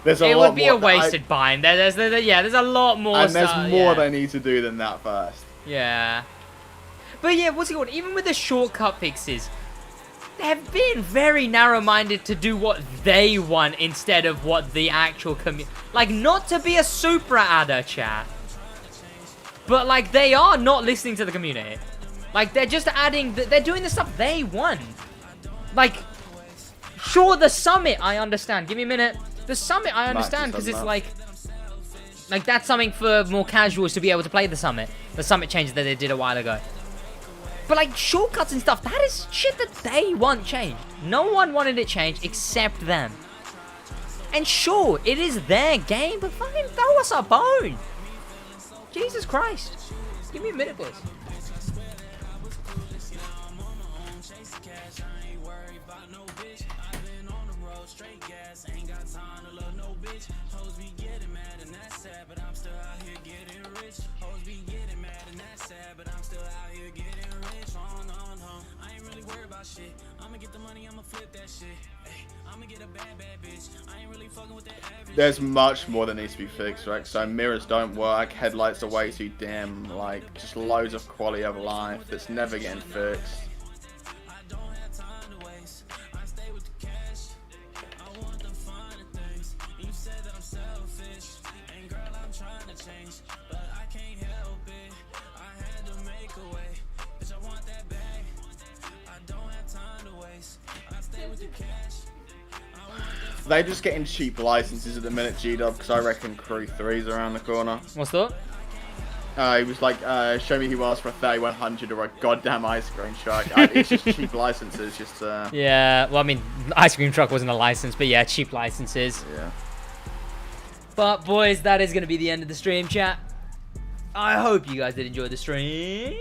Speaker 3: There's a
Speaker 2: It
Speaker 3: lot
Speaker 2: would be
Speaker 3: more
Speaker 2: a wasted bind. There's a lot more.
Speaker 3: And
Speaker 2: stuff,
Speaker 3: there's more
Speaker 2: yeah.
Speaker 3: they need to do than that first.
Speaker 2: Yeah. But yeah, what's it called? Even with the shortcut fixes, they've been very narrow-minded to do what they want instead of what the actual community... Like, not to be a super adder, chat. But, like, they are not listening to the community. Like, they're just adding... They're doing the stuff they want. Like, sure, the summit, I understand. Give me a minute. The summit, I understand, because it's like... Like, that's something for more casuals to be able to play the summit. The summit changes that they did a while ago. But, like, shortcuts and stuff, that is shit that they want changed. No one wanted it changed except them. And sure, it is their game, but fucking throw us a bone. Jesus Christ. Give me a minute, boys.
Speaker 1: road, straight gas, ain't got time to love no bitch. Hoes be getting mad and that's sad, but I'm still out here getting rich. Hoes be getting mad and that's sad, but I'm still out here getting rich. On, I ain't really worried about shit. I'ma get the money, I'ma flip that shit. Ay, I'ma get a bad bitch. I ain't really fucking with that average.
Speaker 3: There's much more that needs to be fixed, right? So mirrors don't work, headlights are way too dim, like just loads of quality of life that's never getting fixed.
Speaker 1: I don't have time to waste. I stay with the cash. I want the finer things. You said that I'm selfish. And girl, I'm trying to change, but I can't help it. I had to make a way. Bitch, I want that bag. I don't have time to waste. I stay with the cash.
Speaker 3: They're just getting cheap licenses at the minute, G-Dub, because I reckon Crew 3's around the corner.
Speaker 2: What's that?
Speaker 3: He was like, show me who asked for a 3100 or a goddamn ice cream truck. It's just cheap licenses, just...
Speaker 2: Yeah, well, I mean, ice cream truck wasn't a license, but yeah, cheap licenses.
Speaker 3: Yeah.
Speaker 2: But, boys, that is going to be the end of the stream, chat. I hope you guys did enjoy the stream.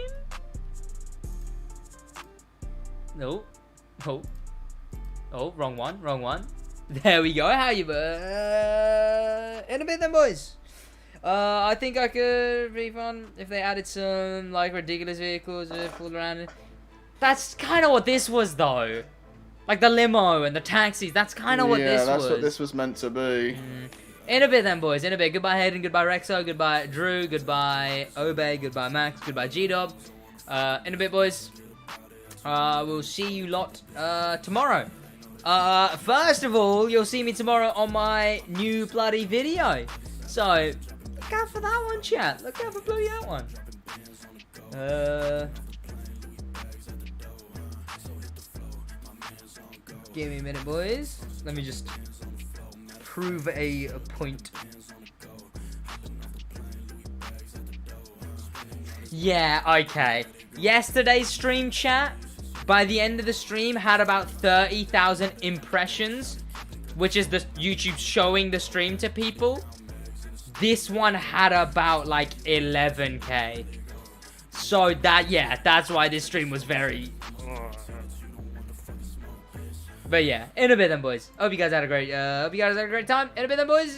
Speaker 2: No. Oh. Oh, wrong one. There we go. How you, in a bit then, boys. I think I could refund if they added some, like, ridiculous vehicles that fooled around. That's kind of what this was, though. Like, the limo and the taxis. That's kind of what this was.
Speaker 3: Yeah, that's what this was meant to be.
Speaker 2: In a bit then, boys. In a bit. Goodbye, Hayden. Goodbye, Rexo. Goodbye, Drew. Goodbye, Obey. Goodbye, Max. Goodbye, G-Dub. In a bit, boys. We'll see you lot tomorrow. First of all, you'll see me tomorrow on my new bloody video. So, look out for that one, chat. Look out for bloody that one. Give me a minute, boys. Let me just prove a point. Yeah, okay. Yesterday's stream, chat, by the end of the stream, had about 30,000 impressions, which is the YouTube showing the stream to people. This one had about, like, 11k. So, that's why this stream was very... But yeah, in a bit then, boys. Hope you guys had a great time. In a bit then, boys.